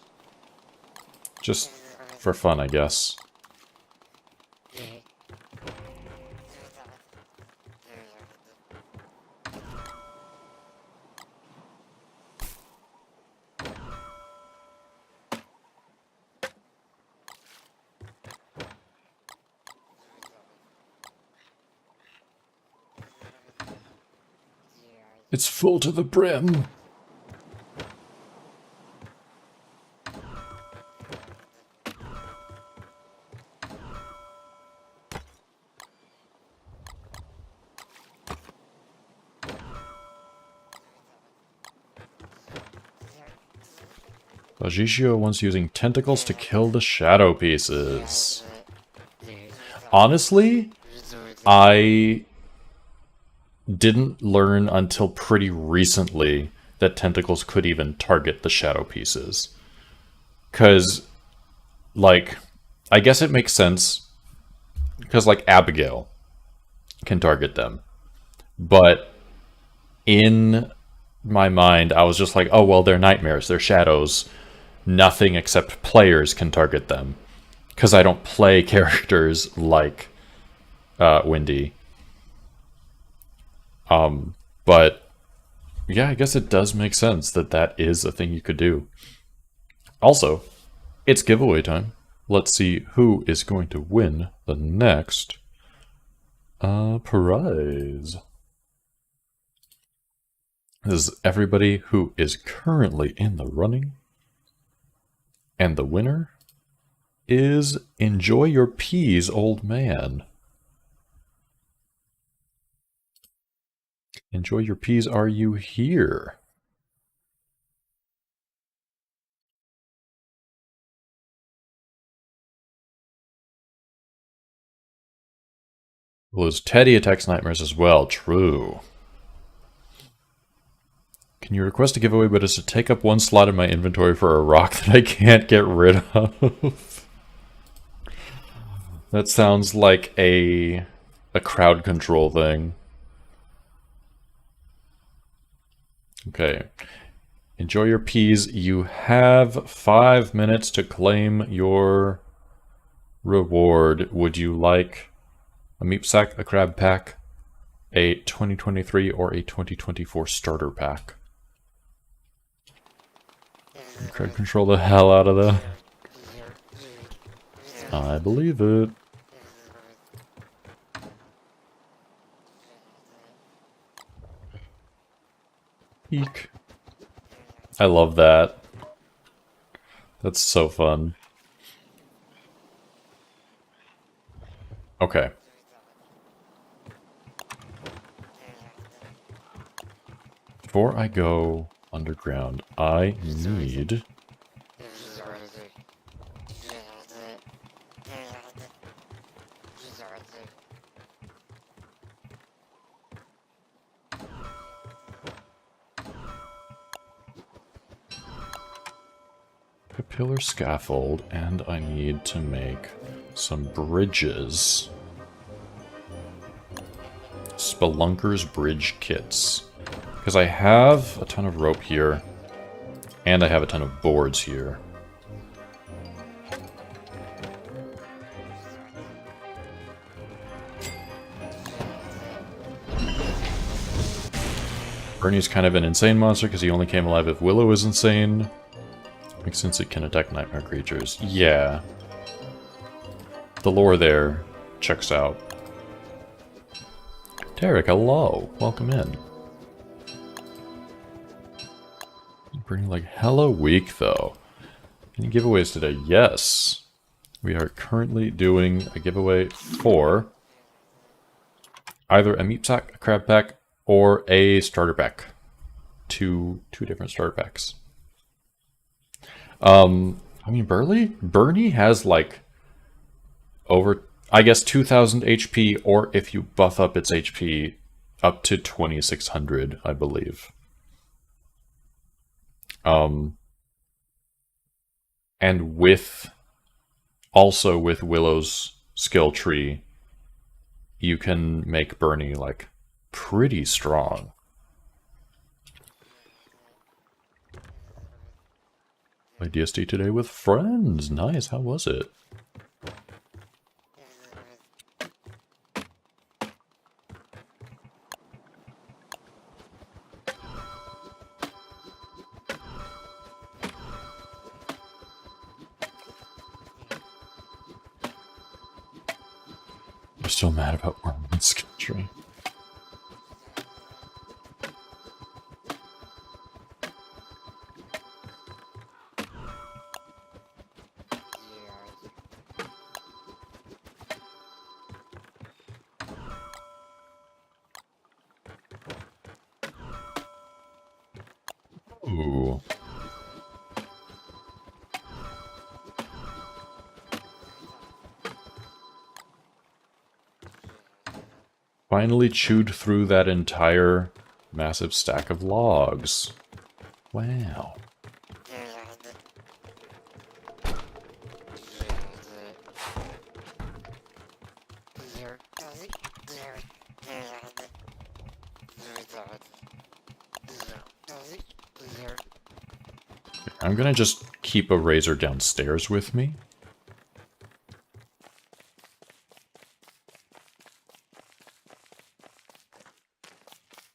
Just for fun, I guess. It's full to the brim. Bajishio once using tentacles to kill the shadow pieces. Honestly, I didn't learn until pretty recently that tentacles could even target the shadow pieces. 'Cause, like, I guess it makes sense. Because, like, Abigail can target them. But in my mind, I was just like, oh, well, they're nightmares, they're shadows. Nothing except players can target them. Because I don't play characters like Windy. But yeah, I guess it does make sense that that is a thing you could do. Also, it's giveaway time. Let's see who is going to win the next prize. This is everybody who is currently in the running. And the winner is Enjoy Your Peas, Old Man. Enjoy your peas, are you here? Well, Teddy attacks nightmares as well. True. Can you request a giveaway, but it's to take up one slot in my inventory for a rock that I can't get rid of? That sounds like a crowd control thing. Okay. Enjoy your peas. You have 5 minutes to claim your reward. Would you like a meat sack, a crab pack, a 2023 or a 2024 starter pack? Crowd control the hell out of that. I believe it. Eek. I love that. That's so fun. Okay. Before I go underground, I need... a pillar scaffold, and I need to make some bridges. Spelunker's bridge kits. Because I have a ton of rope here, and I have a ton of boards here. Bernie's kind of an insane monster because he only came alive if Willow is insane. Makes sense it can attack nightmare creatures. Yeah. The lore there checks out. Derek, hello. Welcome in. Bring like hella weak though. Any giveaways today? Yes. We are currently doing a giveaway for either a meat sack, a crab pack, or a starter pack. Two different starter packs. I mean, Bernie has like over, I guess, 2,000 HP, or if you buff up its HP, up to 2,600, I believe. And also with Willow's skill tree, you can make Bernie like pretty strong. Played DSD today with friends. Nice. How was it? You're still mad about Wormwood skill tree. Ooh. Finally chewed through that entire massive stack of logs. Wow. I'm gonna just keep a razor downstairs with me.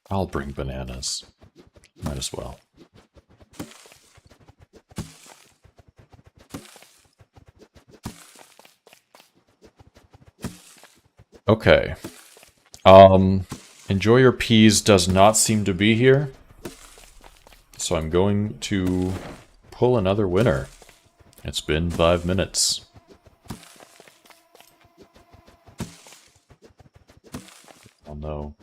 I'll bring bananas. Might as well. Okay. Enjoy Your Peas does not seem to be here. So I'm going to pull another winner. It's been 5 minutes. Oh no.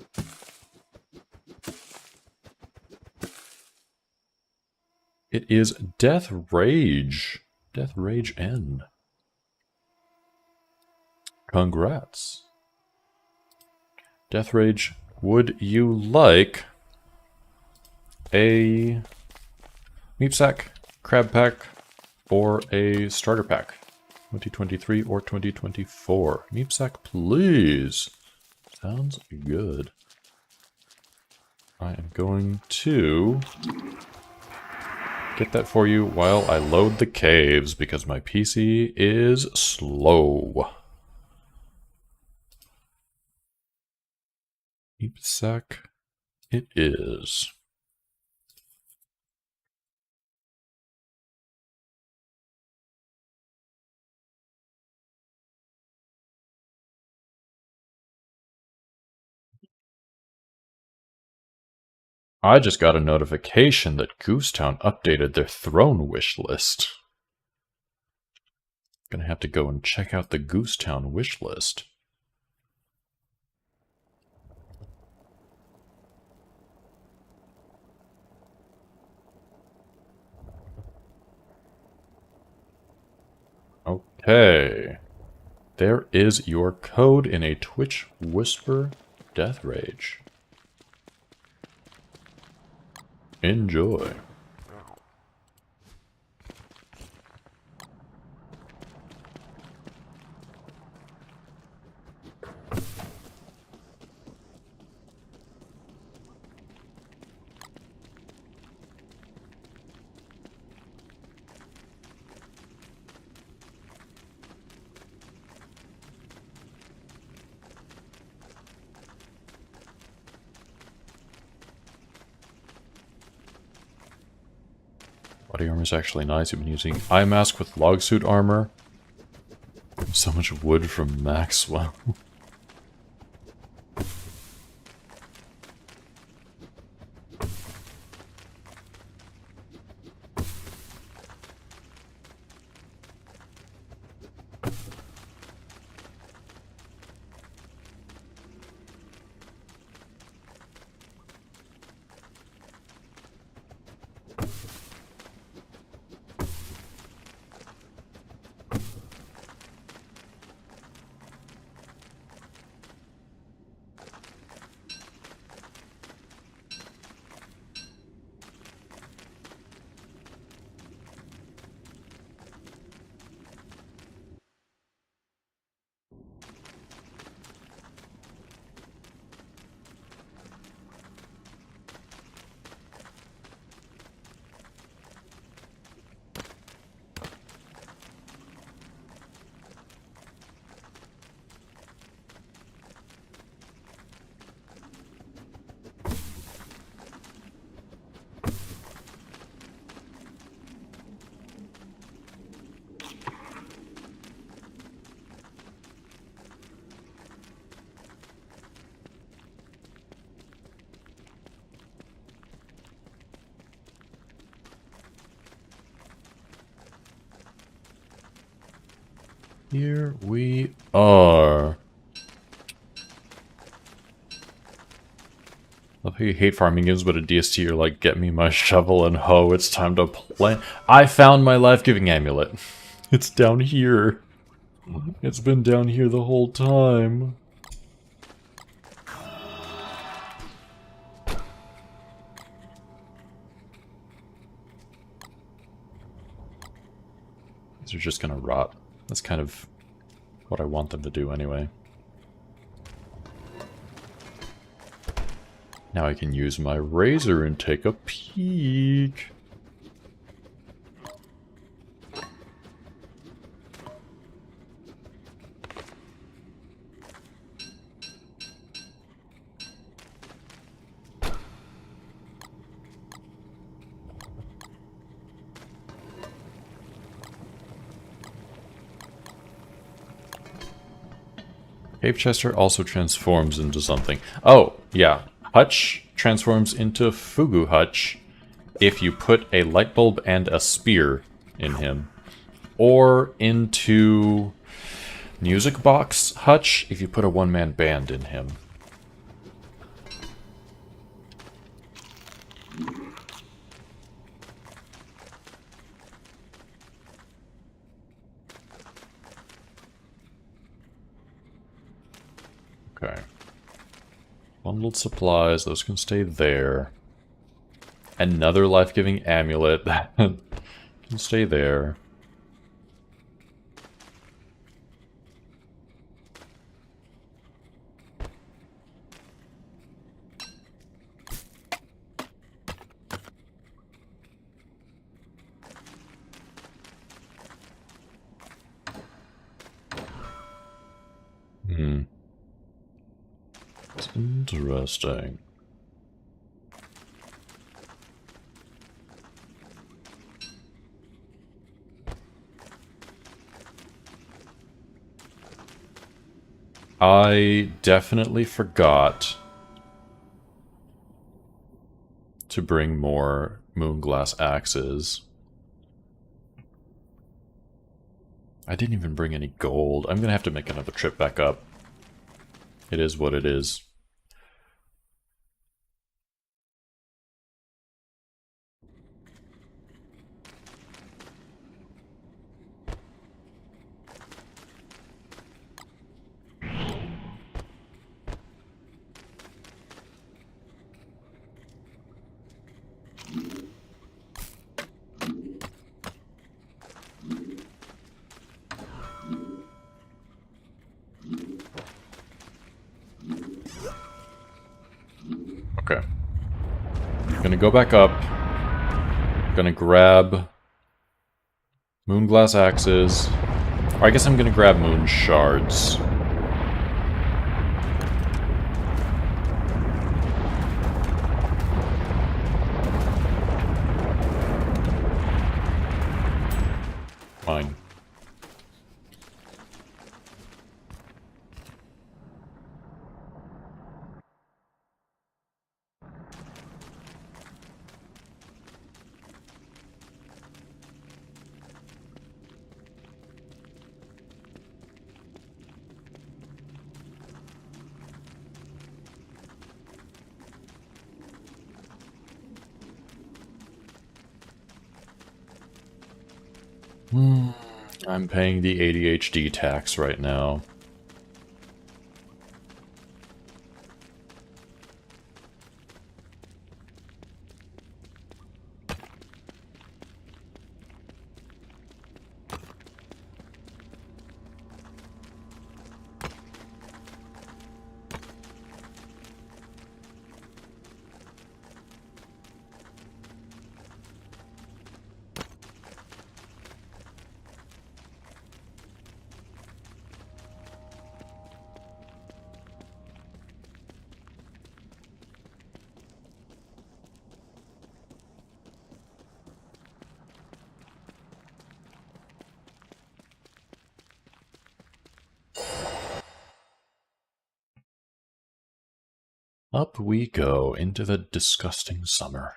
It is Death Rage. Death Rage N. Congrats. Death Rage, would you like a meat sack, crab pack, or a starter pack? 2023 or 2024? Meat sack, please. Sounds good. I am going to get that for you while I load the caves because my PC is slow. Meat sack it is. I just got a notification that Goosetown updated their throne wish list. Gonna have to go and check out the Goosetown wish list. Okay. There is your code in a Twitch Whisper Death Rage. Enjoy. Body armor is actually nice. I've been using eye mask with log suit armor. So much wood from Maxwell. Here we are. Love how you hate farming games, but a DST you're like, get me my shovel and hoe, it's time to plant. I found my life-giving amulet. It's down here. It's been down here the whole time. These are just gonna rot. That's kind of what I want them to do anyway. Now I can use my razor and take a peek. Cave Chester also transforms into something. Oh, yeah. Hutch transforms into Fugu Hutch if you put a light bulb and a spear in him. Or into Music Box Hutch if you put a one-man band in him. Okay. Bundled supplies, those can stay there. Another life-giving amulet, that can stay there. It's interesting. I definitely forgot to bring more moonglass axes. I didn't even bring any gold. I'm gonna have to make another trip back up. It is what it is. Okay. I'm gonna go back up. I'm gonna grab moonglass axes. Or I guess I'm gonna grab moon shards. Fine. I'm paying the ADHD tax right now. Up we go into the disgusting summer.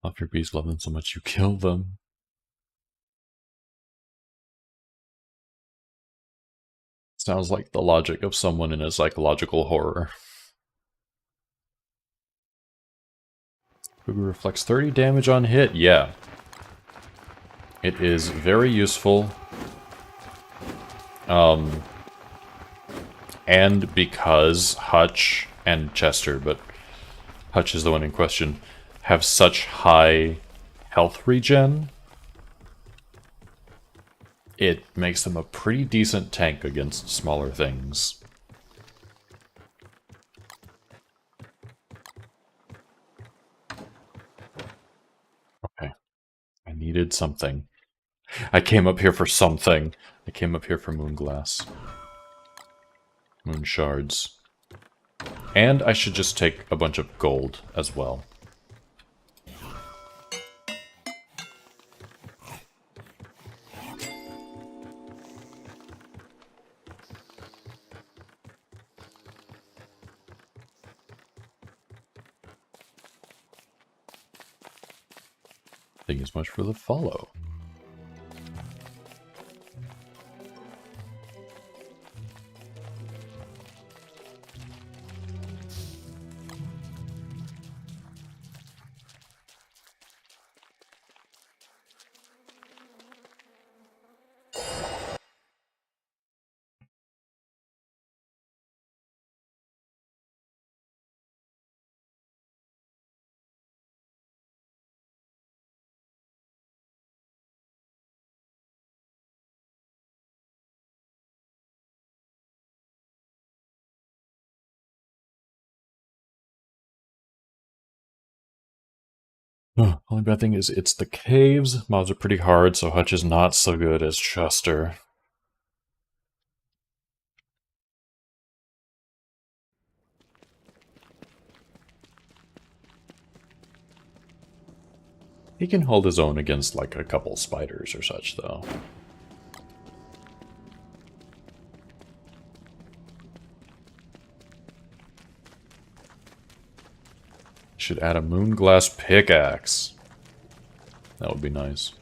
Love your bees, love them so much you kill them. Sounds like the logic of someone in a psychological horror. Fugu reflects 30 damage on hit. Yeah. It is very useful. And because Hutch and Chester, but Hutch is the one in question, have such high health regen, it makes them a pretty decent tank against smaller things. Okay. I needed something. I came up here for something. I came up here for Moonglass. Moon shards. And I should just take a bunch of gold as well. Thank you so much for the follow. Only bad thing is it's the caves. Mobs are pretty hard, so Hutch is not so good as Chester. He can hold his own against like a couple spiders or such, though. Should add a Moonglass pickaxe. That would be nice.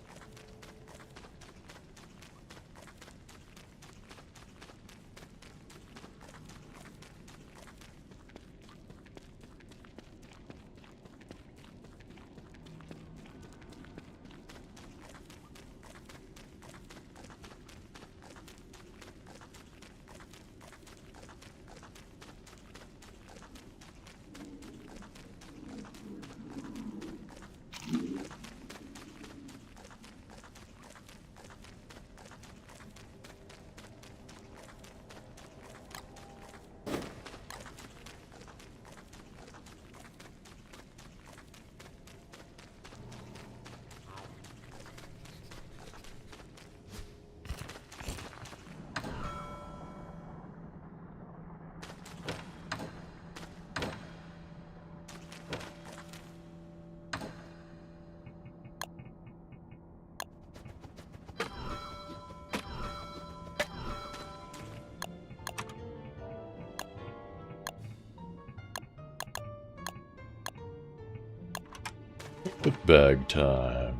Bag time.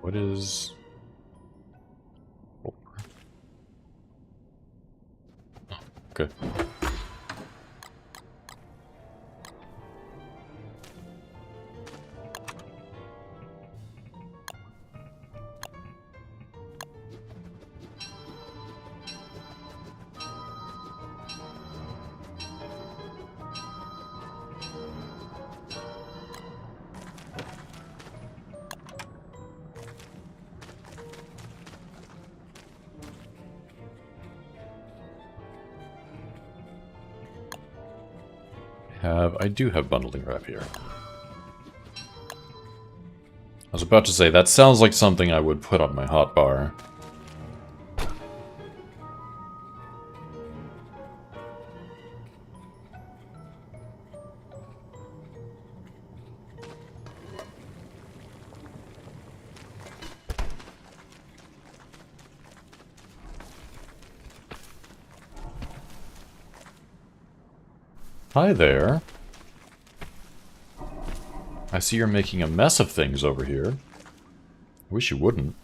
What is... Oh. Okay. I do have bundling wrap here. I was about to say, that sounds like something I would put on my hotbar. Hi there. I see you're making a mess of things over here. I wish you wouldn't.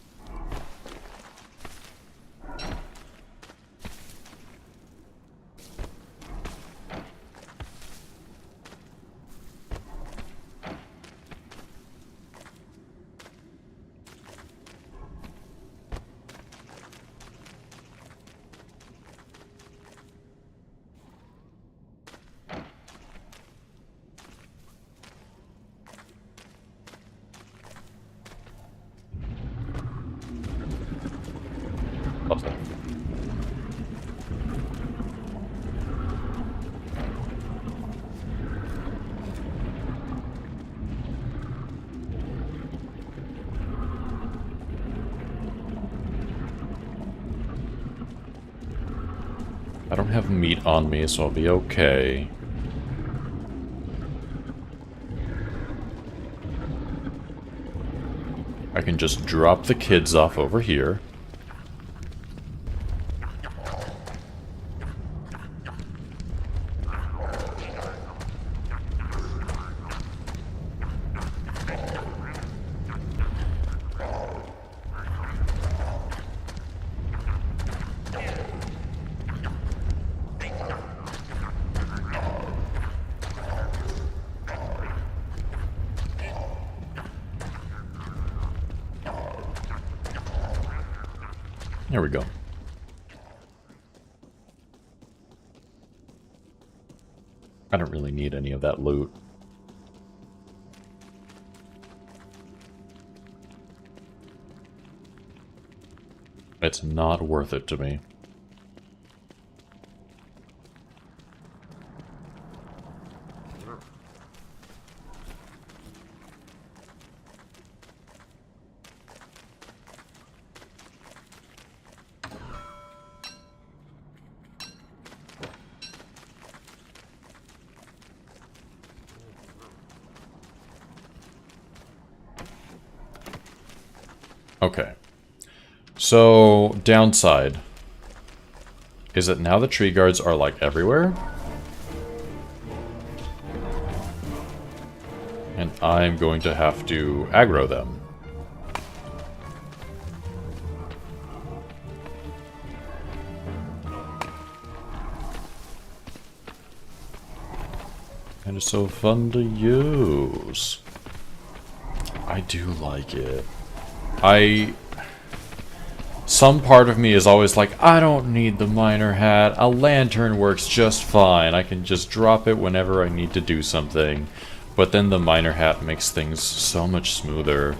I don't have meat on me, so I'll be okay. I can just drop the kids off over here. There we go. I don't really need any of that loot. It's not worth it to me. Okay. So, downside is that now the tree guards are like everywhere. And I'm going to have to aggro them. And it's so fun to use. I do like it. Some part of me is always like, I don't need the miner hat. A lantern works just fine. I can just drop it whenever I need to do something. But then the miner hat makes things so much smoother.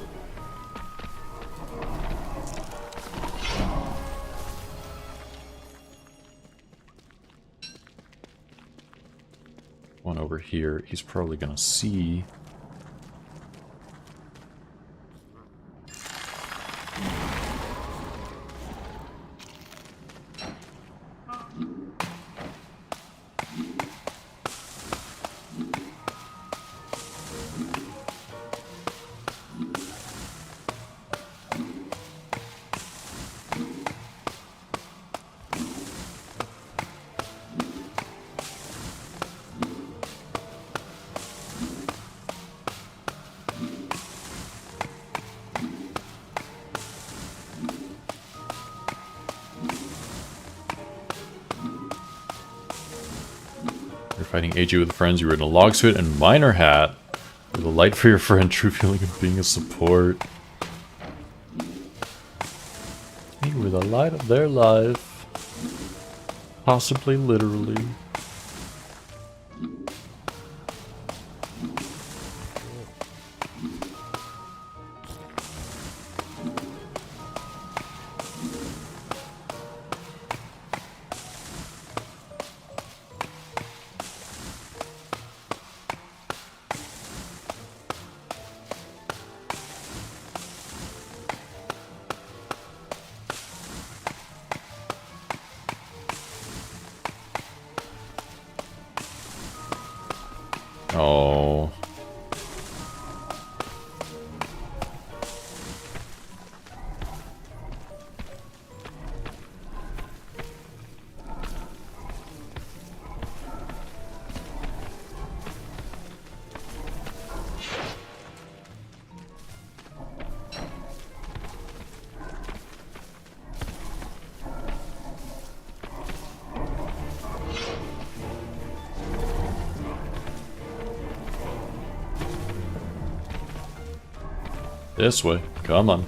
One over here. He's probably gonna see. Fighting AG with friends, you were in a log suit and miner hat. With a light for your friend, true feeling of being a support. You were the light of their life. Possibly literally. Oh. This way. Come on.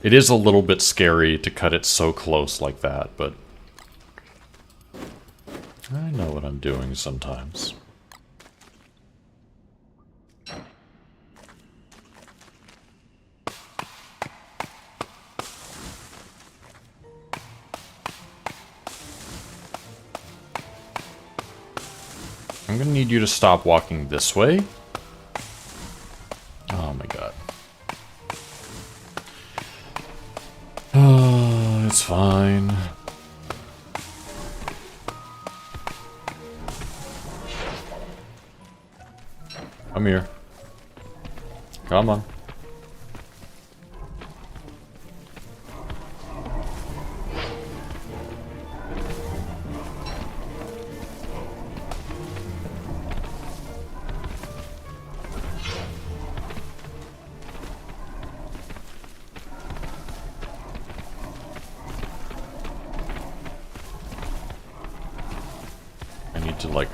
It is a little bit scary to cut it so close like that, but I know what I'm doing sometimes. I'm gonna need you to stop walking this way. Oh my god. Oh, it's fine. Come here. Come on. To like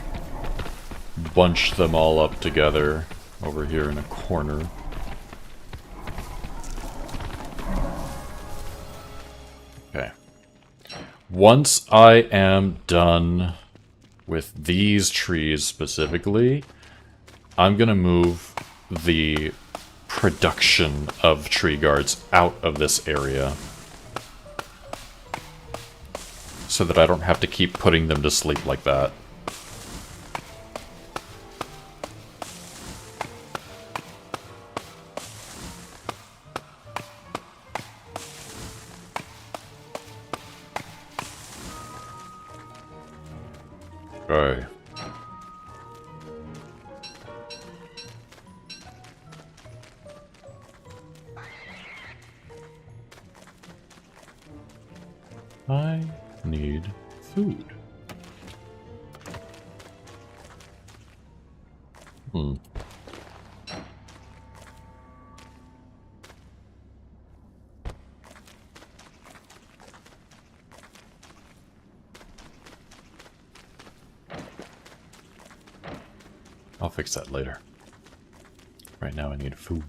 bunch them all up together over here in a corner. Okay. Once I am done with these trees specifically, I'm gonna move the production of tree guards out of this area so that I don't have to keep putting them to sleep like that. Okay. I need food. I'll fix that later. Right now I need food.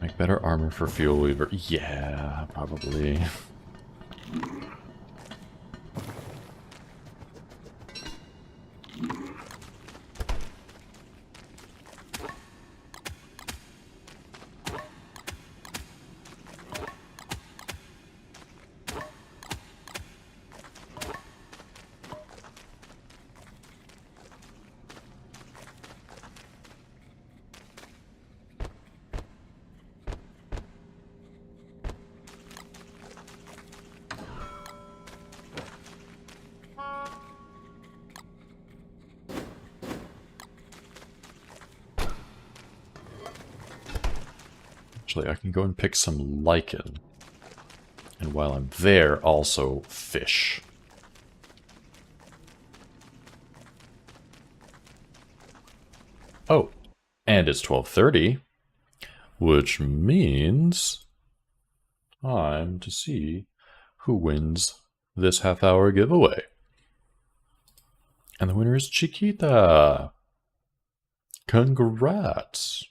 Make better armor for Fuel Weaver. Yeah, probably. Actually, I can go and pick some lichen. And while I'm there, also fish. Oh, and it's 12:30, which means time to see who wins this half-hour giveaway. And the winner is Chiquita. Congrats.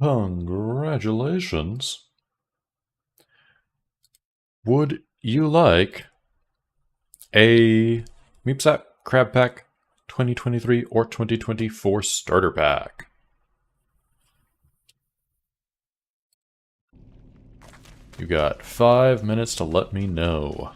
Congratulations. Would you like a Meepsap Crab Pack 2023 or 2024 Starter Pack? You got 5 minutes to let me know.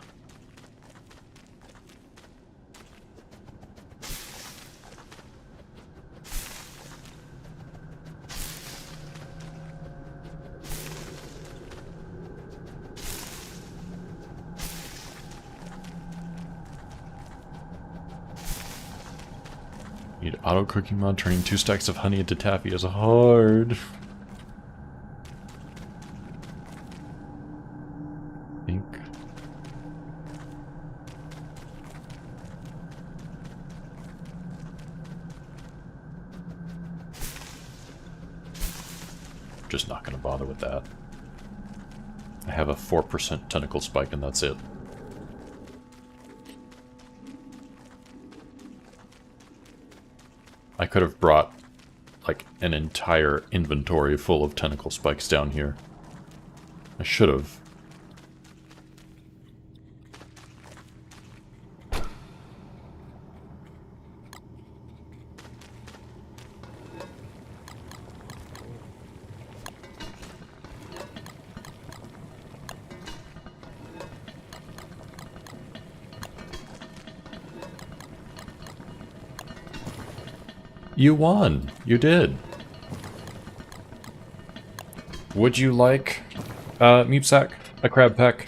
Need auto cooking mod. Turning 2 stacks of honey into taffy is hard. Just not going to bother with that. I have a 4% tentacle spike and that's it. I could have brought like an entire inventory full of tentacle spikes down here. I should have. You won! You did! Would you like Meepsack, a Crab Pack,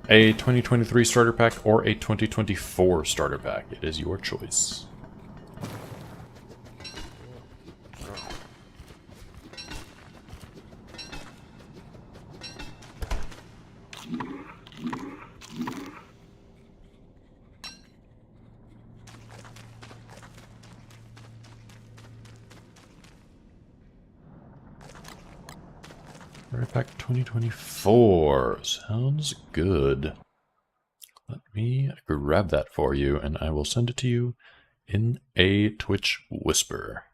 a 2023 Starter Pack, or a 2024 Starter Pack? It is your choice. Pack 2024. Sounds good. Let me grab that for you, and I will send it to you in a Twitch whisper.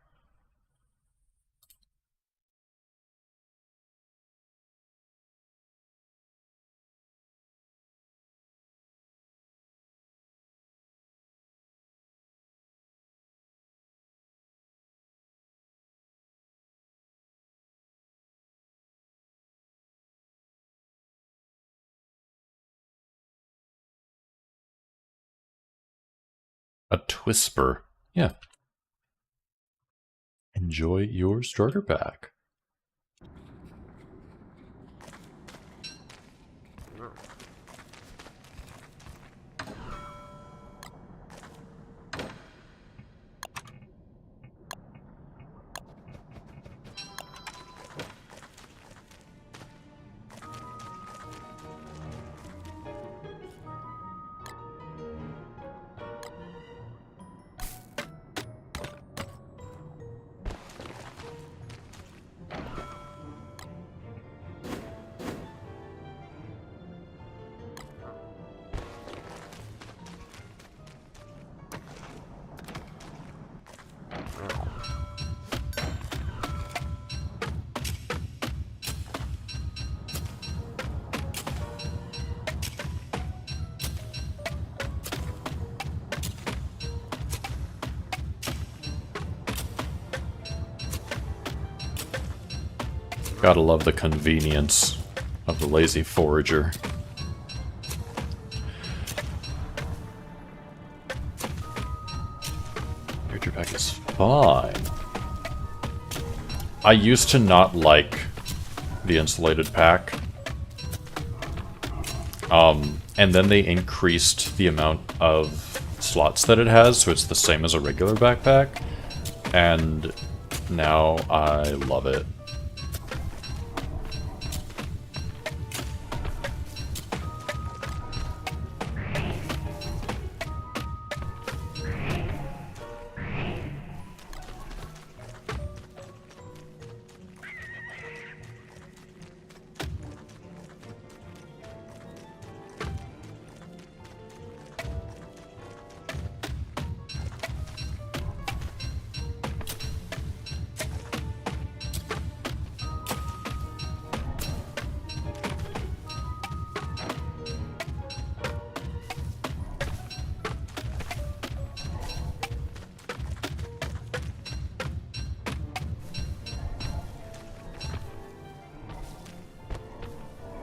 A Twisper. Yeah. Enjoy your starter pack. Gotta love the convenience of the lazy forager. Character pack is fine. I used to not like the insulated pack. And then they increased the amount of slots that it has, so it's the same as a regular backpack. And now I love it.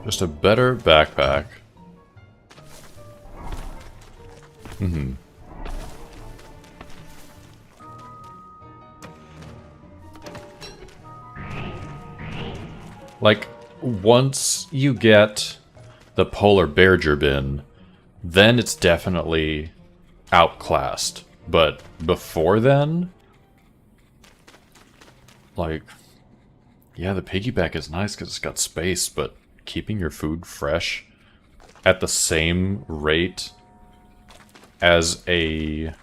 Just a better backpack. Like, once you get the polar bear gerbin, then it's definitely outclassed. But before then, like, yeah, the piggyback is nice because it's got space, but keeping your food fresh at the same rate as a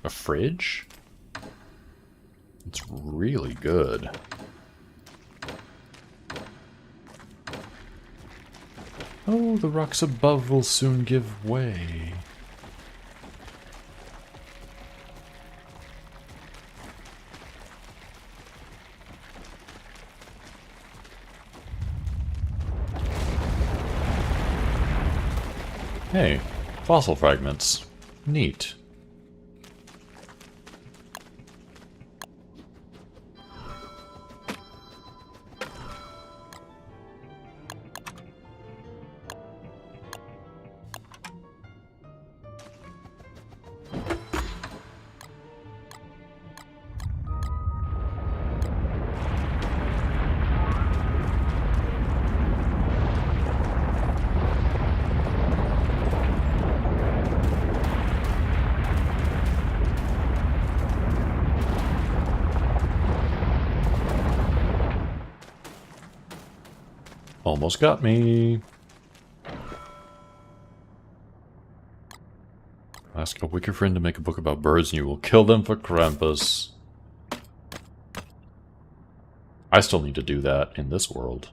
fridge, it's really good. Oh, the rocks above will soon give way. Hey, fossil fragments. Neat. Almost got me. Ask a wicked friend to make a book about birds and you will kill them for Krampus. I still need to do that in this world.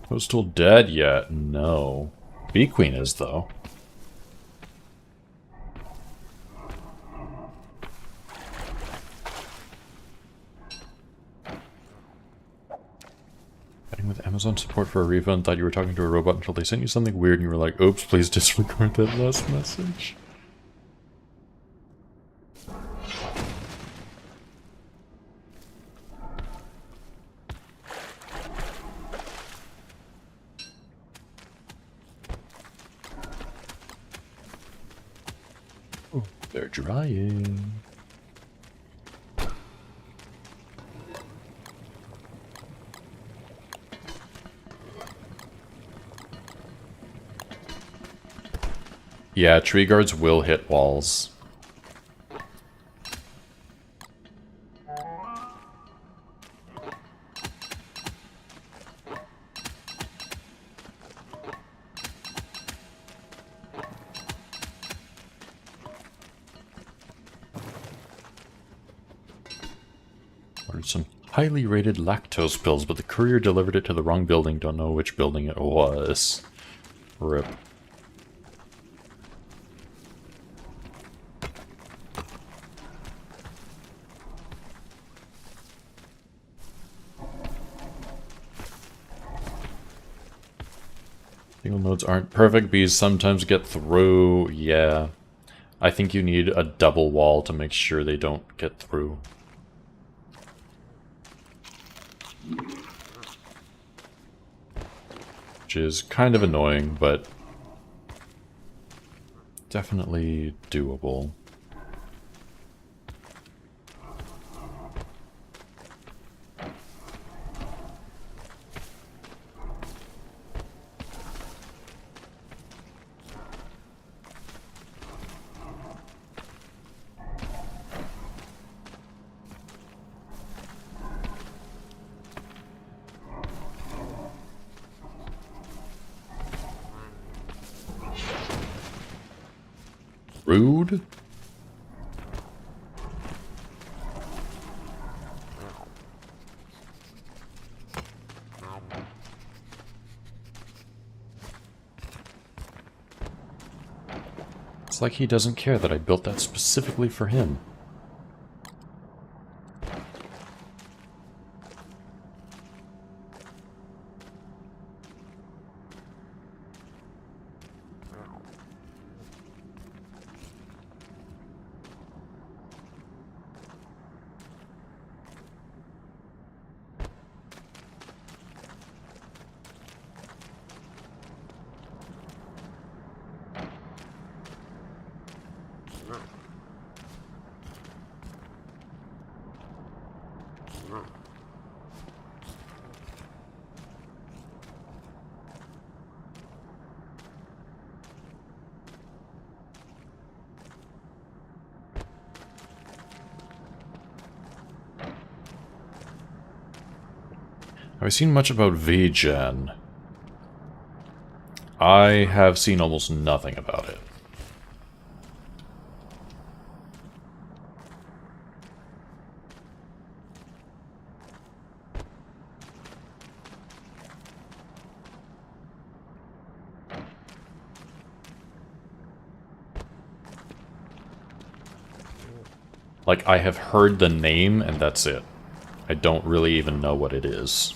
Postal dead yet? No. Bee Queen is, though. Chatting with Amazon support for a refund, thought you were talking to a robot until they sent you something weird and you were like, oops, please disregard that last message. They're drying. Yeah, tree guards will hit walls. Ordered some highly rated lactose pills, but the courier delivered it to the wrong building. Don't know which building it was. RIP. Single nodes aren't perfect. Bees sometimes get through. Yeah. I think you need a double wall to make sure they don't get through. Which is kind of annoying, but definitely doable. Rude? It's like he doesn't care that I built that specifically for him. Have I seen much about VGen? I have seen almost nothing about it. Like, I have heard the name, and that's it. I don't really even know what it is.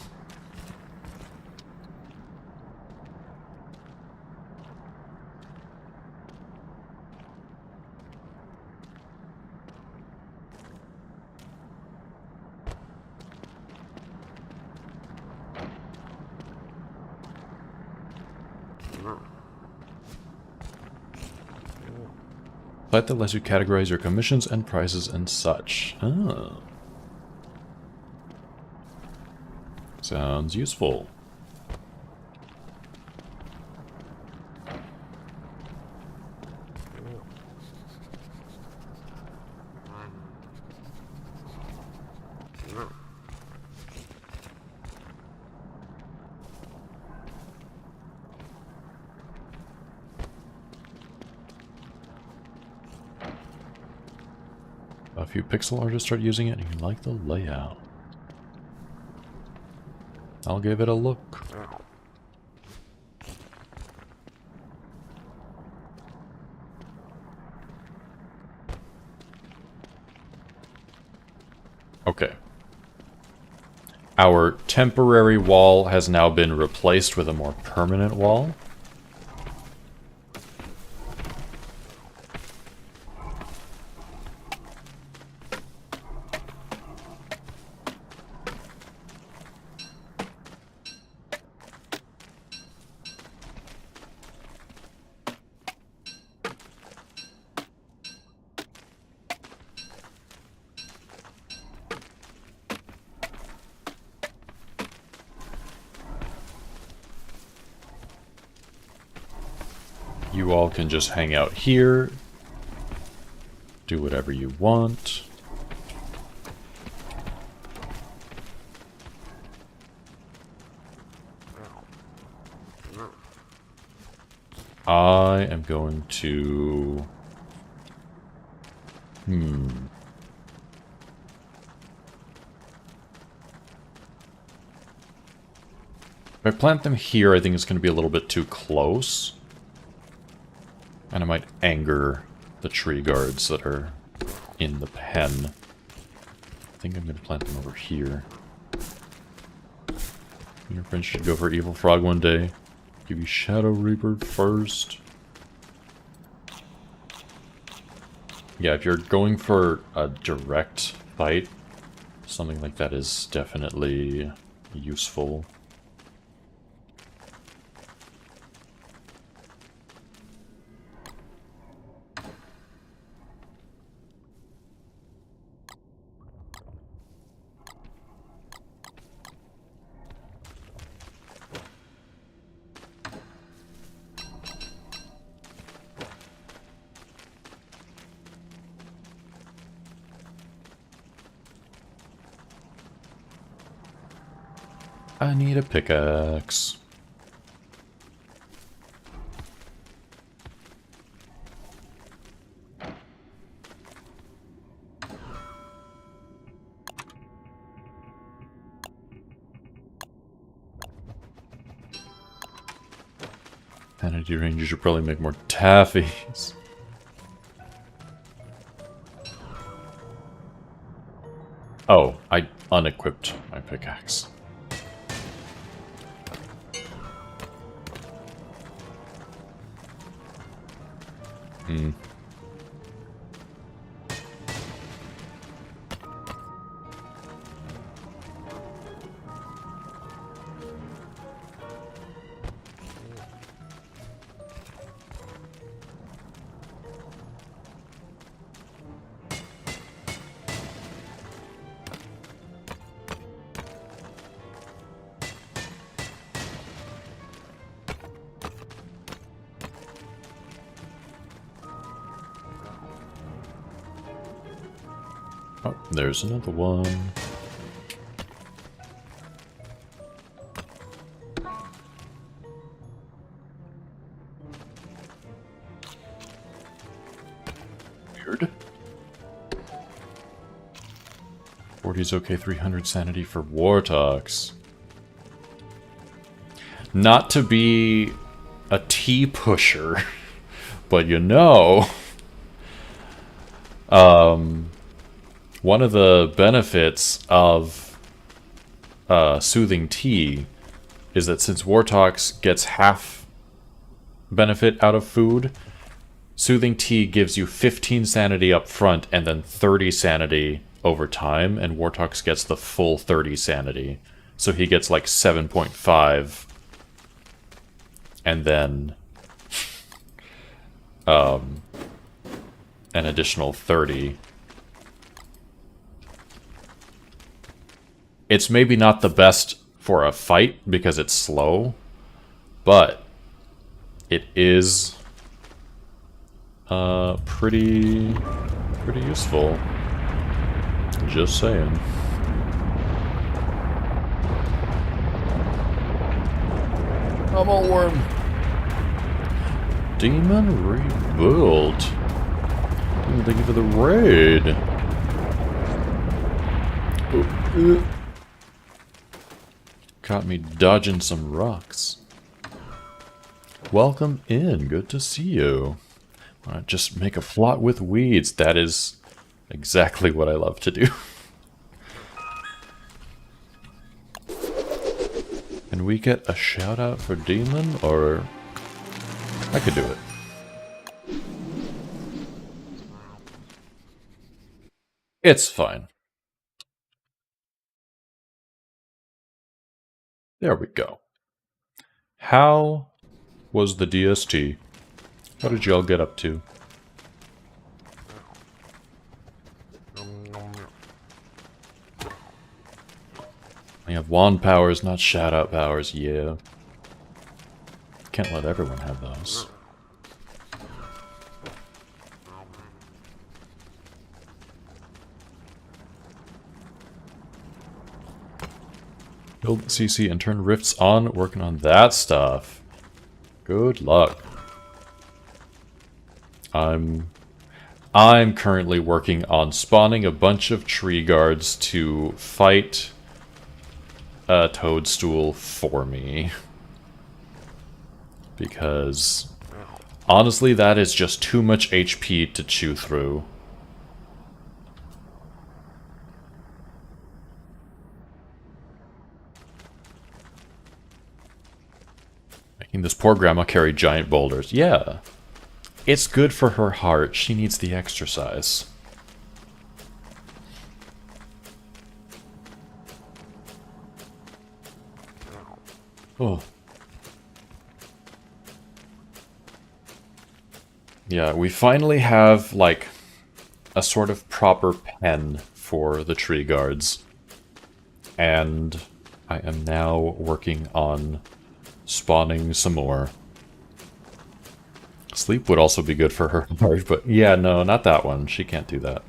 Site that lets you categorize your commissions and prices and such. Oh. Sounds useful. A few pixel artists start using it and you like the layout. I'll give it a look. Okay. Our temporary wall has now been replaced with a more permanent wall. You all can just hang out here, do whatever you want. I am going to... If I plant them here, I think it's going to be a little bit too close. And I might anger the tree guards that are in the pen. I think I'm going to plant them over here. Your friends should go for Evil Frog one day. Give you Shadow Reaper first. Yeah, if you're going for a direct fight, something like that is definitely useful. I need a pickaxe. Energy Rangers should probably make more taffies. Oh, I unequipped my pickaxe. Hmm. Oh, there's another one. Weird. 40's okay, 300 sanity for Wartox. Not to be a tea pusher, but you know... one of the benefits of soothing tea is that since Wartox gets half benefit out of food, soothing tea gives you 15 sanity up front and then 30 sanity over time, and Wartox gets the full 30 sanity. So he gets like 7.5 and then an additional 30. It's maybe not the best for a fight because it's slow, but it is pretty useful. Just saying. I'm a worm. Demon rebuild. Thank you for the raid. Ooh. Caught me dodging some rocks. Welcome in. Good to see you. Just make a plot with weeds. That is exactly what I love to do. Can we get a shout out for Demon, or I could do it. It's fine. There we go. How was the DST? How did y'all get up to? We have wand powers, not shout-out powers, yeah. Can't let everyone have those. Build CC and turn rifts on, working on that stuff. Good luck. I'm currently working on spawning a bunch of tree guards to fight a toadstool for me. Because honestly, that is just too much HP to chew through. Making this poor grandma carry giant boulders. Yeah. It's good for her heart. She needs the exercise. Oh. Yeah, we finally have, like, a sort of proper pen for the tree guards. And I am now working on spawning some more. Sleep would also be good for her heart, but yeah, no, not that one. She can't do that.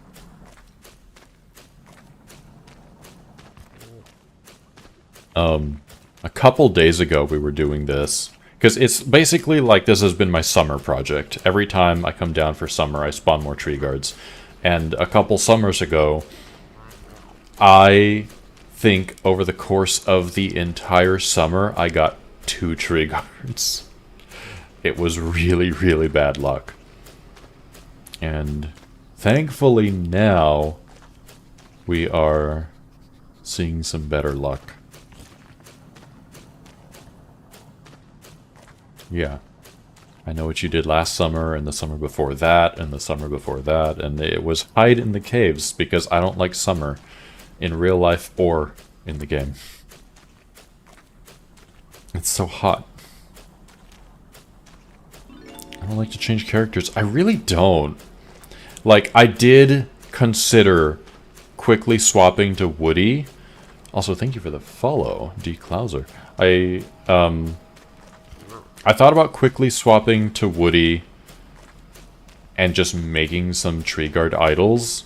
A couple days ago we were doing this, because it's basically like this has been my summer project. Every time I come down for summer, I spawn more tree guards. And a couple summers ago, I think over the course of the entire summer, I got 2 tree guards. It was really, really bad luck. And thankfully now, we are seeing some better luck. Yeah. I know what you did last summer, and the summer before that, and the summer before that, and it was hide in the caves, because I don't like summer in real life or in the game. It's so hot. I don't like to change characters. I really don't. Like, I did consider quickly swapping to Woody. Also, thank you for the follow, D. Klauser. I thought about quickly swapping to Woody and just making some tree guard idols,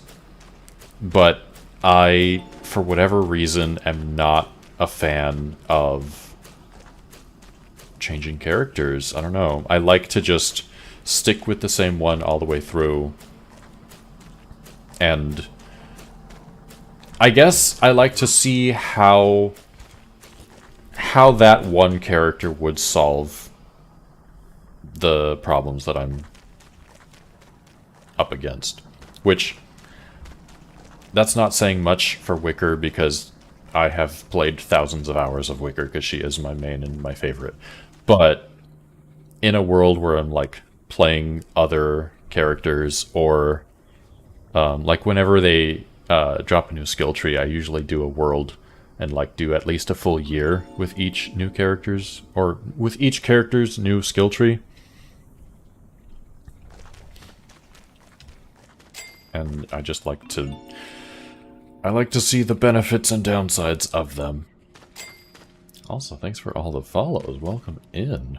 but I, for whatever reason, am not a fan of changing characters. I don't know. I like to just stick with the same one all the way through. And I guess I like to see how that one character would solve the problems that I'm up against. Which, that's not saying much for Wicker, because I have played thousands of hours of Wicker, because she is my main and my favorite. But in a world where I'm, like, playing other characters, or, like, whenever they drop a new skill tree, I usually do a world and, like, do at least a full year with each new character's, or with each character's new skill tree. And I just like to... I like to see the benefits and downsides of them. Also, thanks for all the follows. Welcome in.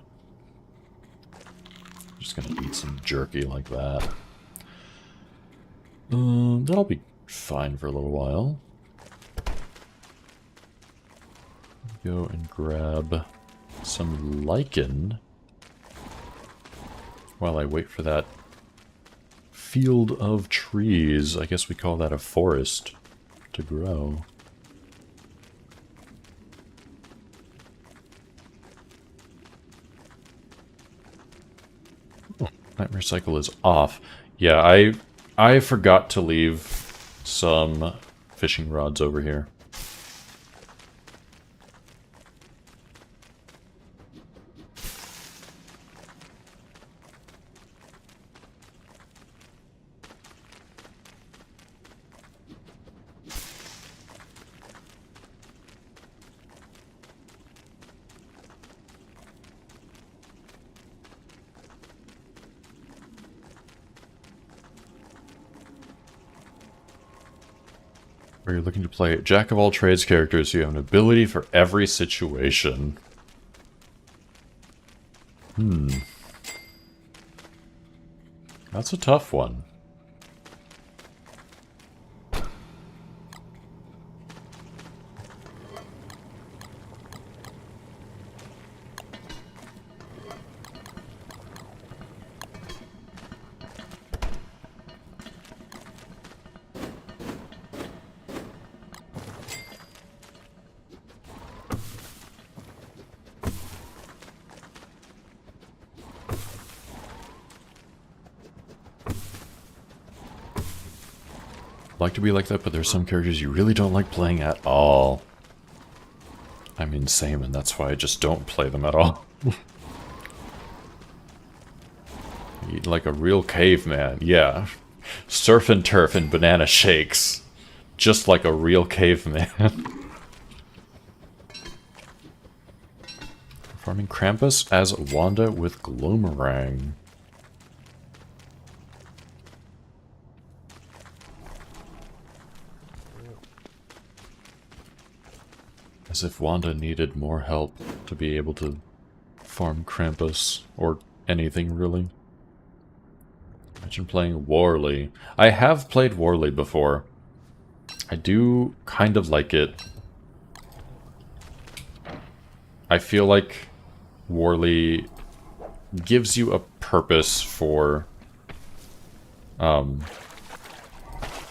I'm just gonna eat some jerky like that. That'll be fine for a little while. Go and grab some lichen while I wait for that field of trees, I guess we call that a forest, to grow. Oh, Nightmare Cycle is off. Yeah, I forgot to leave some fishing rods over here. Where you're looking to play jack-of-all-trades characters, you have an ability for every situation. That's a tough one. Like to be like that, but there's some characters you really don't like playing at all. I'm insane, and that's why I just don't play them at all. Eat like a real caveman, yeah. Surf and turf and banana shakes. Just like a real caveman. Farming Krampus as Wanda with Gloomerang. As if Wanda needed more help to be able to farm Krampus, or anything really. Imagine playing Warley. I have played Warley before. I do kind of like it. I feel like Warley gives you a purpose for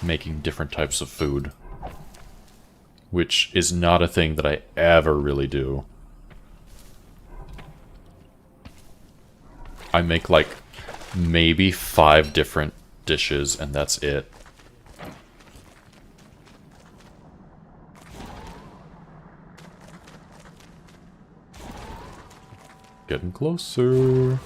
making different types of food. Which is not a thing that I ever really do. I make like maybe 5 different dishes and that's it. Getting closer.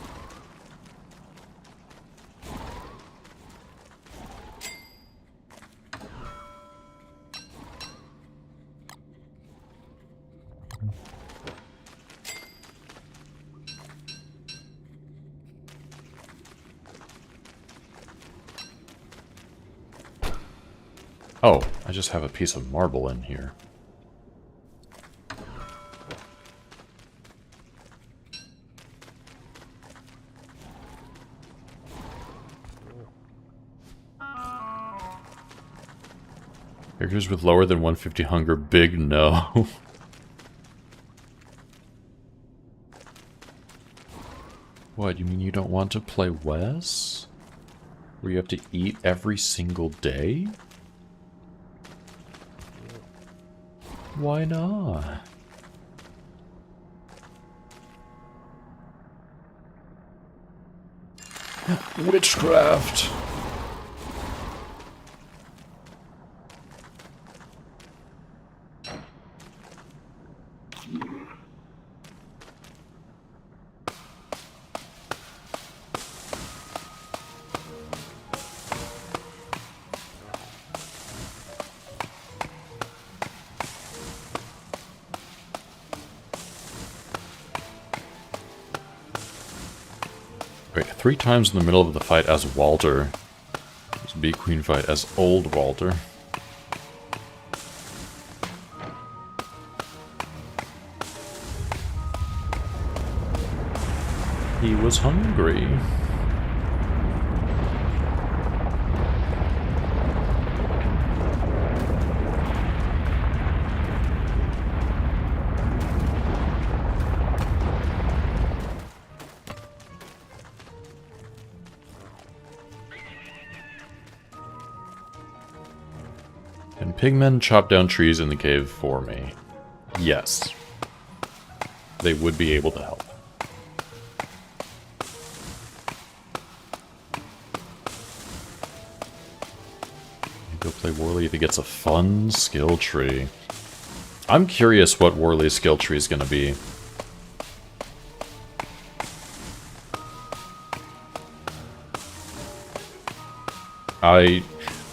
Oh, I just have a piece of marble in here. Characters with lower than 150 hunger, big no. What, you mean you don't want to play Wes? Where you have to eat every single day? Why not? Witchcraft! Wait, 3 times in the middle of the fight as Walter. This Bee Queen fight as old Walter. He was hungry. Can pigmen chop down trees in the cave for me? Yes. They would be able to help. Go play Warley if he gets a fun skill tree. I'm curious what Warley's skill tree is going to be.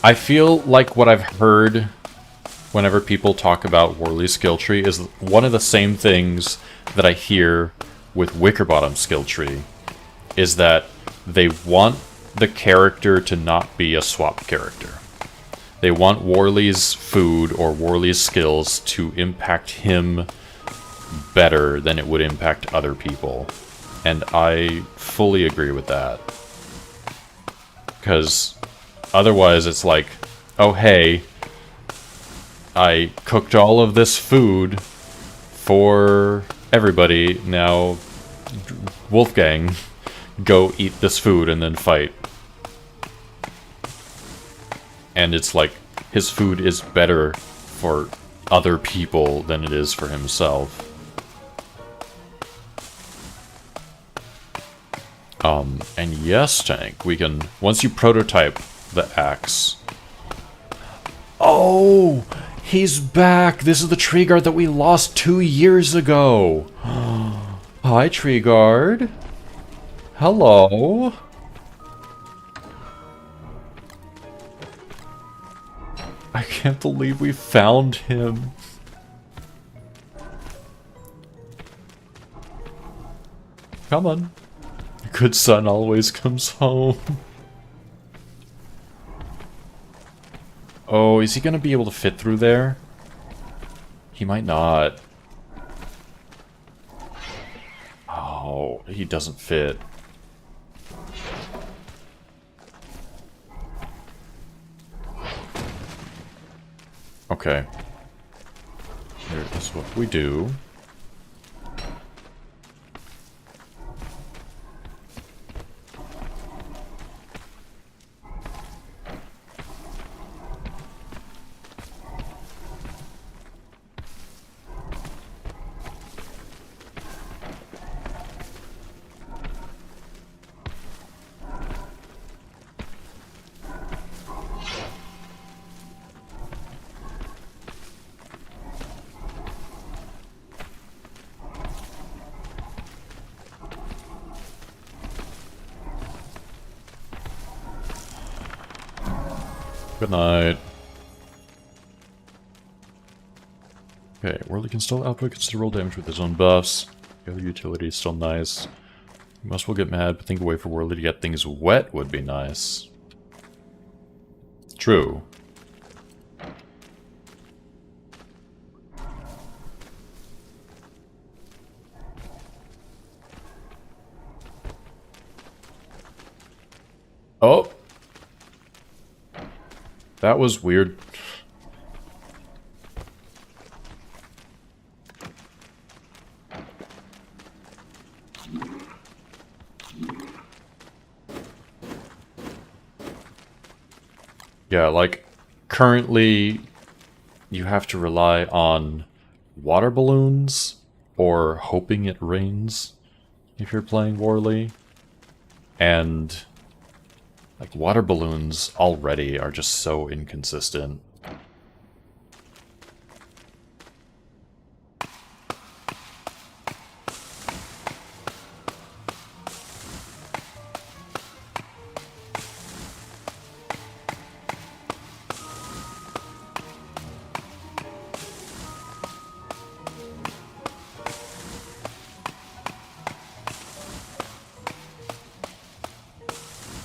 I feel like what I've heard whenever people talk about Warley's skill tree is one of the same things that I hear with Wickerbottom's skill tree, is that they want the character to not be a swap character. They want Warley's food or Warley's skills to impact him better than it would impact other people. And I fully agree with that. Because otherwise it's like, oh hey, I cooked all of this food for everybody, now Wolfgang, go eat this food and then fight. And it's like, his food is better for other people than it is for himself. And yes, Tank, we can, once you prototype the axe... Oh! He's back! This is the tree guard that we lost 2 years ago! Hi, tree guard. Hello. I can't believe we found him. Come on. A good son always comes home. Oh, is he gonna be able to fit through there? He might not. Oh, he doesn't fit. Okay. Here is what we do. Good night. Okay, Whirly can still output considerable damage with his own buffs. The other utility is still nice. Most will get mad, but think a way for Whirly to get things wet would be nice. True. Oh! That was weird. Yeah, like, currently you have to rely on water balloons or hoping it rains if you're playing Warley. And, like, water balloons already are just so inconsistent.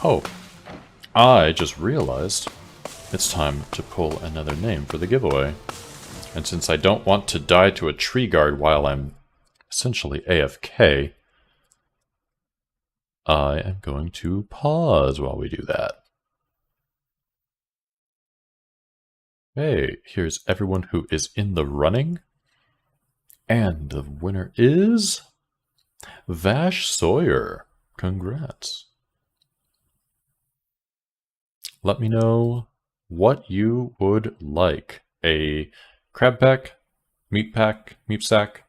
Oh, I just realized it's time to pull another name for the giveaway. And since I don't want to die to a tree guard while I'm essentially AFK, I am going to pause while we do that. Hey, here's everyone who is in the running. And the winner is Vash Sawyer. Congrats. Let me know what you would like. A crab pack, meat sack,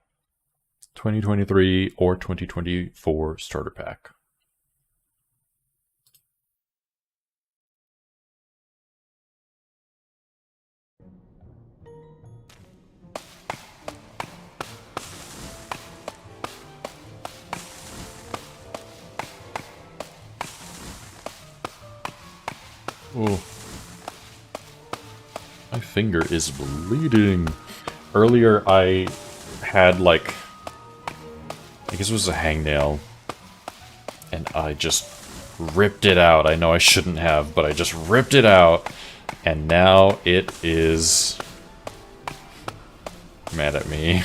2023 or 2024 starter pack. Oh. My finger is bleeding. Earlier I had like, I guess it was a hangnail, and I just ripped it out. I know I shouldn't have, but I just ripped it out, and now it is mad at me.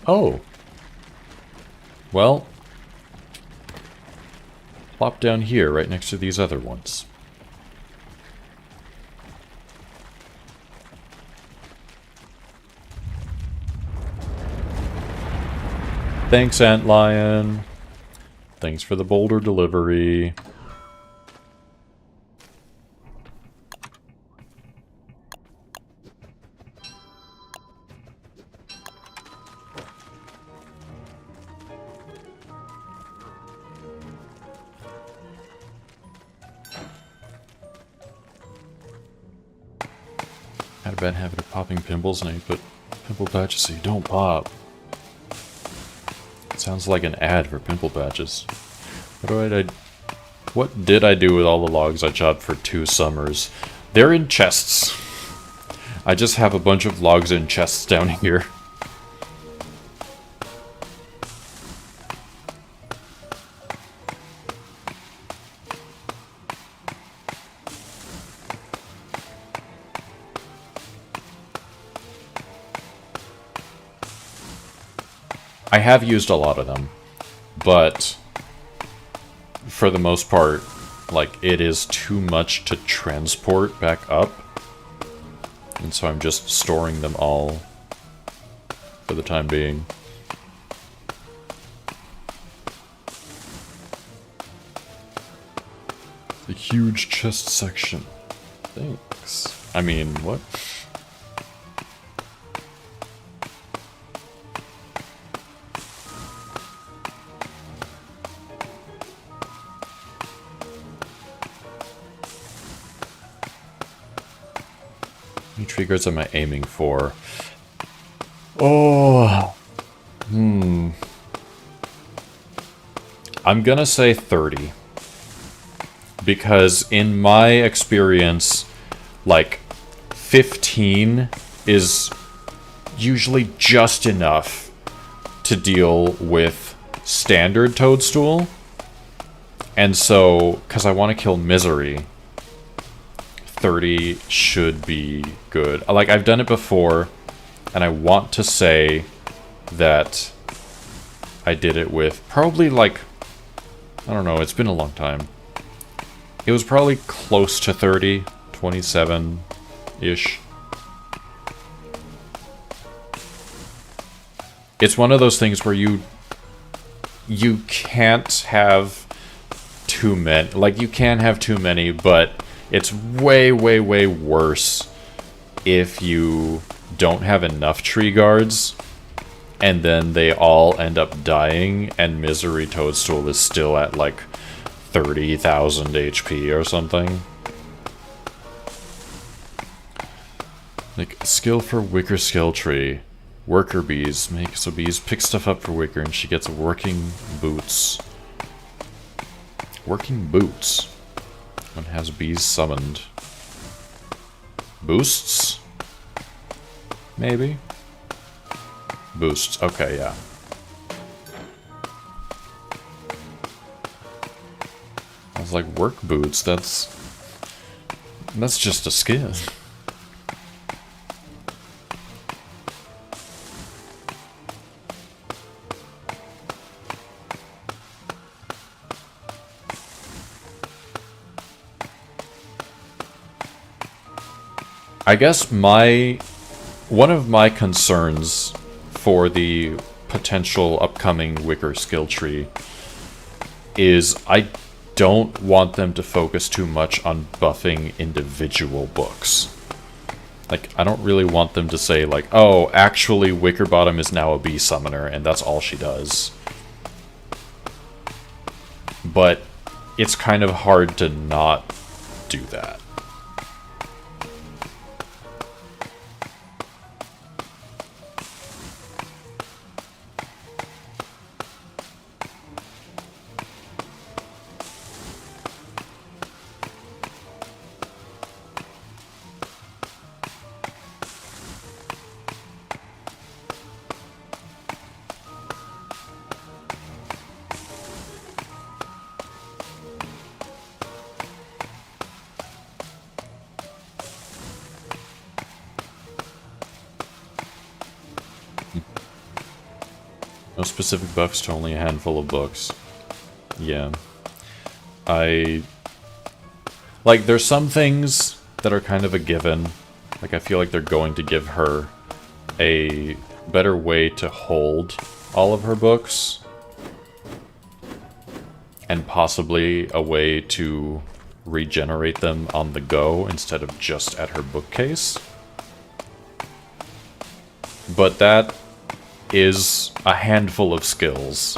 Oh. Well, plop down here right next to these other ones. Thanks, Antlion. Thanks for the boulder delivery. Had a bad habit of popping pimples, and I put pimple patches so you don't pop. It sounds like an ad for pimple patches. What did I do with all the logs I chopped for 2 summers? They're in chests. I just have a bunch of logs in chests down here. I have used a lot of them, but for the most part, like, it is too much to transport back up, and so I'm just storing them all for the time being. The huge chest section. Thanks. I mean, what? How many tree guards am I aiming for? Oh. I'm gonna say 30. Because in my experience, like, 15 is usually just enough to deal with standard toadstool. And so, because I want to kill Misery, 30 should be good. Like, I've done it before, and I want to say that I did it with probably, like, I don't know, it's been a long time. It was probably close to 30, 27-ish. It's one of those things where you can't have too many. Like, you can have too many, but it's way, way, way worse if you don't have enough tree guards, and then they all end up dying, and Misery Toadstool is still at, like, 30,000 HP or something. Like, skill for Wicker Skill Tree. Worker bees. So bees pick stuff up for Wicker, and she gets working boots. Working boots. One has bees summoned. Boosts? Maybe? Boosts. Okay, yeah. I was like, work boots, that's just a skin. I guess one of my concerns for the potential upcoming Wicker skill tree is I don't want them to focus too much on buffing individual books. Like, I don't really want them to say, like, oh, actually Wickerbottom is now a bee summoner, and that's all she does. But it's kind of hard to not do that. No specific buffs to only a handful of books. Yeah. Like, there's some things that are kind of a given. Like, I feel like they're going to give her a better way to hold all of her books. And possibly a way to regenerate them on the go instead of just at her bookcase. But that is a handful of skills.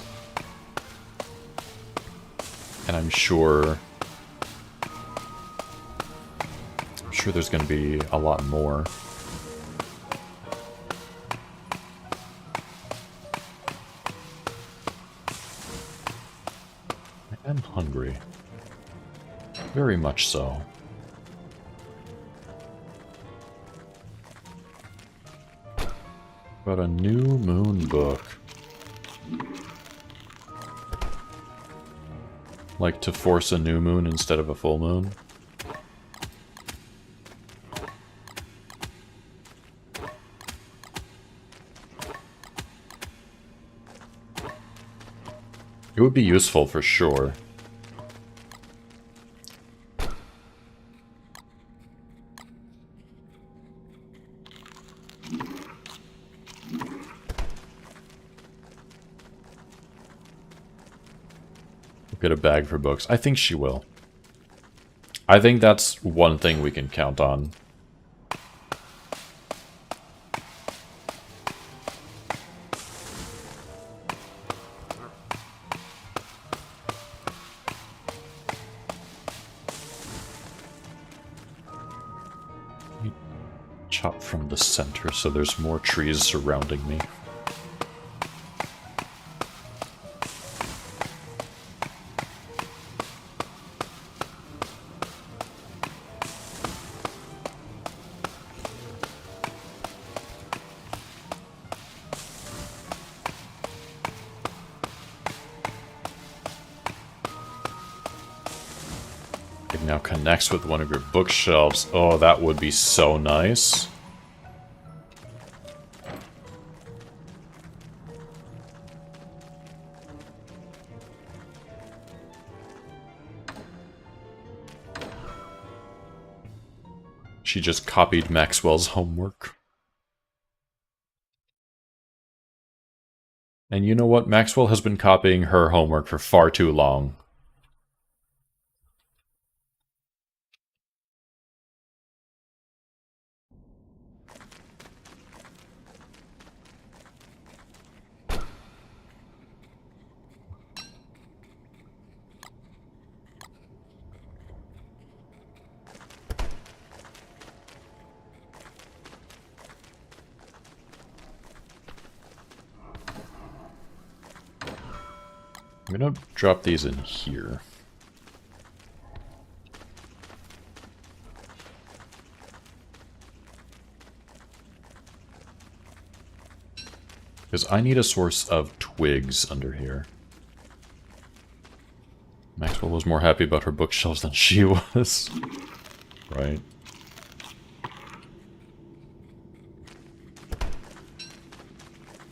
And I'm sure there's going to be a lot more. agree. Very much so. About a new moon book. Like to force a new moon instead of a full moon. It would be useful for sure. Get a bag for books. I think she will. I think that's one thing we can count on. Chop from the center so there's more trees surrounding me. It now connects with one of your bookshelves. Oh, that would be so nice. She just copied Maxwell's homework. And you know what? Maxwell has been copying her homework for far too long. I'm gonna drop these in here. Because I need a source of twigs under here. Maxwell was more happy about her bookshelves than she was. Right.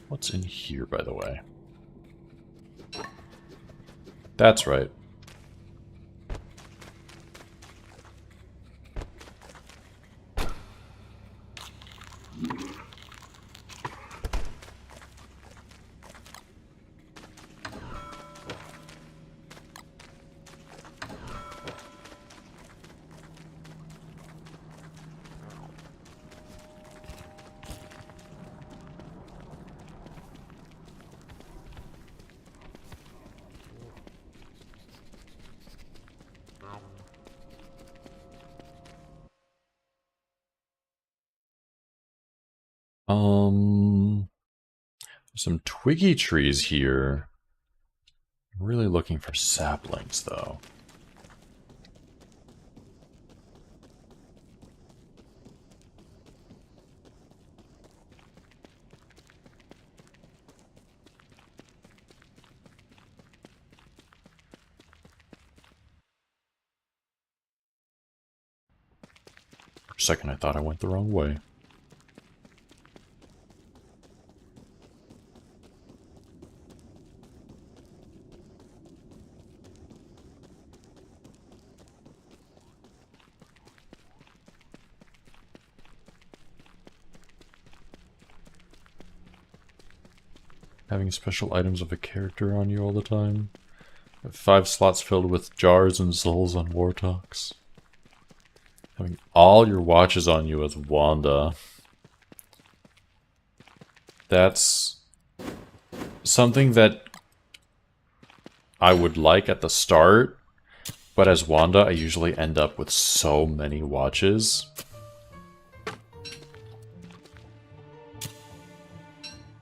What's in here, by the way? That's right. Some twiggy trees here. I'm really looking for saplings, though. For a second, I thought I went the wrong way. Having special items of a character on you all the time. 5 slots filled with jars and souls on Wartox. Having all your watches on you as Wanda. That's something that I would like at the start, but as Wanda, I usually end up with so many watches.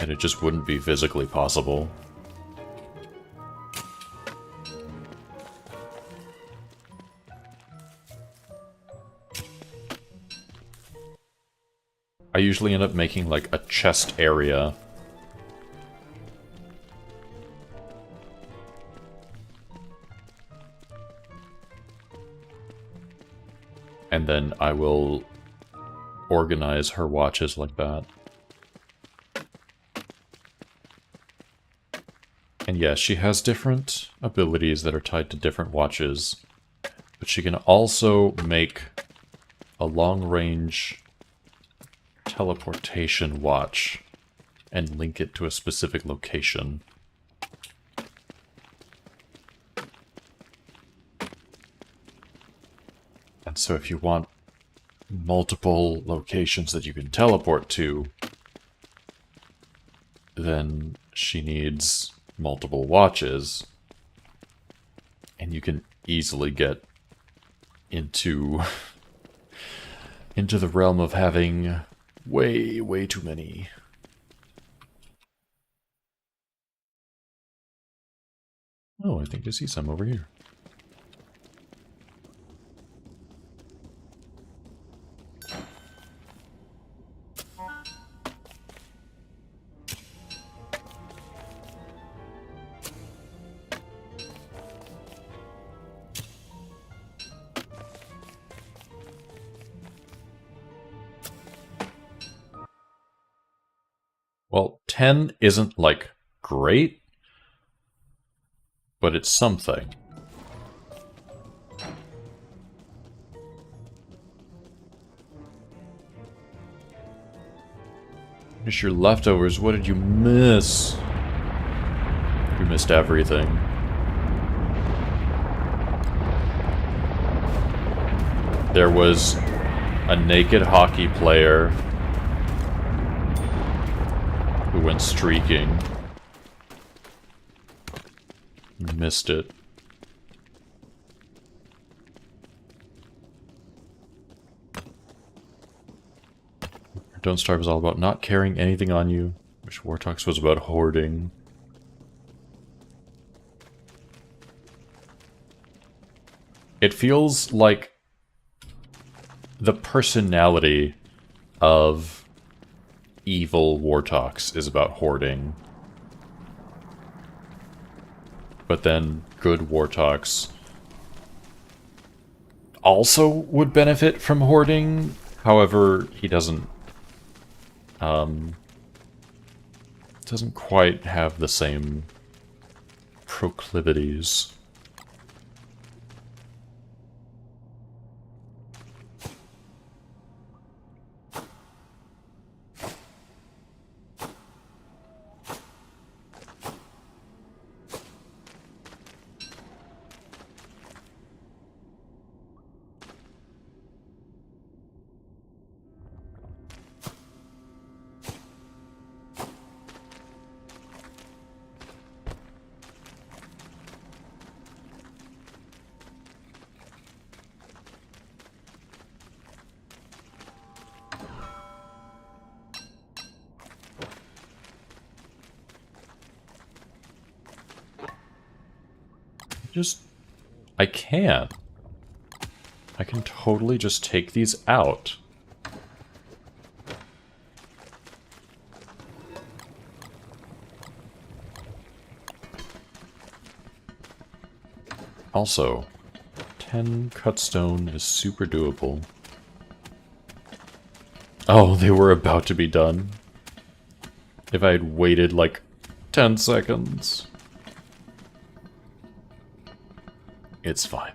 And it just wouldn't be physically possible. I usually end up making like a chest area. And then I will organize her watches like that. And yes, she has different abilities that are tied to different watches. But she can also make a long-range teleportation watch and link it to a specific location. And so if you want multiple locations that you can teleport to, then she needs multiple watches. And you can easily get into the realm of having way too many. Oh, I think I see some over here. Well, 10 isn't, like, great, but it's something. Finish your leftovers. What did you miss? You missed everything. There was a naked hockey player who went streaking. You missed it. Don't Starve is all about not carrying anything on you, which Wartox was about hoarding. It feels like the personality of evil Wartox is about hoarding. But then good Wartox also would benefit from hoarding. However, he doesn't quite have the same proclivities. I can. I can totally just take these out. Also, 10 cut stone is super doable. Oh, they were about to be done. If I had waited like 10 seconds. It's fine.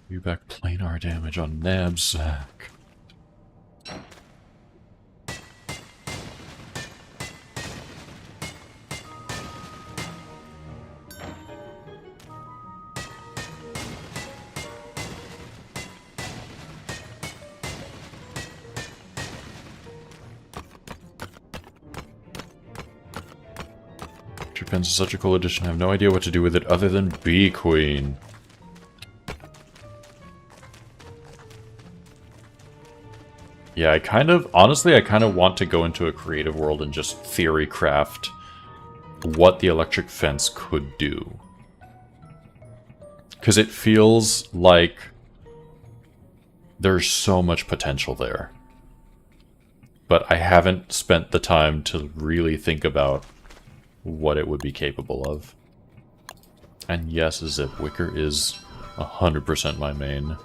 You back planar damage on Knapsack. Pins is such a cool addition. I have no idea what to do with it other than be Queen. Yeah, honestly, I kind of want to go into a creative world and just theory craft what the electric fence could do. Because it feels like there's so much potential there. But I haven't spent the time to really think about what it would be capable of. And yes, Zip Wicker is 100% my main.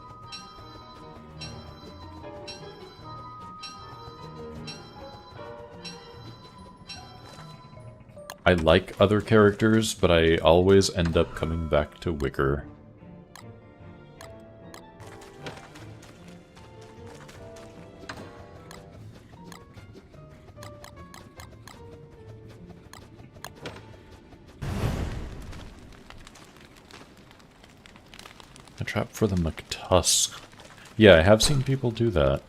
I like other characters, but I always end up coming back to Wicker. A trap for the McTusk. Yeah, I have seen people do that.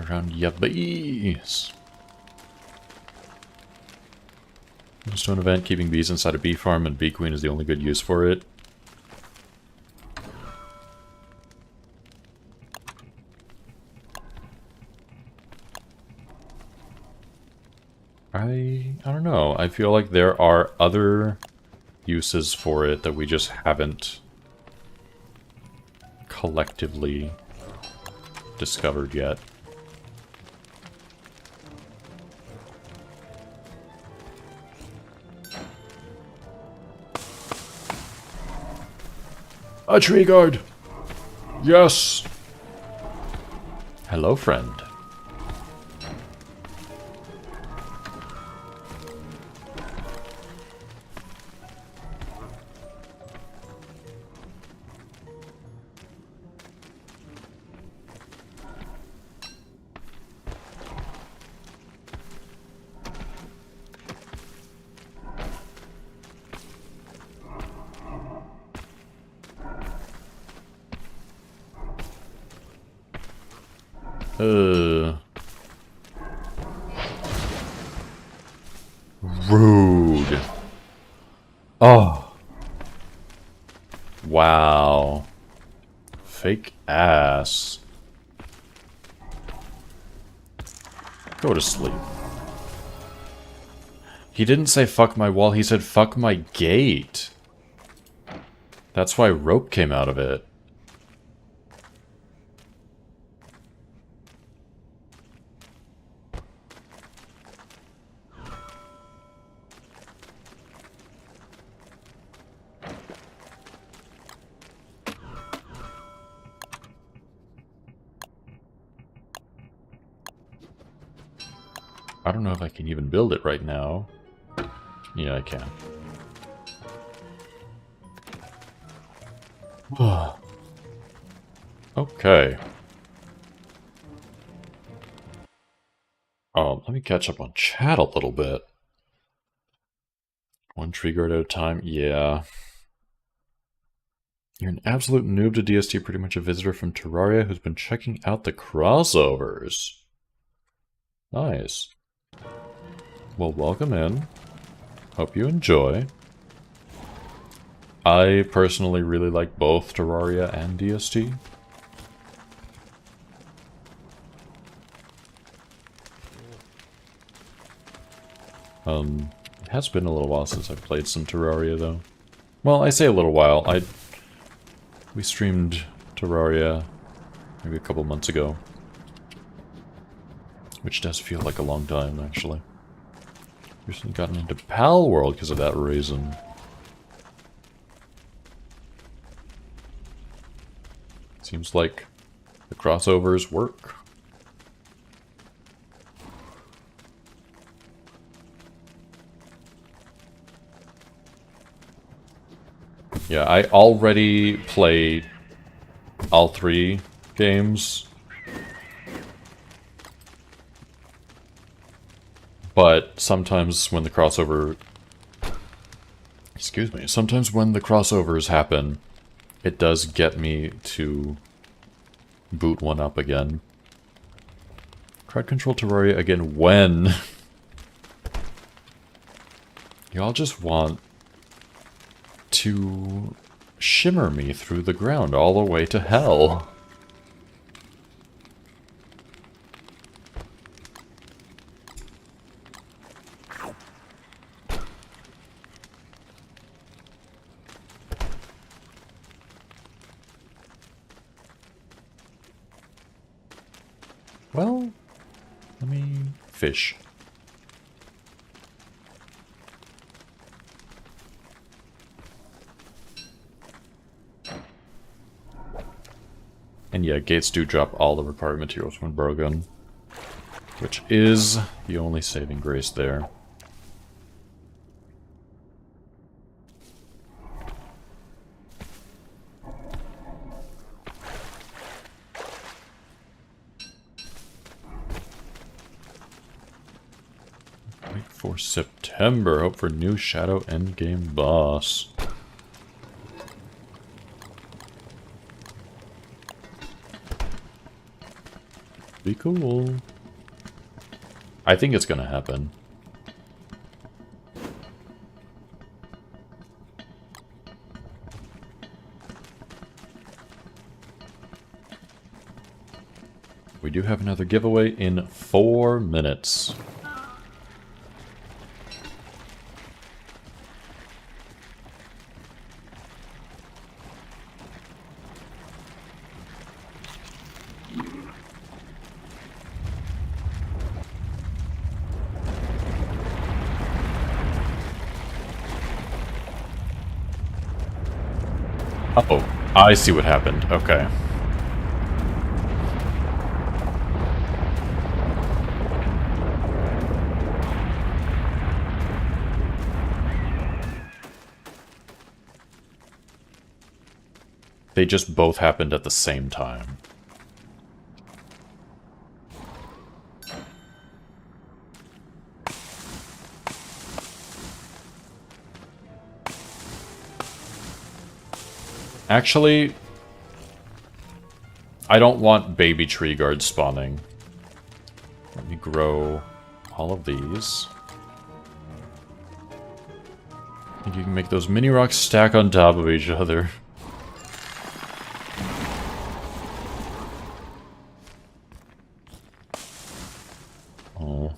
Around ya bees. Stone event, keeping bees inside a bee farm, and bee queen is the only good use for it. I don't know. I feel like there are other uses for it that we just haven't collectively discovered yet. A tree guard! Yes! Hello, friend. Rude. Oh. Wow. Fake ass. Go to sleep. He didn't say fuck my wall, he said fuck my gate. That's why rope came out of it. I don't know if I can even build it right now. Yeah, I can. Okay. Oh, let me catch up on chat a little bit. One tree guard at a time, yeah. You're an absolute noob to DST, pretty much a visitor from Terraria who's been checking out the crossovers. Nice. Well, welcome in. Hope you enjoy. I personally really like both Terraria and DST. It has been a little while since I've played some Terraria, though. Well, I say a little while. We streamed Terraria maybe a couple months ago. Which does feel like a long time, actually. Recently gotten into Pal World because of that reason. Seems like the crossovers work. Yeah, I already play all three games. But sometimes when the crossover... Excuse me. Sometimes when the crossovers happen, it does get me to boot one up again. Crowd control Terraria again when? Y'all just want to shimmer me through the ground all the way to hell. Well, let me fish. And yeah, gates do drop all the required materials when broken, which is the only saving grace there. Wait for September. Hope for new Shadow endgame boss. Be cool. I think it's gonna happen. We do have another giveaway in 4 minutes. Oh, I see what happened. Okay. They just both happened at the same time. Actually, I don't want baby tree guards spawning. Let me grow all of these. I think you can make those mini rocks stack on top of each other. Oh.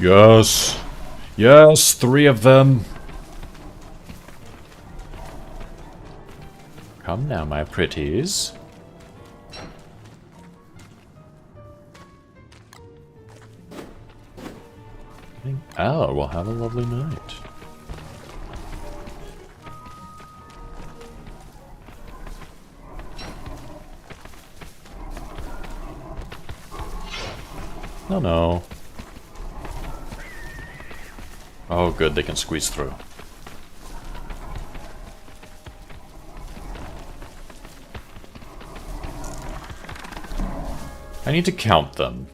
Yes! Yes, 3 of them! Come now, my pretties. Oh, we'll have a lovely night. No, no. Oh, good, they can squeeze through. I need to count them.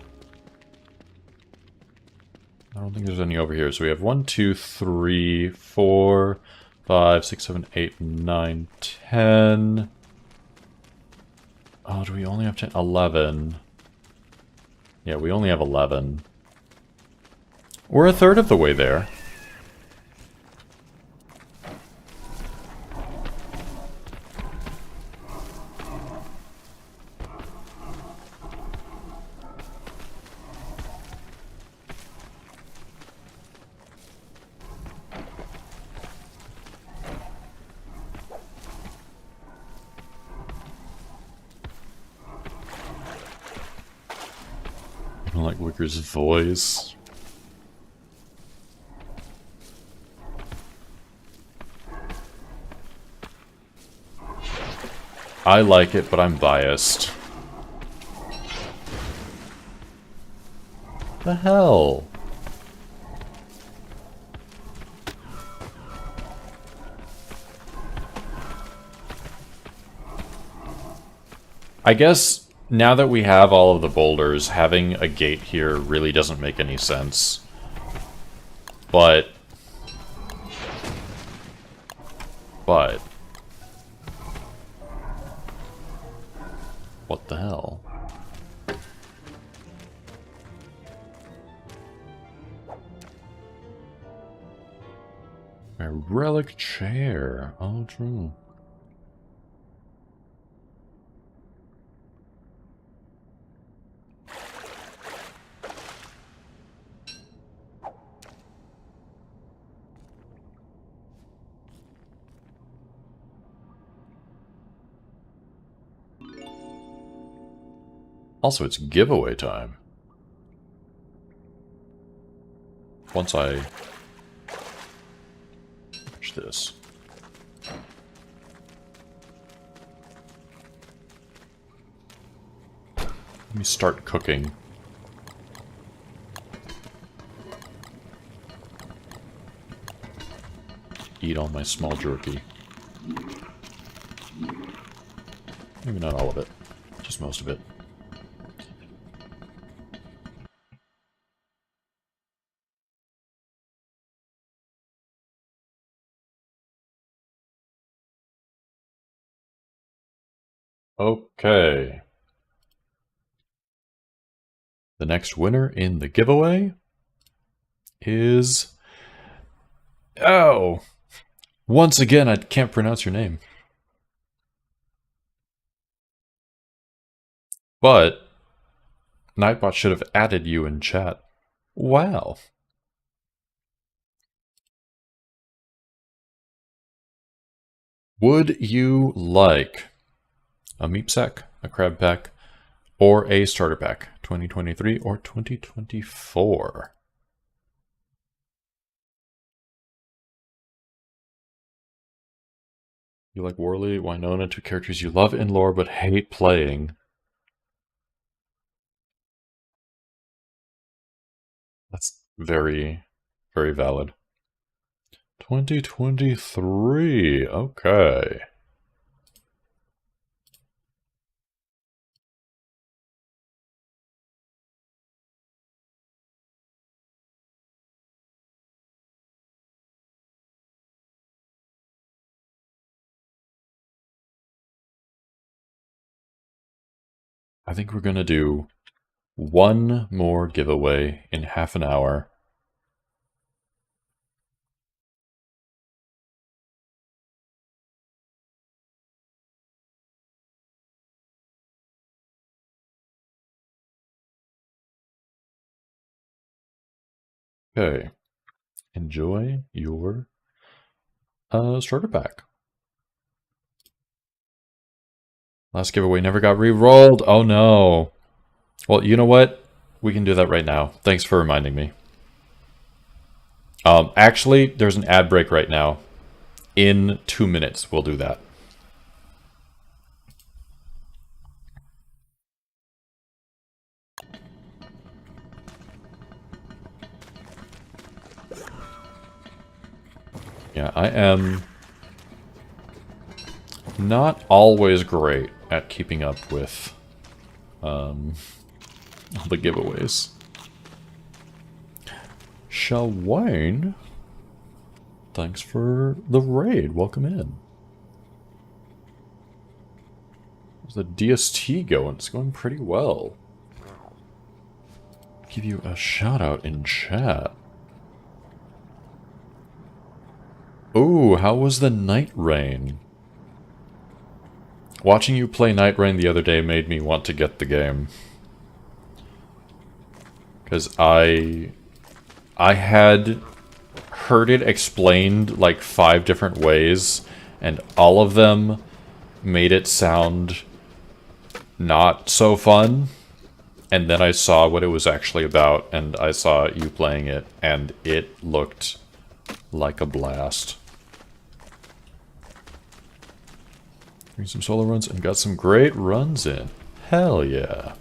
I don't think there's any over here. So we have 1, 2, 3, 4, 5, 6, 7, 8, 9, 10. Oh, do we only have 10? 11. Yeah, we only have 11. We're a third of the way there. I don't like Wicker's voice. I like it, but I'm biased. The hell? I guess now that we have all of the boulders, having a gate here really doesn't make any sense. But... what the hell? A relic chair. Oh, true. Also, it's giveaway time. Once I finish this. Let me start cooking. Eat all my small jerky. Maybe not all of it, just most of it. Okay. The next winner in the giveaway is... oh! Once again, I can't pronounce your name. But Nightbot should have added you in chat. Wow. Would you like a meat sack, a crab pack, or a starter pack? 2023 or 2024? You like Worley, Winona, two characters you love in lore but hate playing. That's very, very valid. 2023, okay. I think we're gonna do one more giveaway in half an hour. Okay. Enjoy your starter pack. Last giveaway never got re-rolled. Oh no. Well, you know what? We can do that right now. Thanks for reminding me. Actually, there's an ad break right now. In 2 minutes, we'll do that. Yeah, I am not always great at keeping up with all the giveaways. Shalwayne, thanks for the raid. Welcome in. How's the DST going? It's going pretty well. Give you a shout out in chat. Ooh, how was the Night Rain? Watching you play Night Rain the other day made me want to get the game. Because I had heard it explained like 5 different ways, and all of them made it sound not so fun. And then I saw what it was actually about, and I saw you playing it, and it looked like a blast. Doing some solo runs and got some great runs in. Hell yeah.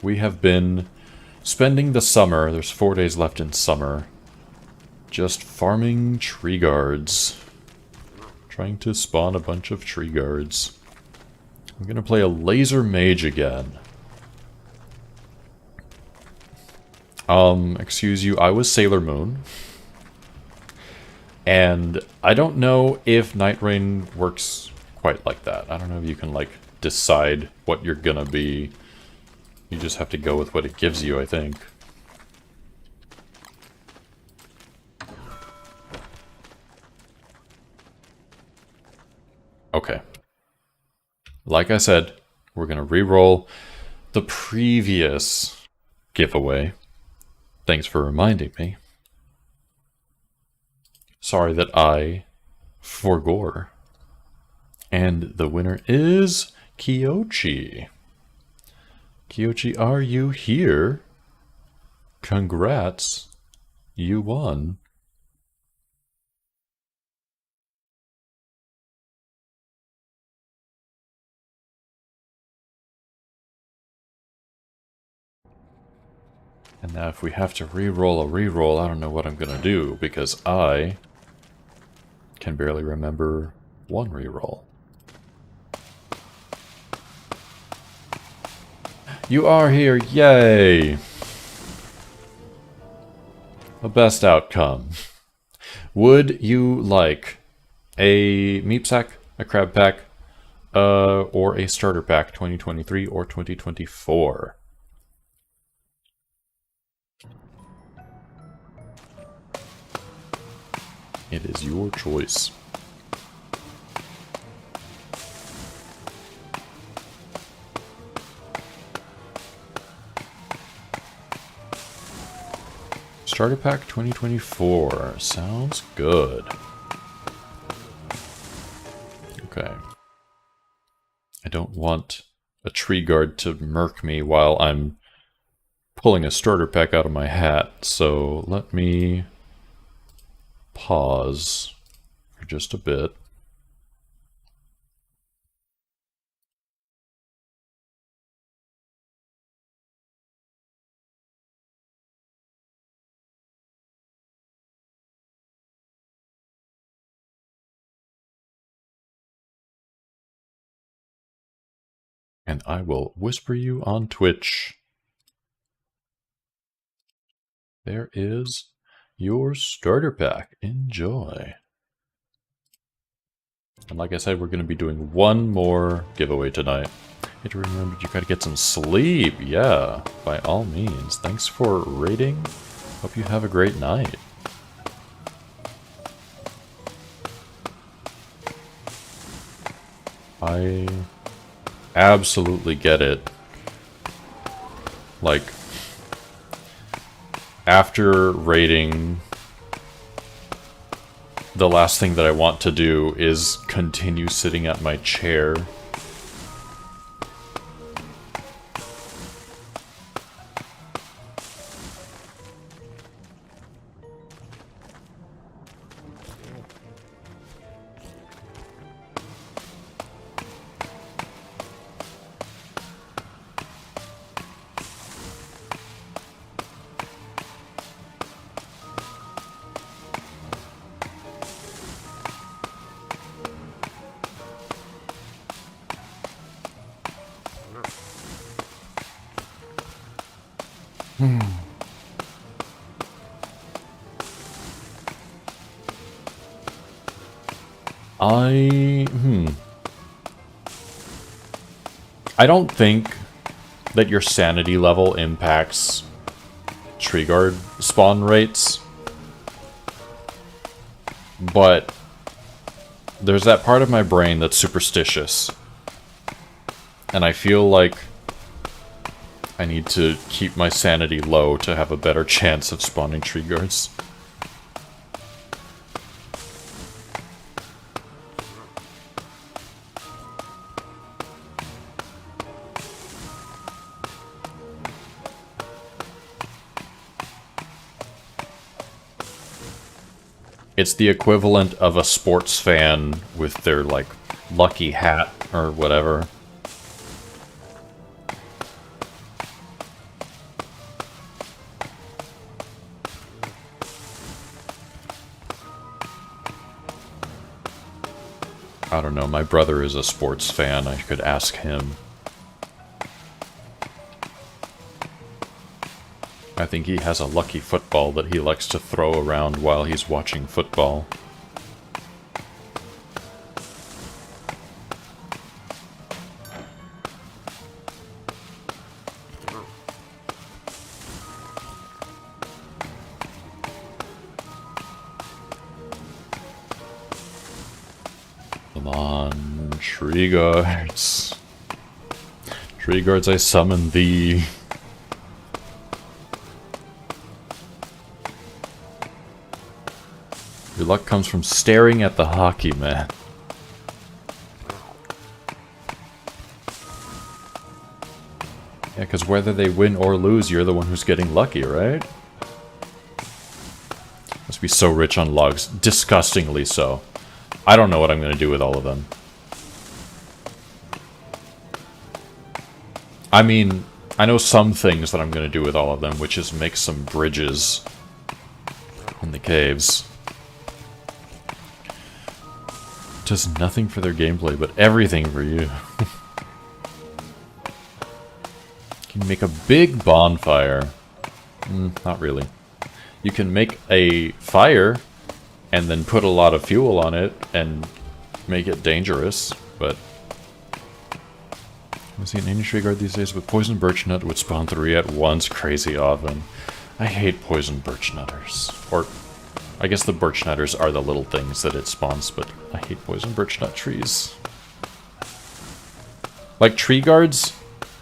We have been spending the summer, there's 4 days left in summer, just farming tree guards. Trying to spawn a bunch of tree guards. I'm gonna play a laser mage again. Excuse you, I was Sailor Moon. And I don't know if Night Rain works quite like that. I don't know if you can, like, decide what you're gonna be. You just have to go with what it gives you, I think. Okay. Like I said, we're gonna re-roll the previous giveaway. Thanks for reminding me. Sorry that I forgore. And the winner is Kiyochi. Kiyochi, are you here? Congrats. You won. And now if we have to re-roll a re-roll, I don't know what I'm gonna do, because I can barely remember one re-roll. You are here, yay! The best outcome. Would you like a meat sack, a crab pack, or a starter pack 2023 or 2024? It is your choice. Starter pack 2024. Sounds good. Okay. I don't want a tree guard to murk me while I'm pulling a starter pack out of my hat, so let me pause for just a bit. And I will whisper you on Twitch. There is your starter pack. Enjoy. And like I said, we're going to be doing one more giveaway tonight. Hey, to remember, you gotta get some sleep. Yeah, by all means. Thanks for rating. Hope you have a great night. I absolutely get it. Like, after raiding, the last thing that I want to do is continue sitting at my chair. I don't think that your sanity level impacts tree guard spawn rates, but there's that part of my brain that's superstitious, and I feel like I need to keep my sanity low to have a better chance of spawning tree guards. It's the equivalent of a sports fan with their, like, lucky hat or whatever. I don't know, my brother is a sports fan, I could ask him. I think he has a lucky football that he likes to throw around while he's watching football. Come on, tree guards. Tree guards, I summon thee. Your luck comes from staring at the hockey, man. Yeah, because whether they win or lose, you're the one who's getting lucky, right? Must be so rich on logs. Disgustingly so. I don't know what I'm going to do with all of them. I mean, I know some things that I'm going to do with all of them, which is make some bridges in the caves. Does nothing for their gameplay, but everything for you. Can you make a big bonfire? Not really. You can make a fire and then put a lot of fuel on it and make it dangerous, but... I see an Indian tree guard these days with poison birch nut would spawn 3 at once crazy often. I hate poison birch nutters. Or, I guess the birch nutters are the little things that it spawns, but I hate poison birch nut trees. Like, tree guards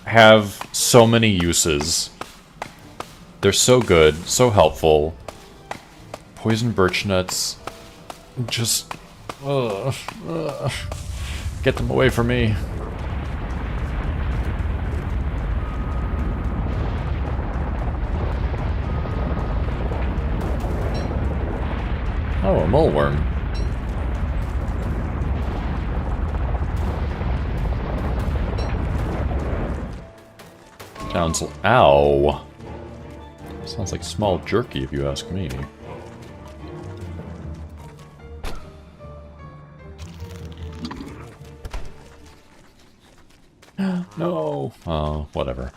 have so many uses. They're so good, so helpful. Poison birch nuts, just... get them away from me. Oh, a moleworm. Sounds... Ow! Sounds like small jerky, if you ask me. No! Oh, whatever.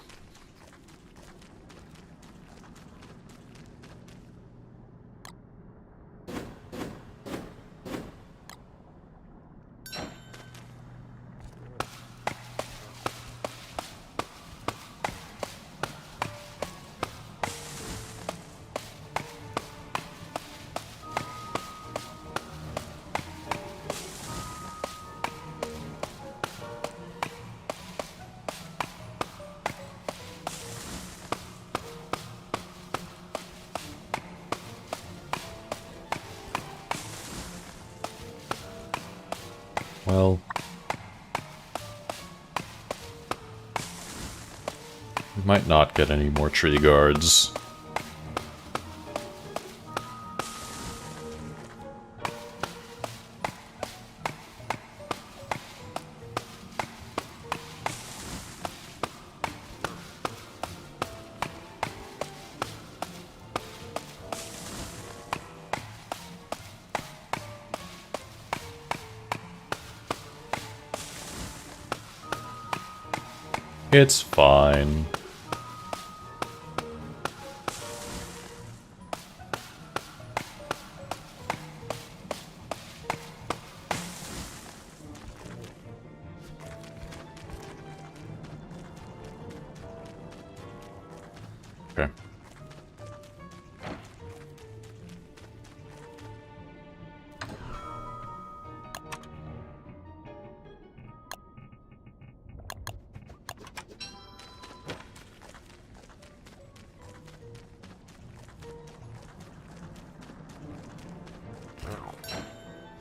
Well... we might not get any more tree guards. It's fine. Okay.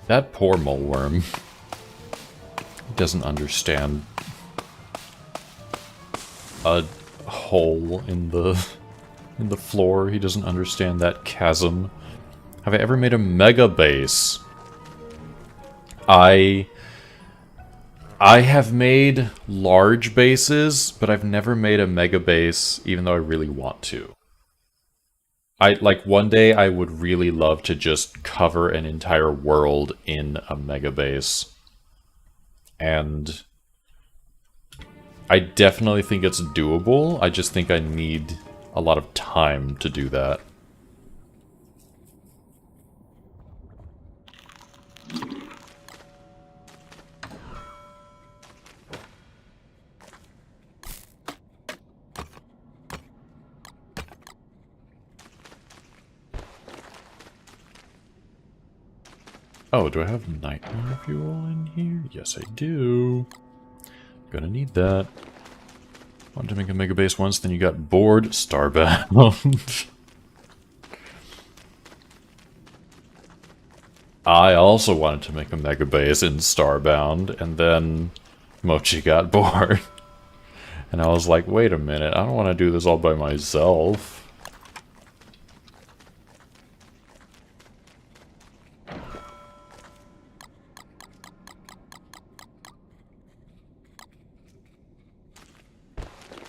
That poor moleworm. He doesn't understand a hole in the floor. He doesn't understand that chasm. Have I ever made a mega base? I have made large bases, but I've never made a mega base, even though I really want to. Like, one day I would really love to just cover an entire world in a mega base. And I definitely think it's doable. I just think I need a lot of time to do that. Oh, do I have nightmare fuel in here? Yes, I do. Gonna need that. Wanted to make a mega base once, then you got bored. Starbound. I also wanted to make a mega base in Starbound, and then Mochi got bored. And I was like, wait a minute, I don't want to do this all by myself.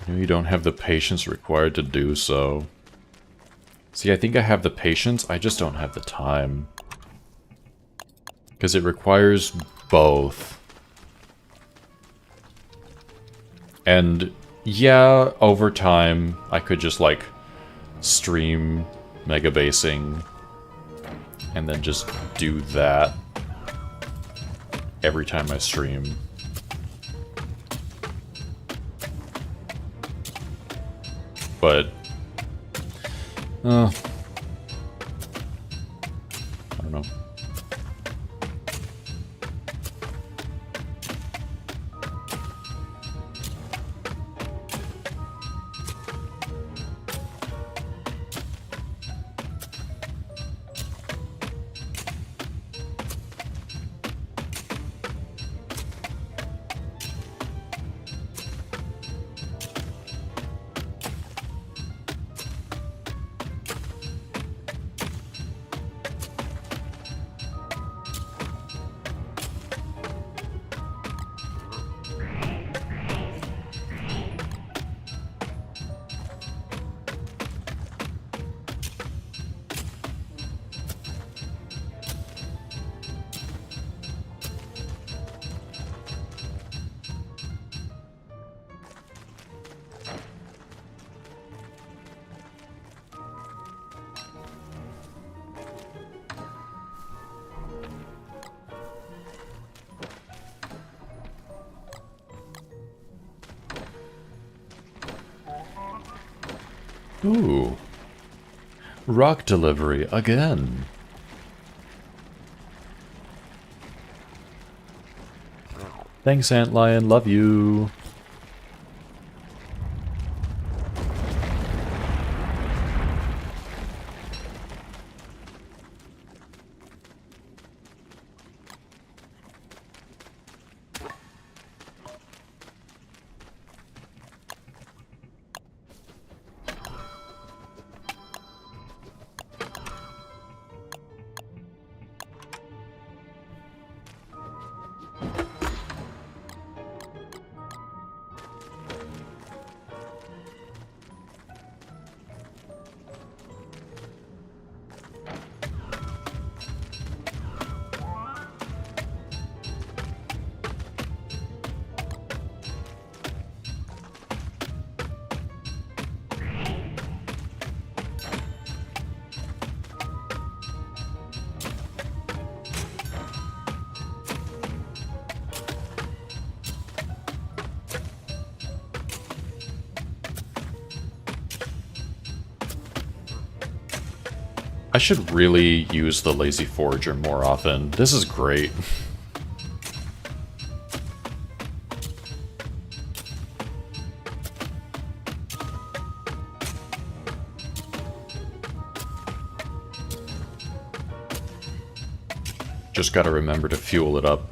You don't have the patience required to do so. See, I think I have the patience, I just don't have the time. Because it requires both. And yeah, over time, I could just like stream mega basing and then just do that every time I stream. But I don't know. Ooh. Rock delivery again. Thanks, Antlion. Love you. I should really use the Lazy Forager more often. This is great. Just gotta remember to fuel it up.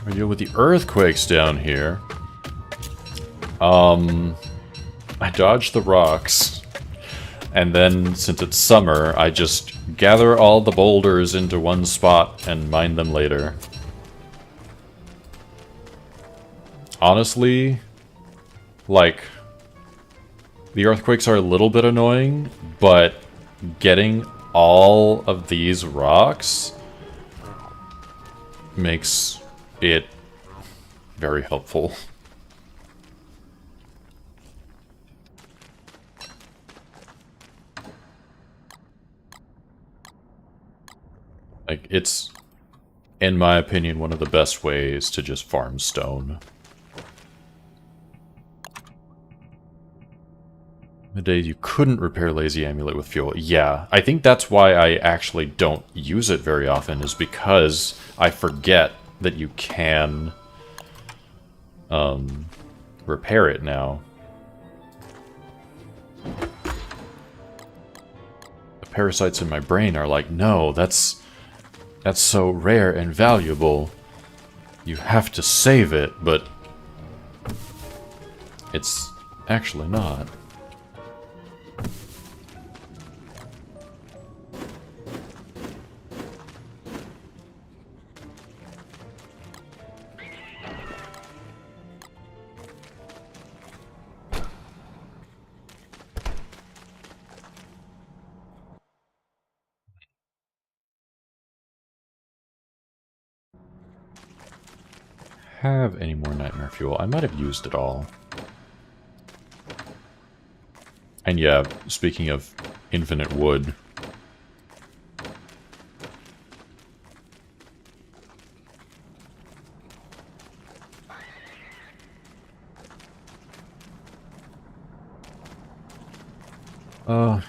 We deal with the earthquakes down here. I dodged the rocks. And then, since it's summer, I just gather all the boulders into one spot and mine them later. Honestly, like, the earthquakes are a little bit annoying, but getting all of these rocks makes it very helpful. Like, it's, in my opinion, one of the best ways to just farm stone. The day you couldn't repair Lazy Amulet with fuel. Yeah, I think that's why I actually don't use it very often, is because I forget that you can repair it now. The parasites in my brain are like, no, that's so rare and valuable. You have to save it, but it's actually not. Have any more nightmare fuel? I might have used it all. And yeah, speaking of infinite wood.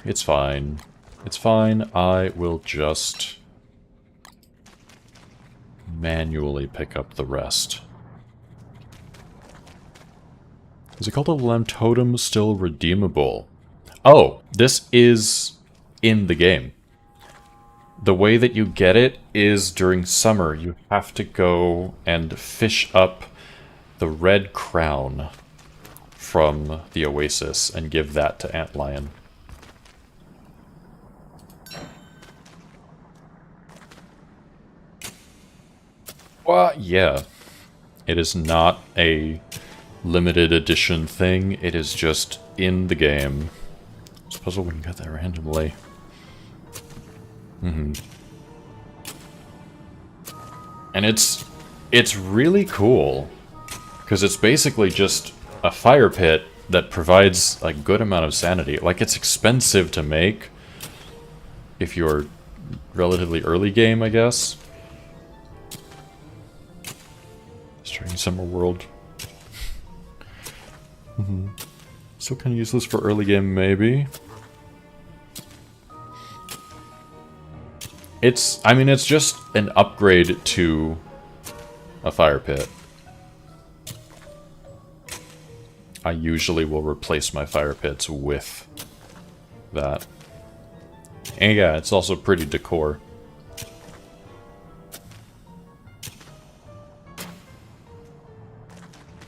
It's fine. It's fine. I will just manually pick up the rest. Is it called a Lamb Totem still redeemable? Oh, this is in the game. The way that you get it is during summer. You have to go and fish up the red crown from the oasis and give that to Antlion. Well, yeah. It is not a limited edition thing. It is just in the game. I suppose I wouldn't get that randomly. And it's really cool, because it's basically just a fire pit that provides a good amount of sanity. Like, it's expensive to make if you're relatively early game, I guess. Strange Summer World. Still kind of useless for early game, maybe. I mean, it's just an upgrade to a fire pit. I usually will replace my fire pits with that. And yeah, it's also pretty decor.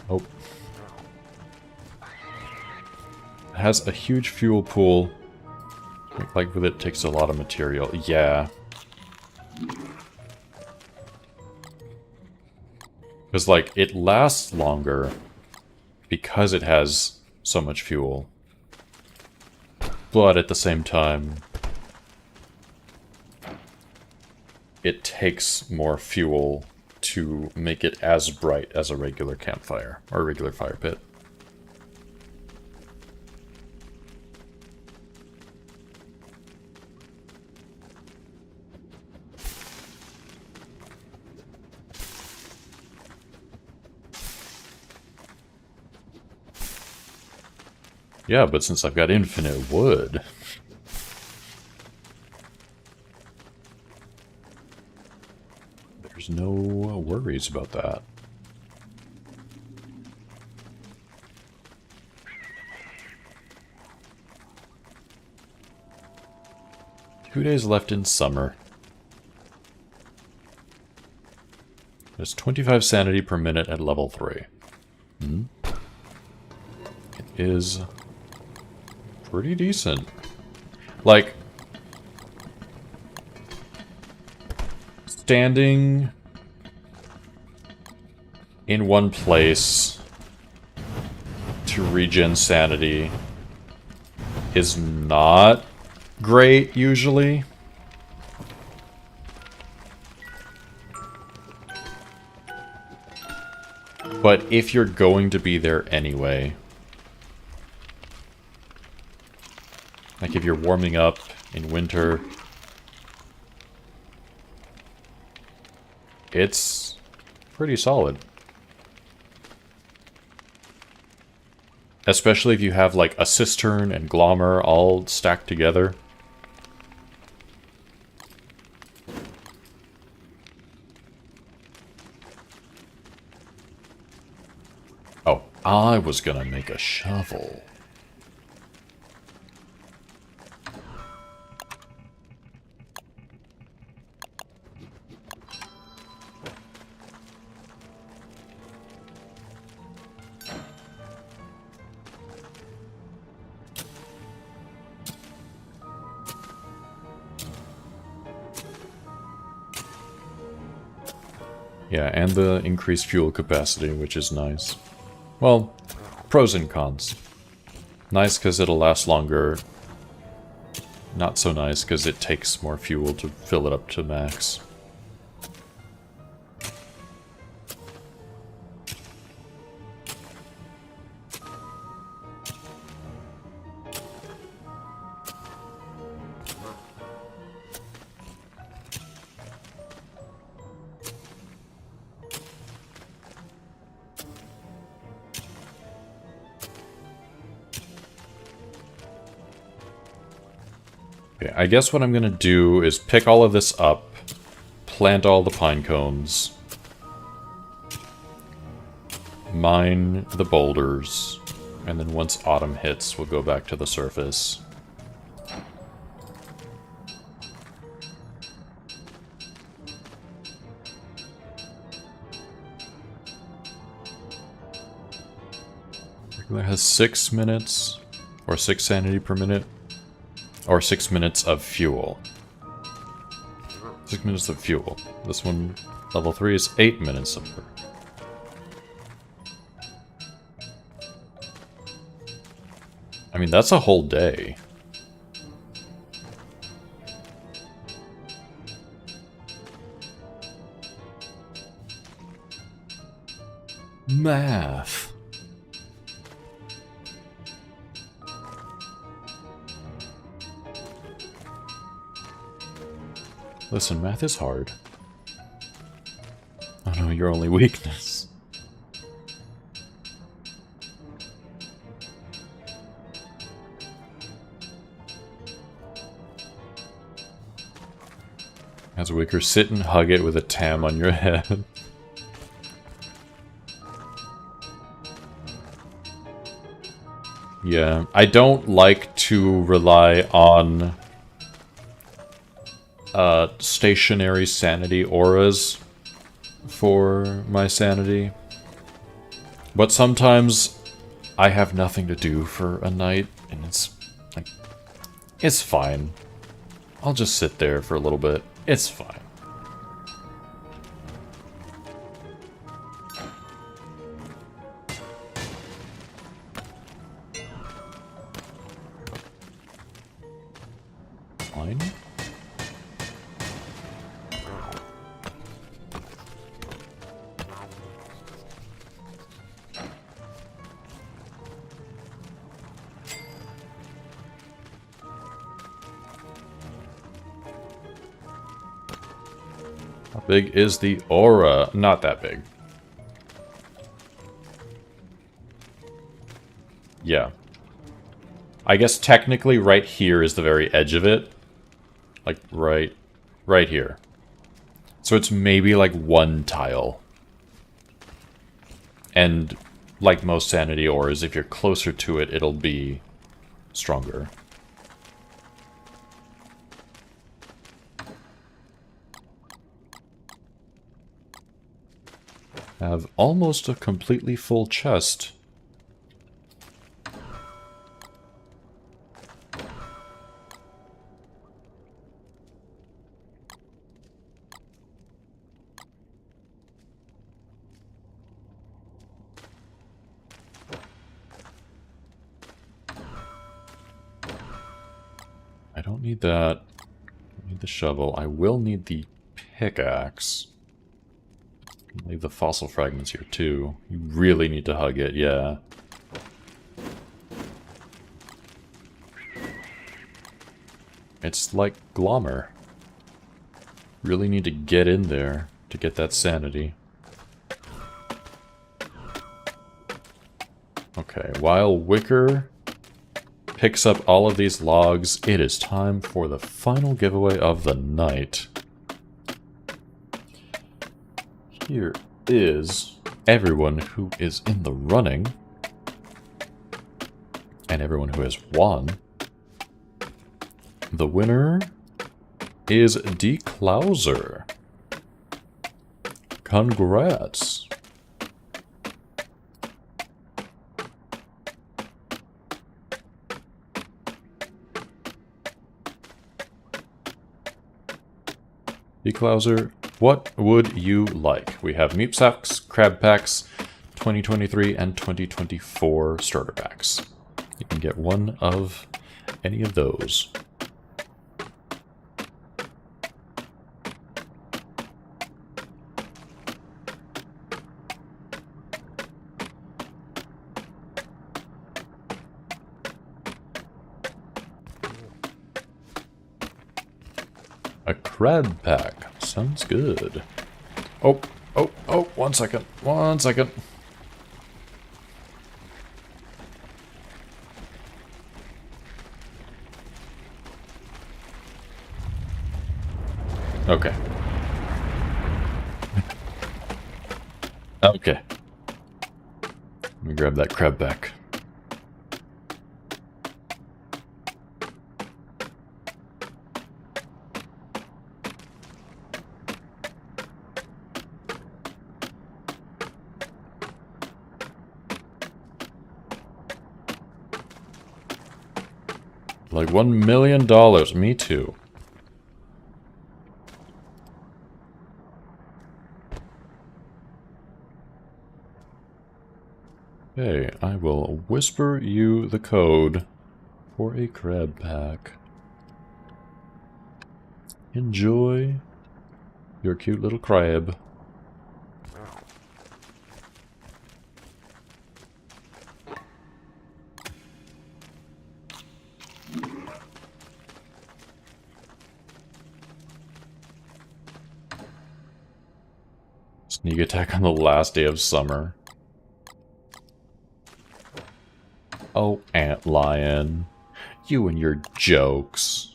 Oh. It has a huge fuel pool. Like, with it takes a lot of material. Yeah. Because, like, it lasts longer because it has so much fuel. But at the same time, it takes more fuel to make it as bright as a regular campfire, or a regular fire pit. Yeah, but since I've got infinite wood... there's no worries about that. Two days left in summer. There's 25 sanity per minute at level 3. It is pretty decent. Like, standing in one place to regen sanity is not great, usually. But if you're going to be there anyway, like if you're warming up in winter, it's pretty solid. Especially if you have like a cistern and glommer all stacked together. Oh, I was gonna make a shovel. Yeah, and the increased fuel capacity, which is nice. Well, pros and cons. Nice because it'll last longer. Not so nice because it takes more fuel to fill it up to max. Okay, I guess what I'm gonna do is pick all of this up, plant all the pine cones, mine the boulders, and then once autumn hits, we'll go back to the surface. Regular has 6 minutes, or 6 sanity per minute. Or 6 minutes of fuel. 6 minutes of fuel. This one, level 3, is 8 minutes of work. I mean, that's a whole day. Math. Listen, math is hard. Oh no, your only weakness. As Wicker, sit and hug it with a tam on your head. Yeah, I don't like to rely on stationary sanity auras for my sanity. But sometimes I have nothing to do for a night, and it's like, it's fine. I'll just sit there for a little bit. It's fine. Fine. How big is the aura? Not that big. Yeah. I guess technically right here is the very edge of it. Like right here. So it's maybe like 1 tile. And like most sanity auras, if you're closer to it, it'll be stronger. Have almost a completely full chest. don't need that. I need the shovel. I will need the pickaxe. Leave the fossil fragments here too. You really need to hug it, yeah. It's like Glommer. Really need to get in there to get that sanity. Okay, while Wicker picks up all of these logs, it is time for the final giveaway of the night. Here is everyone who is in the running, and everyone who has won. The winner is D. Klauser. Congrats. D. Klauser, what would you like? We have Meep Sacks, Crab Packs, 2023 and 2024 starter packs. You can get one of any of those. A crab pack. Sounds good. Oh, 1 second. 1 second. Okay. Okay. Let me grab that crab pack. Like $1 million. Me too. Okay, I will whisper you the code for a crab pack. Enjoy your cute little crab. Sneak attack on the last day of summer. Oh, Antlion. You and your jokes.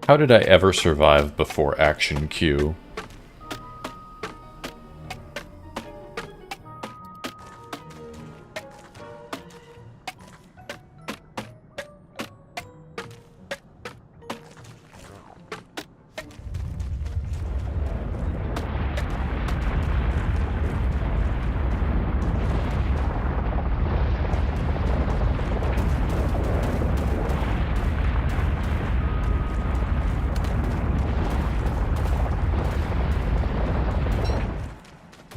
How did I ever survive before Action Q?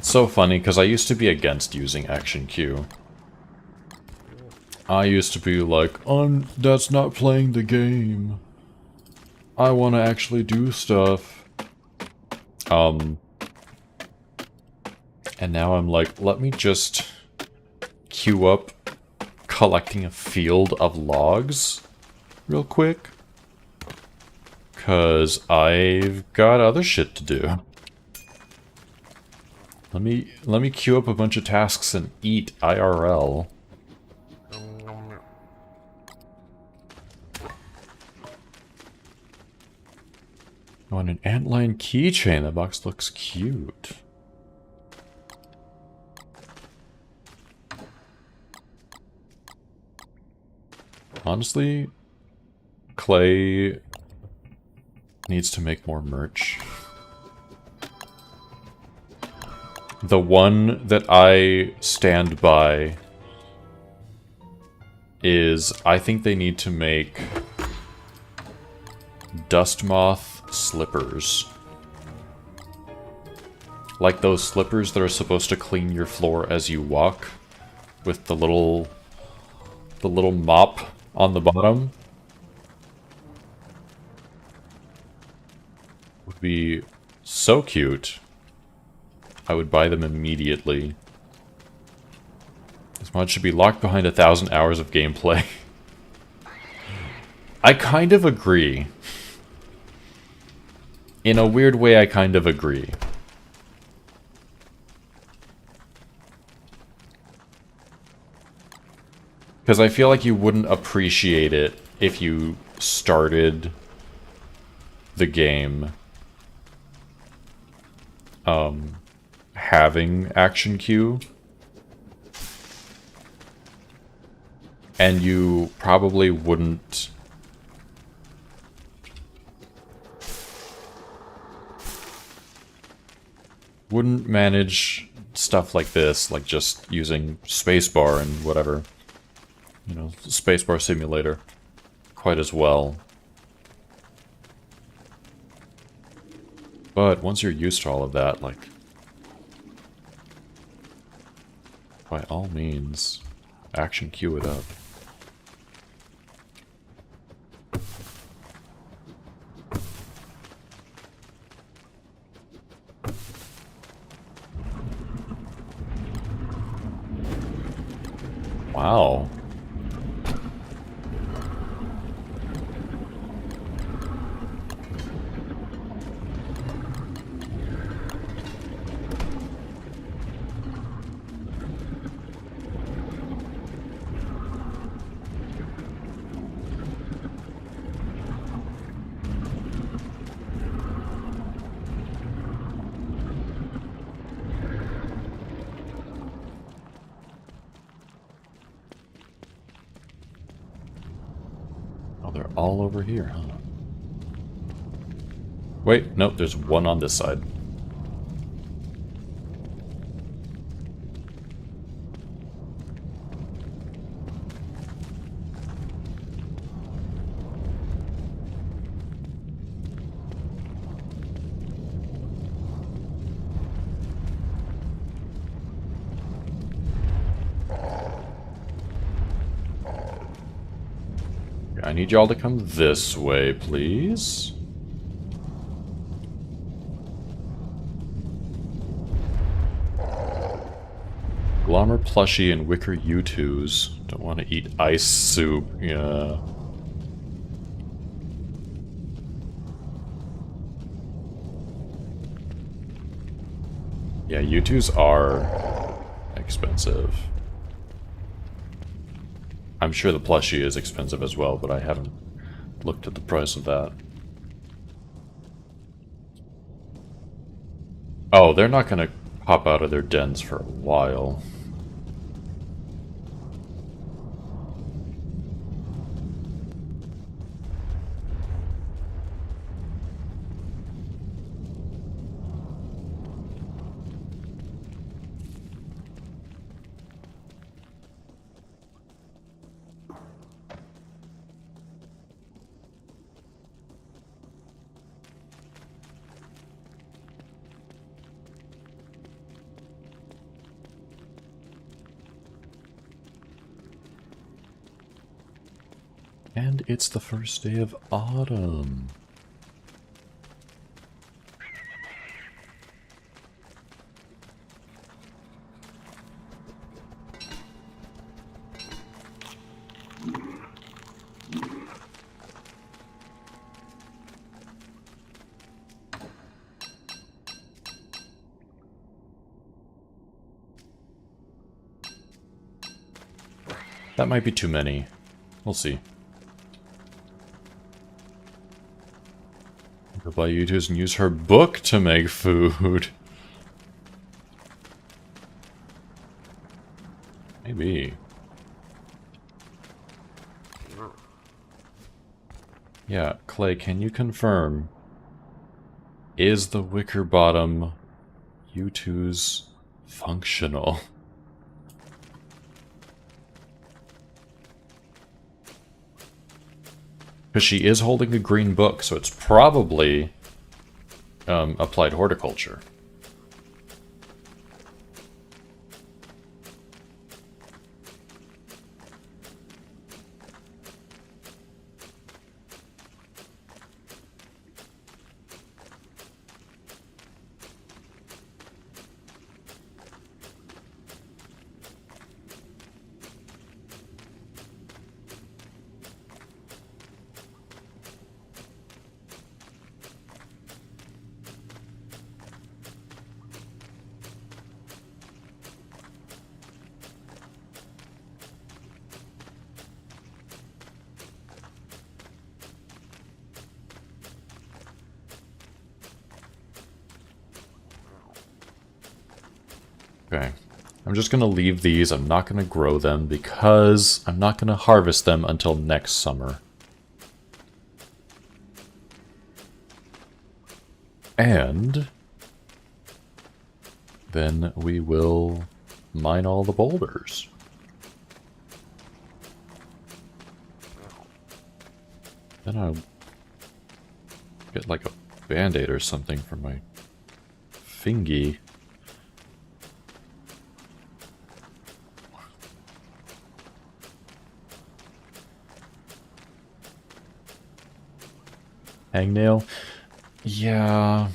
So funny, because I used to be against using Action Q. I used to be like, that's not playing the game. I want to actually do stuff. And now I'm like, let me just queue up collecting a field of logs real quick. Because I've got other shit to do. Let me queue up a bunch of tasks and eat IRL. Oh, and an antlion keychain. That box looks cute. Honestly, Clay needs to make more merch. The one that I stand by is I think they need to make dust moth slippers. Like those slippers that are supposed to clean your floor as you walk with the little mop on the bottom. Would be so cute. I would buy them immediately. This mod should be locked behind 1,000 hours of gameplay. I kind of agree. In a weird way, I kind of agree. Because I feel like you wouldn't appreciate it if you started the game having action queue. And you probably wouldn't manage stuff like this, like just using spacebar and whatever. You know, spacebar simulator quite as well. But once you're used to all of that, like, by all means, action queue it up. Wow. They're all over here, huh? Wait, nope, there's one on this side. I need y'all to come this way, please. Glommer plushie and wicker U2s. Don't want to eat ice soup. Yeah. Yeah, U2s are expensive. I'm sure the plushie is expensive as well, but I haven't looked at the price of that. Oh, they're not gonna pop out of their dens for a while. And it's the first day of autumn. That might be too many. We'll see. Go buy VODs and use her book to make food. Maybe. Yeah, Clay, can you confirm? Is the wicker bottom U2's functional? Because she is holding a green book, so it's probably applied horticulture. Okay. I'm just going to leave these. I'm not going to grow them because I'm not going to harvest them until next summer. And then we will mine all the boulders. Then I'll get like a band-aid or something for my fingy. Hangnail? Yeah.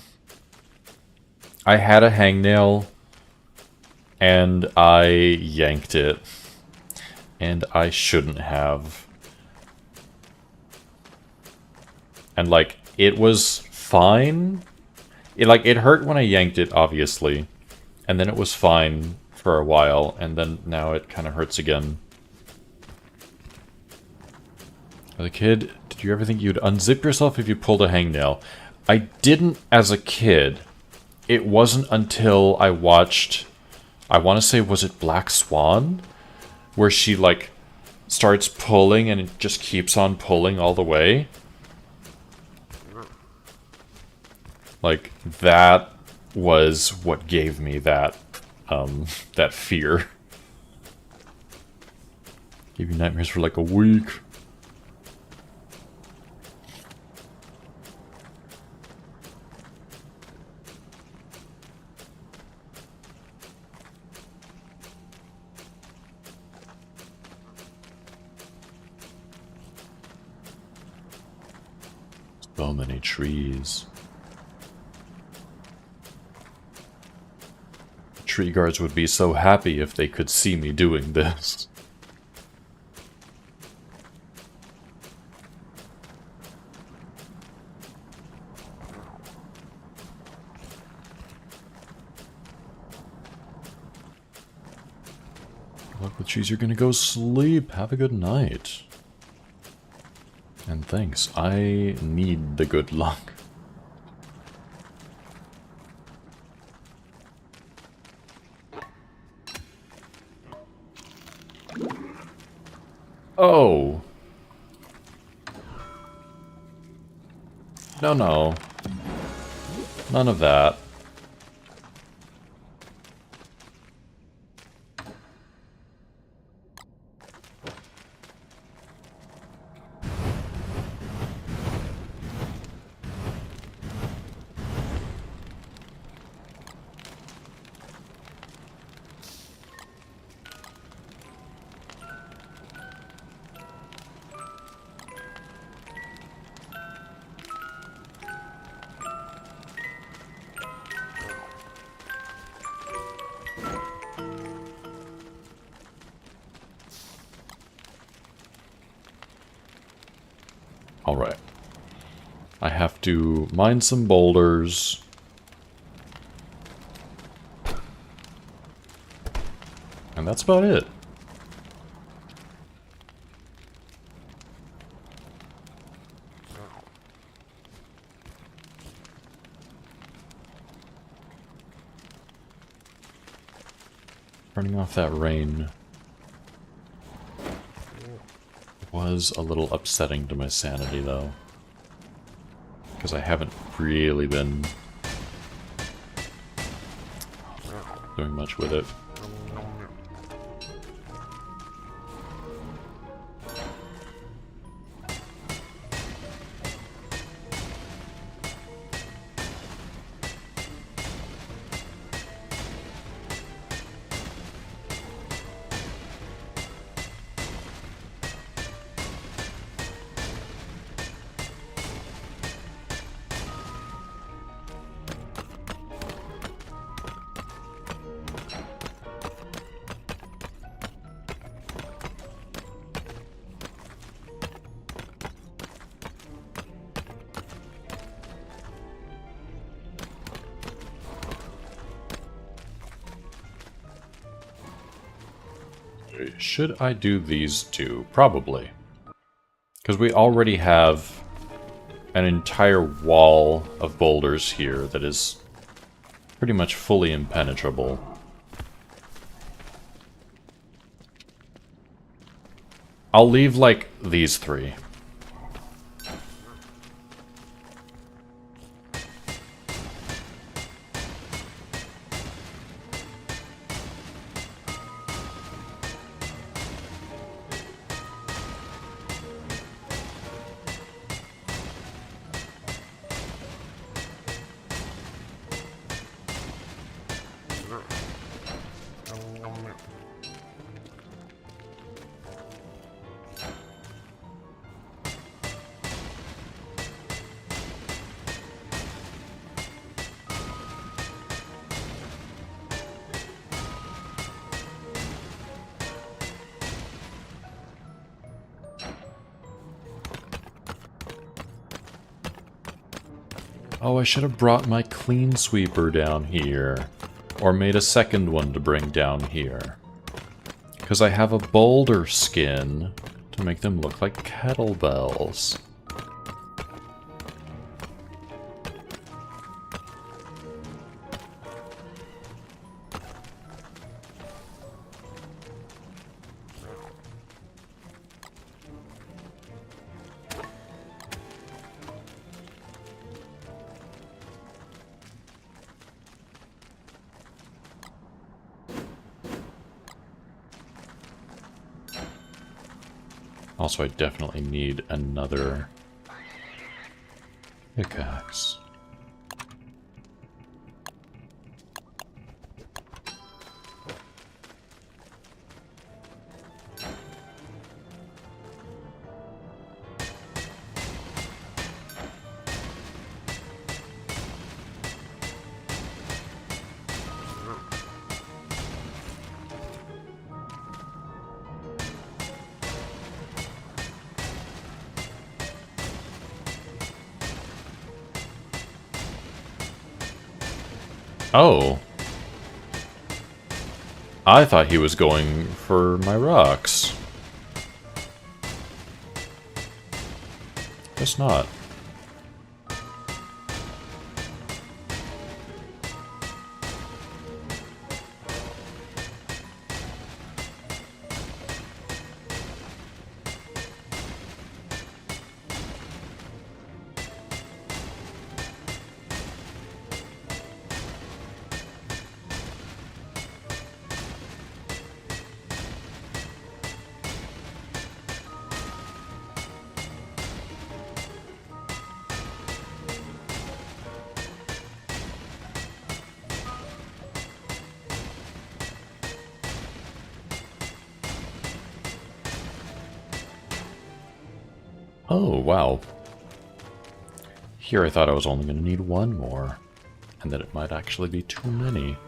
I had a hangnail and I yanked it. And I shouldn't have. And like, it was fine. It hurt when I yanked it, obviously. And then it was fine for a while, and then now it kind of hurts again. As a kid, did you ever think you'd unzip yourself if you pulled a hangnail? I didn't as a kid. It wasn't until I watched, I want to say, was it Black Swan? Where she, like, starts pulling and it just keeps on pulling all the way. Like, that was what gave me that, that fear. Gave you nightmares for like a week. So many trees. Tree guards would be so happy if they could see me doing this. Luck with trees, you're gonna go sleep. Have a good night. And thanks, I need the good luck. Oh. No, no. None of that. Alright. I have to mine some boulders. And that's about it. Turning off that rain was a little upsetting to my sanity, though. Because I haven't really been doing much with it. Should I do these two? Probably. Because we already have an entire wall of boulders here that is pretty much fully impenetrable. I'll leave, like, these three. Oh, I should have brought my clean sweeper down here. Or made a second one to bring down here. Because I have a boulder skin to make them look like kettlebells. Also, I definitely need another pickaxe. Oh. I thought he was going for my rocks. Guess not. Oh, wow. Here I thought I was only going to need one more, and that it might actually be too many.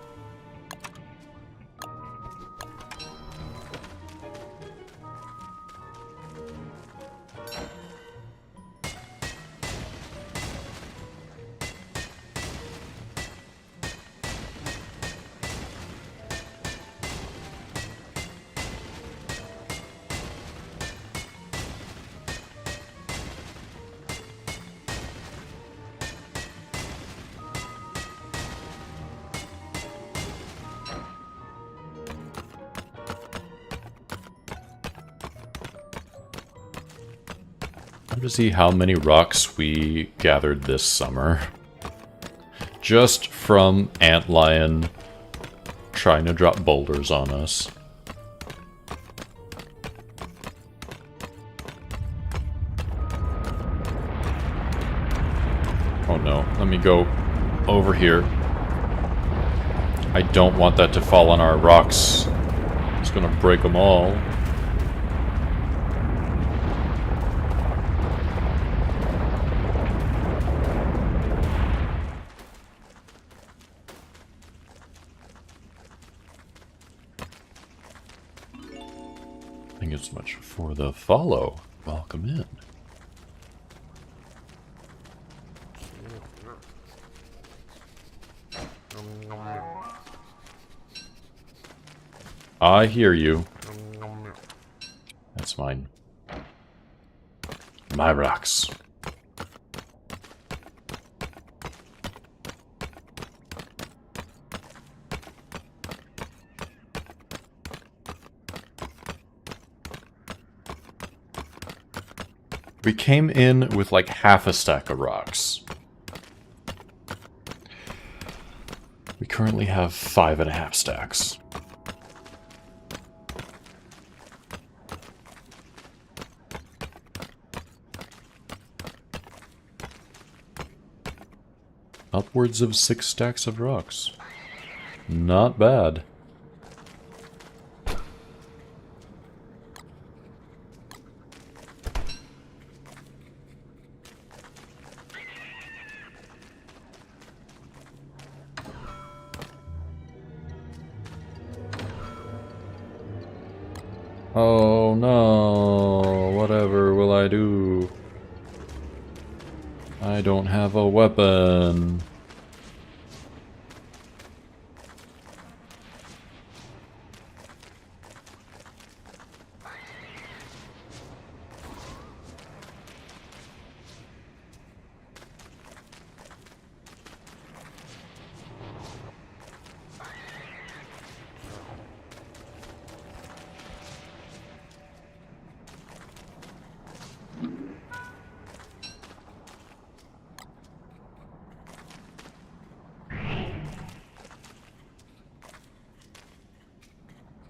Time to see how many rocks we gathered this summer. Just from Antlion trying to drop boulders on us. Oh no, let me go over here. I don't want that to fall on our rocks. It's gonna break them all. Thank you so much for the follow. Welcome in. I hear you. That's mine. My rocks. We came in with like half a stack of rocks. We currently have 5.5 stacks. Upwards of 6 stacks of rocks. Not bad. Oh no, whatever will I do? I don't have a weapon.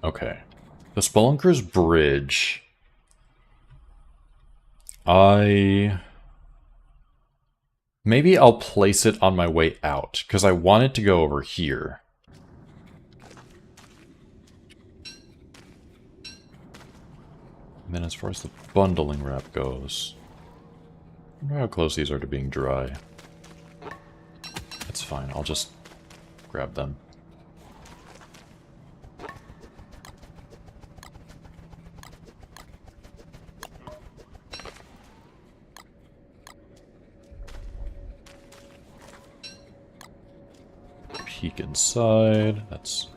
Okay. The Spelunker's Bridge. Maybe I'll place it on my way out, because I want it to go over here. And then as far as the bundling wrap goes, I wonder how close these are to being dry. It's fine, I'll just grab them. Peek inside, that's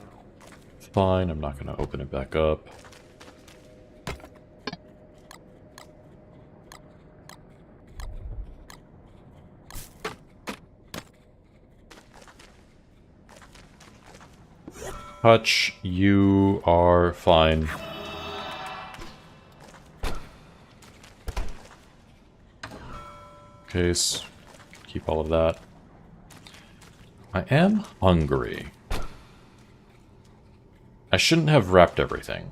fine, I'm not going to open it back up. Hutch, you are fine. Case, keep all of that. I am hungry. I shouldn't have wrapped everything.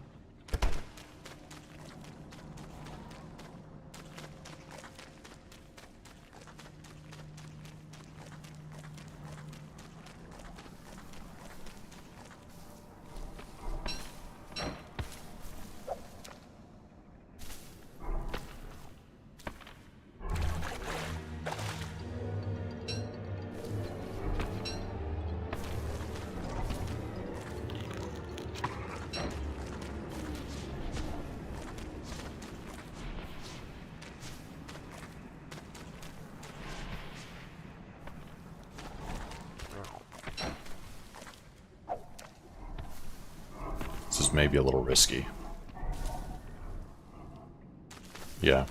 This is maybe a little risky. Yeah.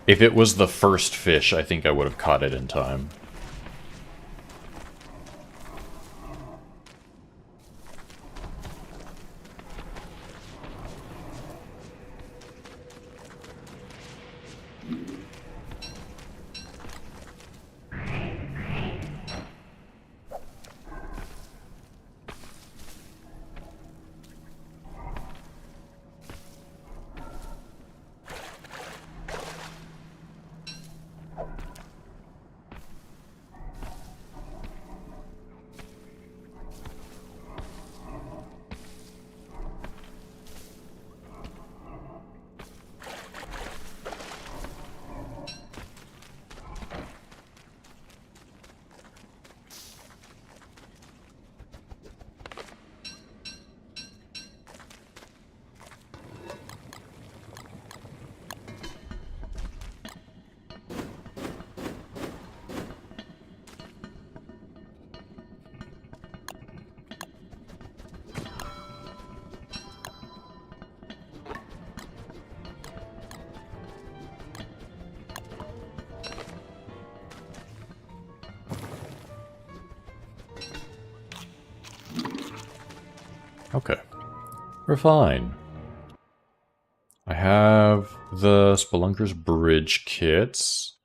If it was the first fish, I think I would have caught it in time. Okay. We're fine. I have the Spelunker's Bridge kits.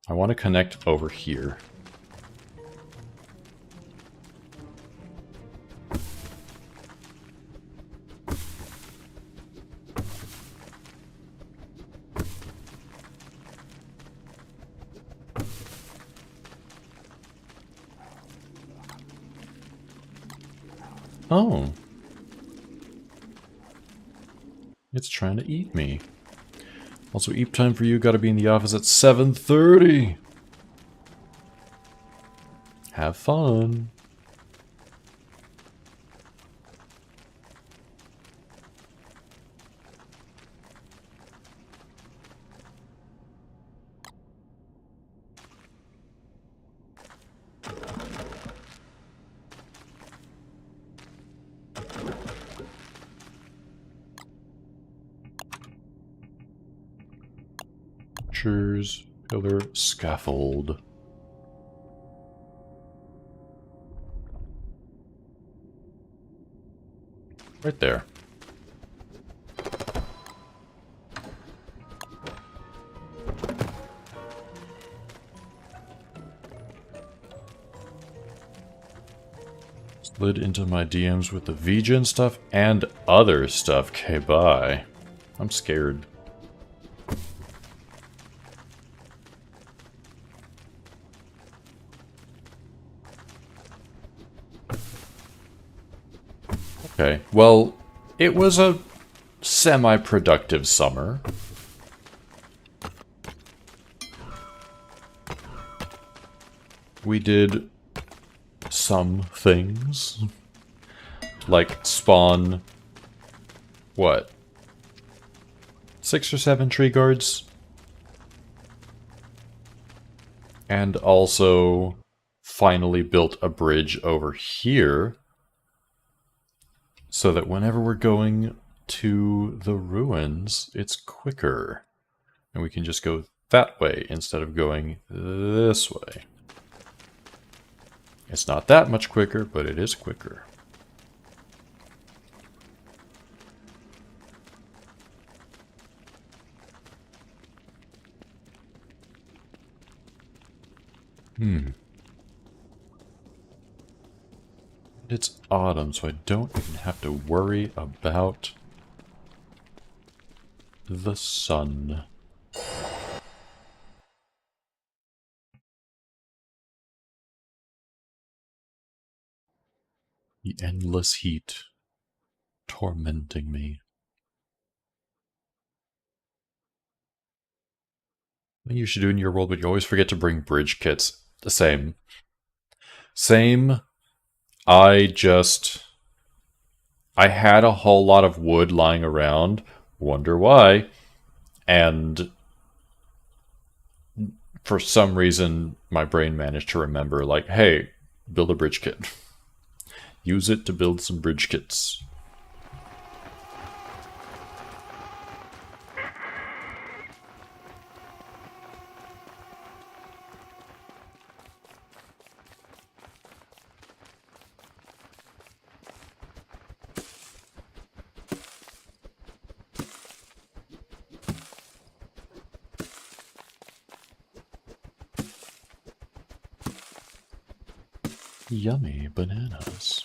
I want to connect over here. Oh. It's trying to eat me. Also, eat time for you, gotta be in the office at 7:30. Have fun. Pictures, pillar, scaffold. Right there. Slid into my DMs with the VGen stuff and other stuff. Okay, bye. I'm scared. Okay, well, it was a semi-productive summer. We did some things. Like spawn... what? 6 or 7 tree guards? And also finally built a bridge over here so that whenever we're going to the ruins, it's quicker. And we can just go that way instead of going this way. It's not that much quicker, but it is quicker. It's autumn, so I don't even have to worry about the sun. The endless heat tormenting me. I think you should do in your world, but you always forget to bring bridge kits. The same. Same. I had a whole lot of wood lying around. Wonder why. And for some reason, my brain managed to remember, like, hey, build a bridge kit. Use it to build some bridge kits. Yummy bananas.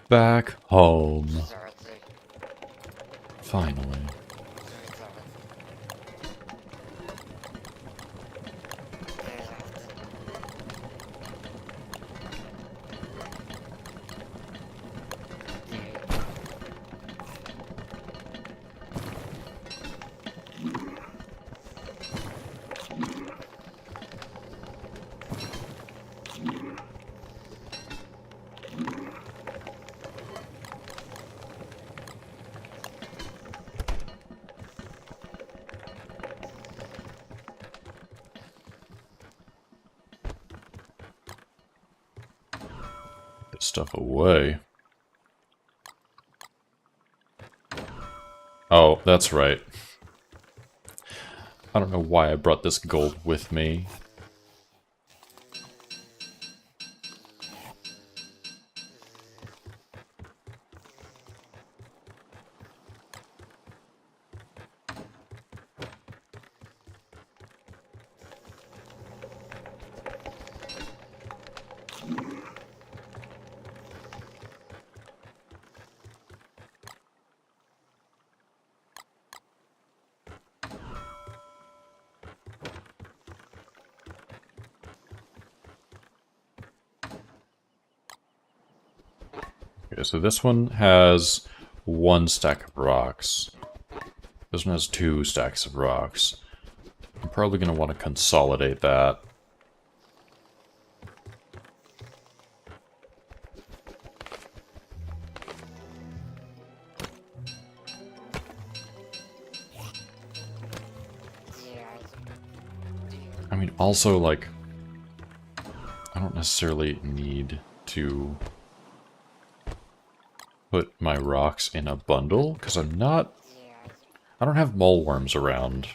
Back home. Finally. this stuff away. Oh, that's right. I don't know why I brought this gold with me. Okay, so this one has 1 stack of rocks. This one has 2 stacks of rocks. I'm probably going to want to consolidate that. I mean, also, like, I don't necessarily need to put my rocks in a bundle, because I don't have mole worms around.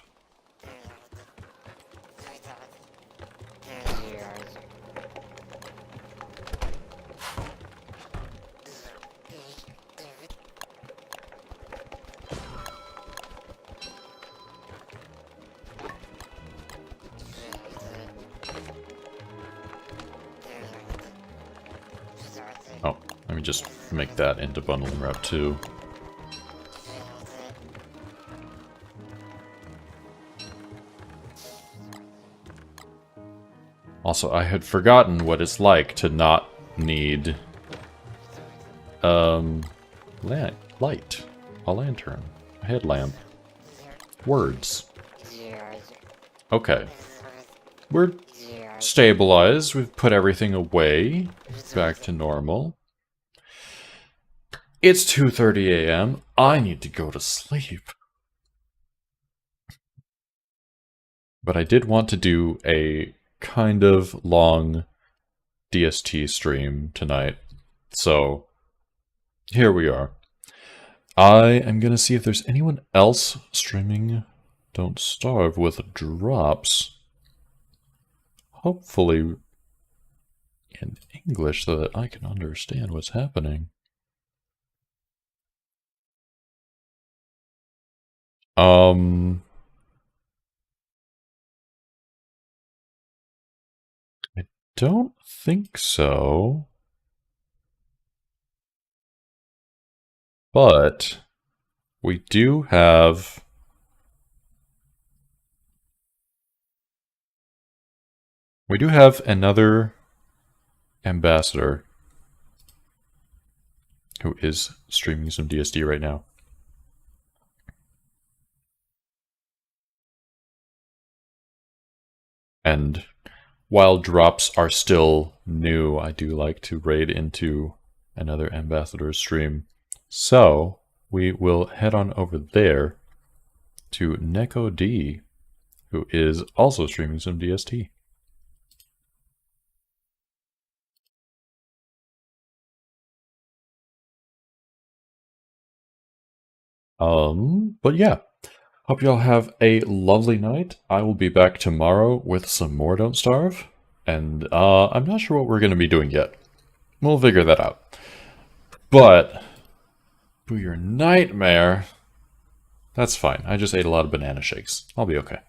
Oh, let me just make that into bundling route 2. Also, I had forgotten what it's like to not need light, a lantern, a headlamp, words. Okay. We're stabilized. We've put everything away. Back to normal. It's 2:30 a.m. I need to go to sleep. But I did want to do a kind of long DST stream tonight. So, here we are. I am going to see if there's anyone else streaming Don't Starve with drops. Hopefully in English so that I can understand what's happening. I don't think so. But we do have another ambassador who is streaming some DSD right now. And while drops are still new, I do like to raid into another ambassador's stream. So we will head on over there to Neko D, who is also streaming some DST. But yeah, hope y'all have a lovely night. I will be back tomorrow with some more Don't Starve, and I'm not sure what we're going to be doing yet. We'll figure that out. But for your nightmare, that's fine. I just ate a lot of banana shakes. I'll be okay.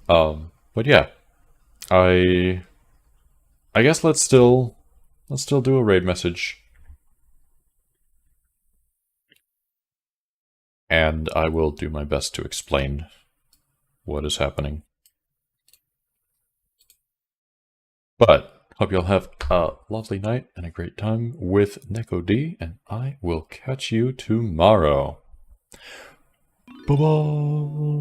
But yeah, I guess let's still do a raid message. And I will do my best to explain what is happening. But hope you'll have a lovely night and a great time with Neko D, and I will catch you tomorrow. Bye-bye!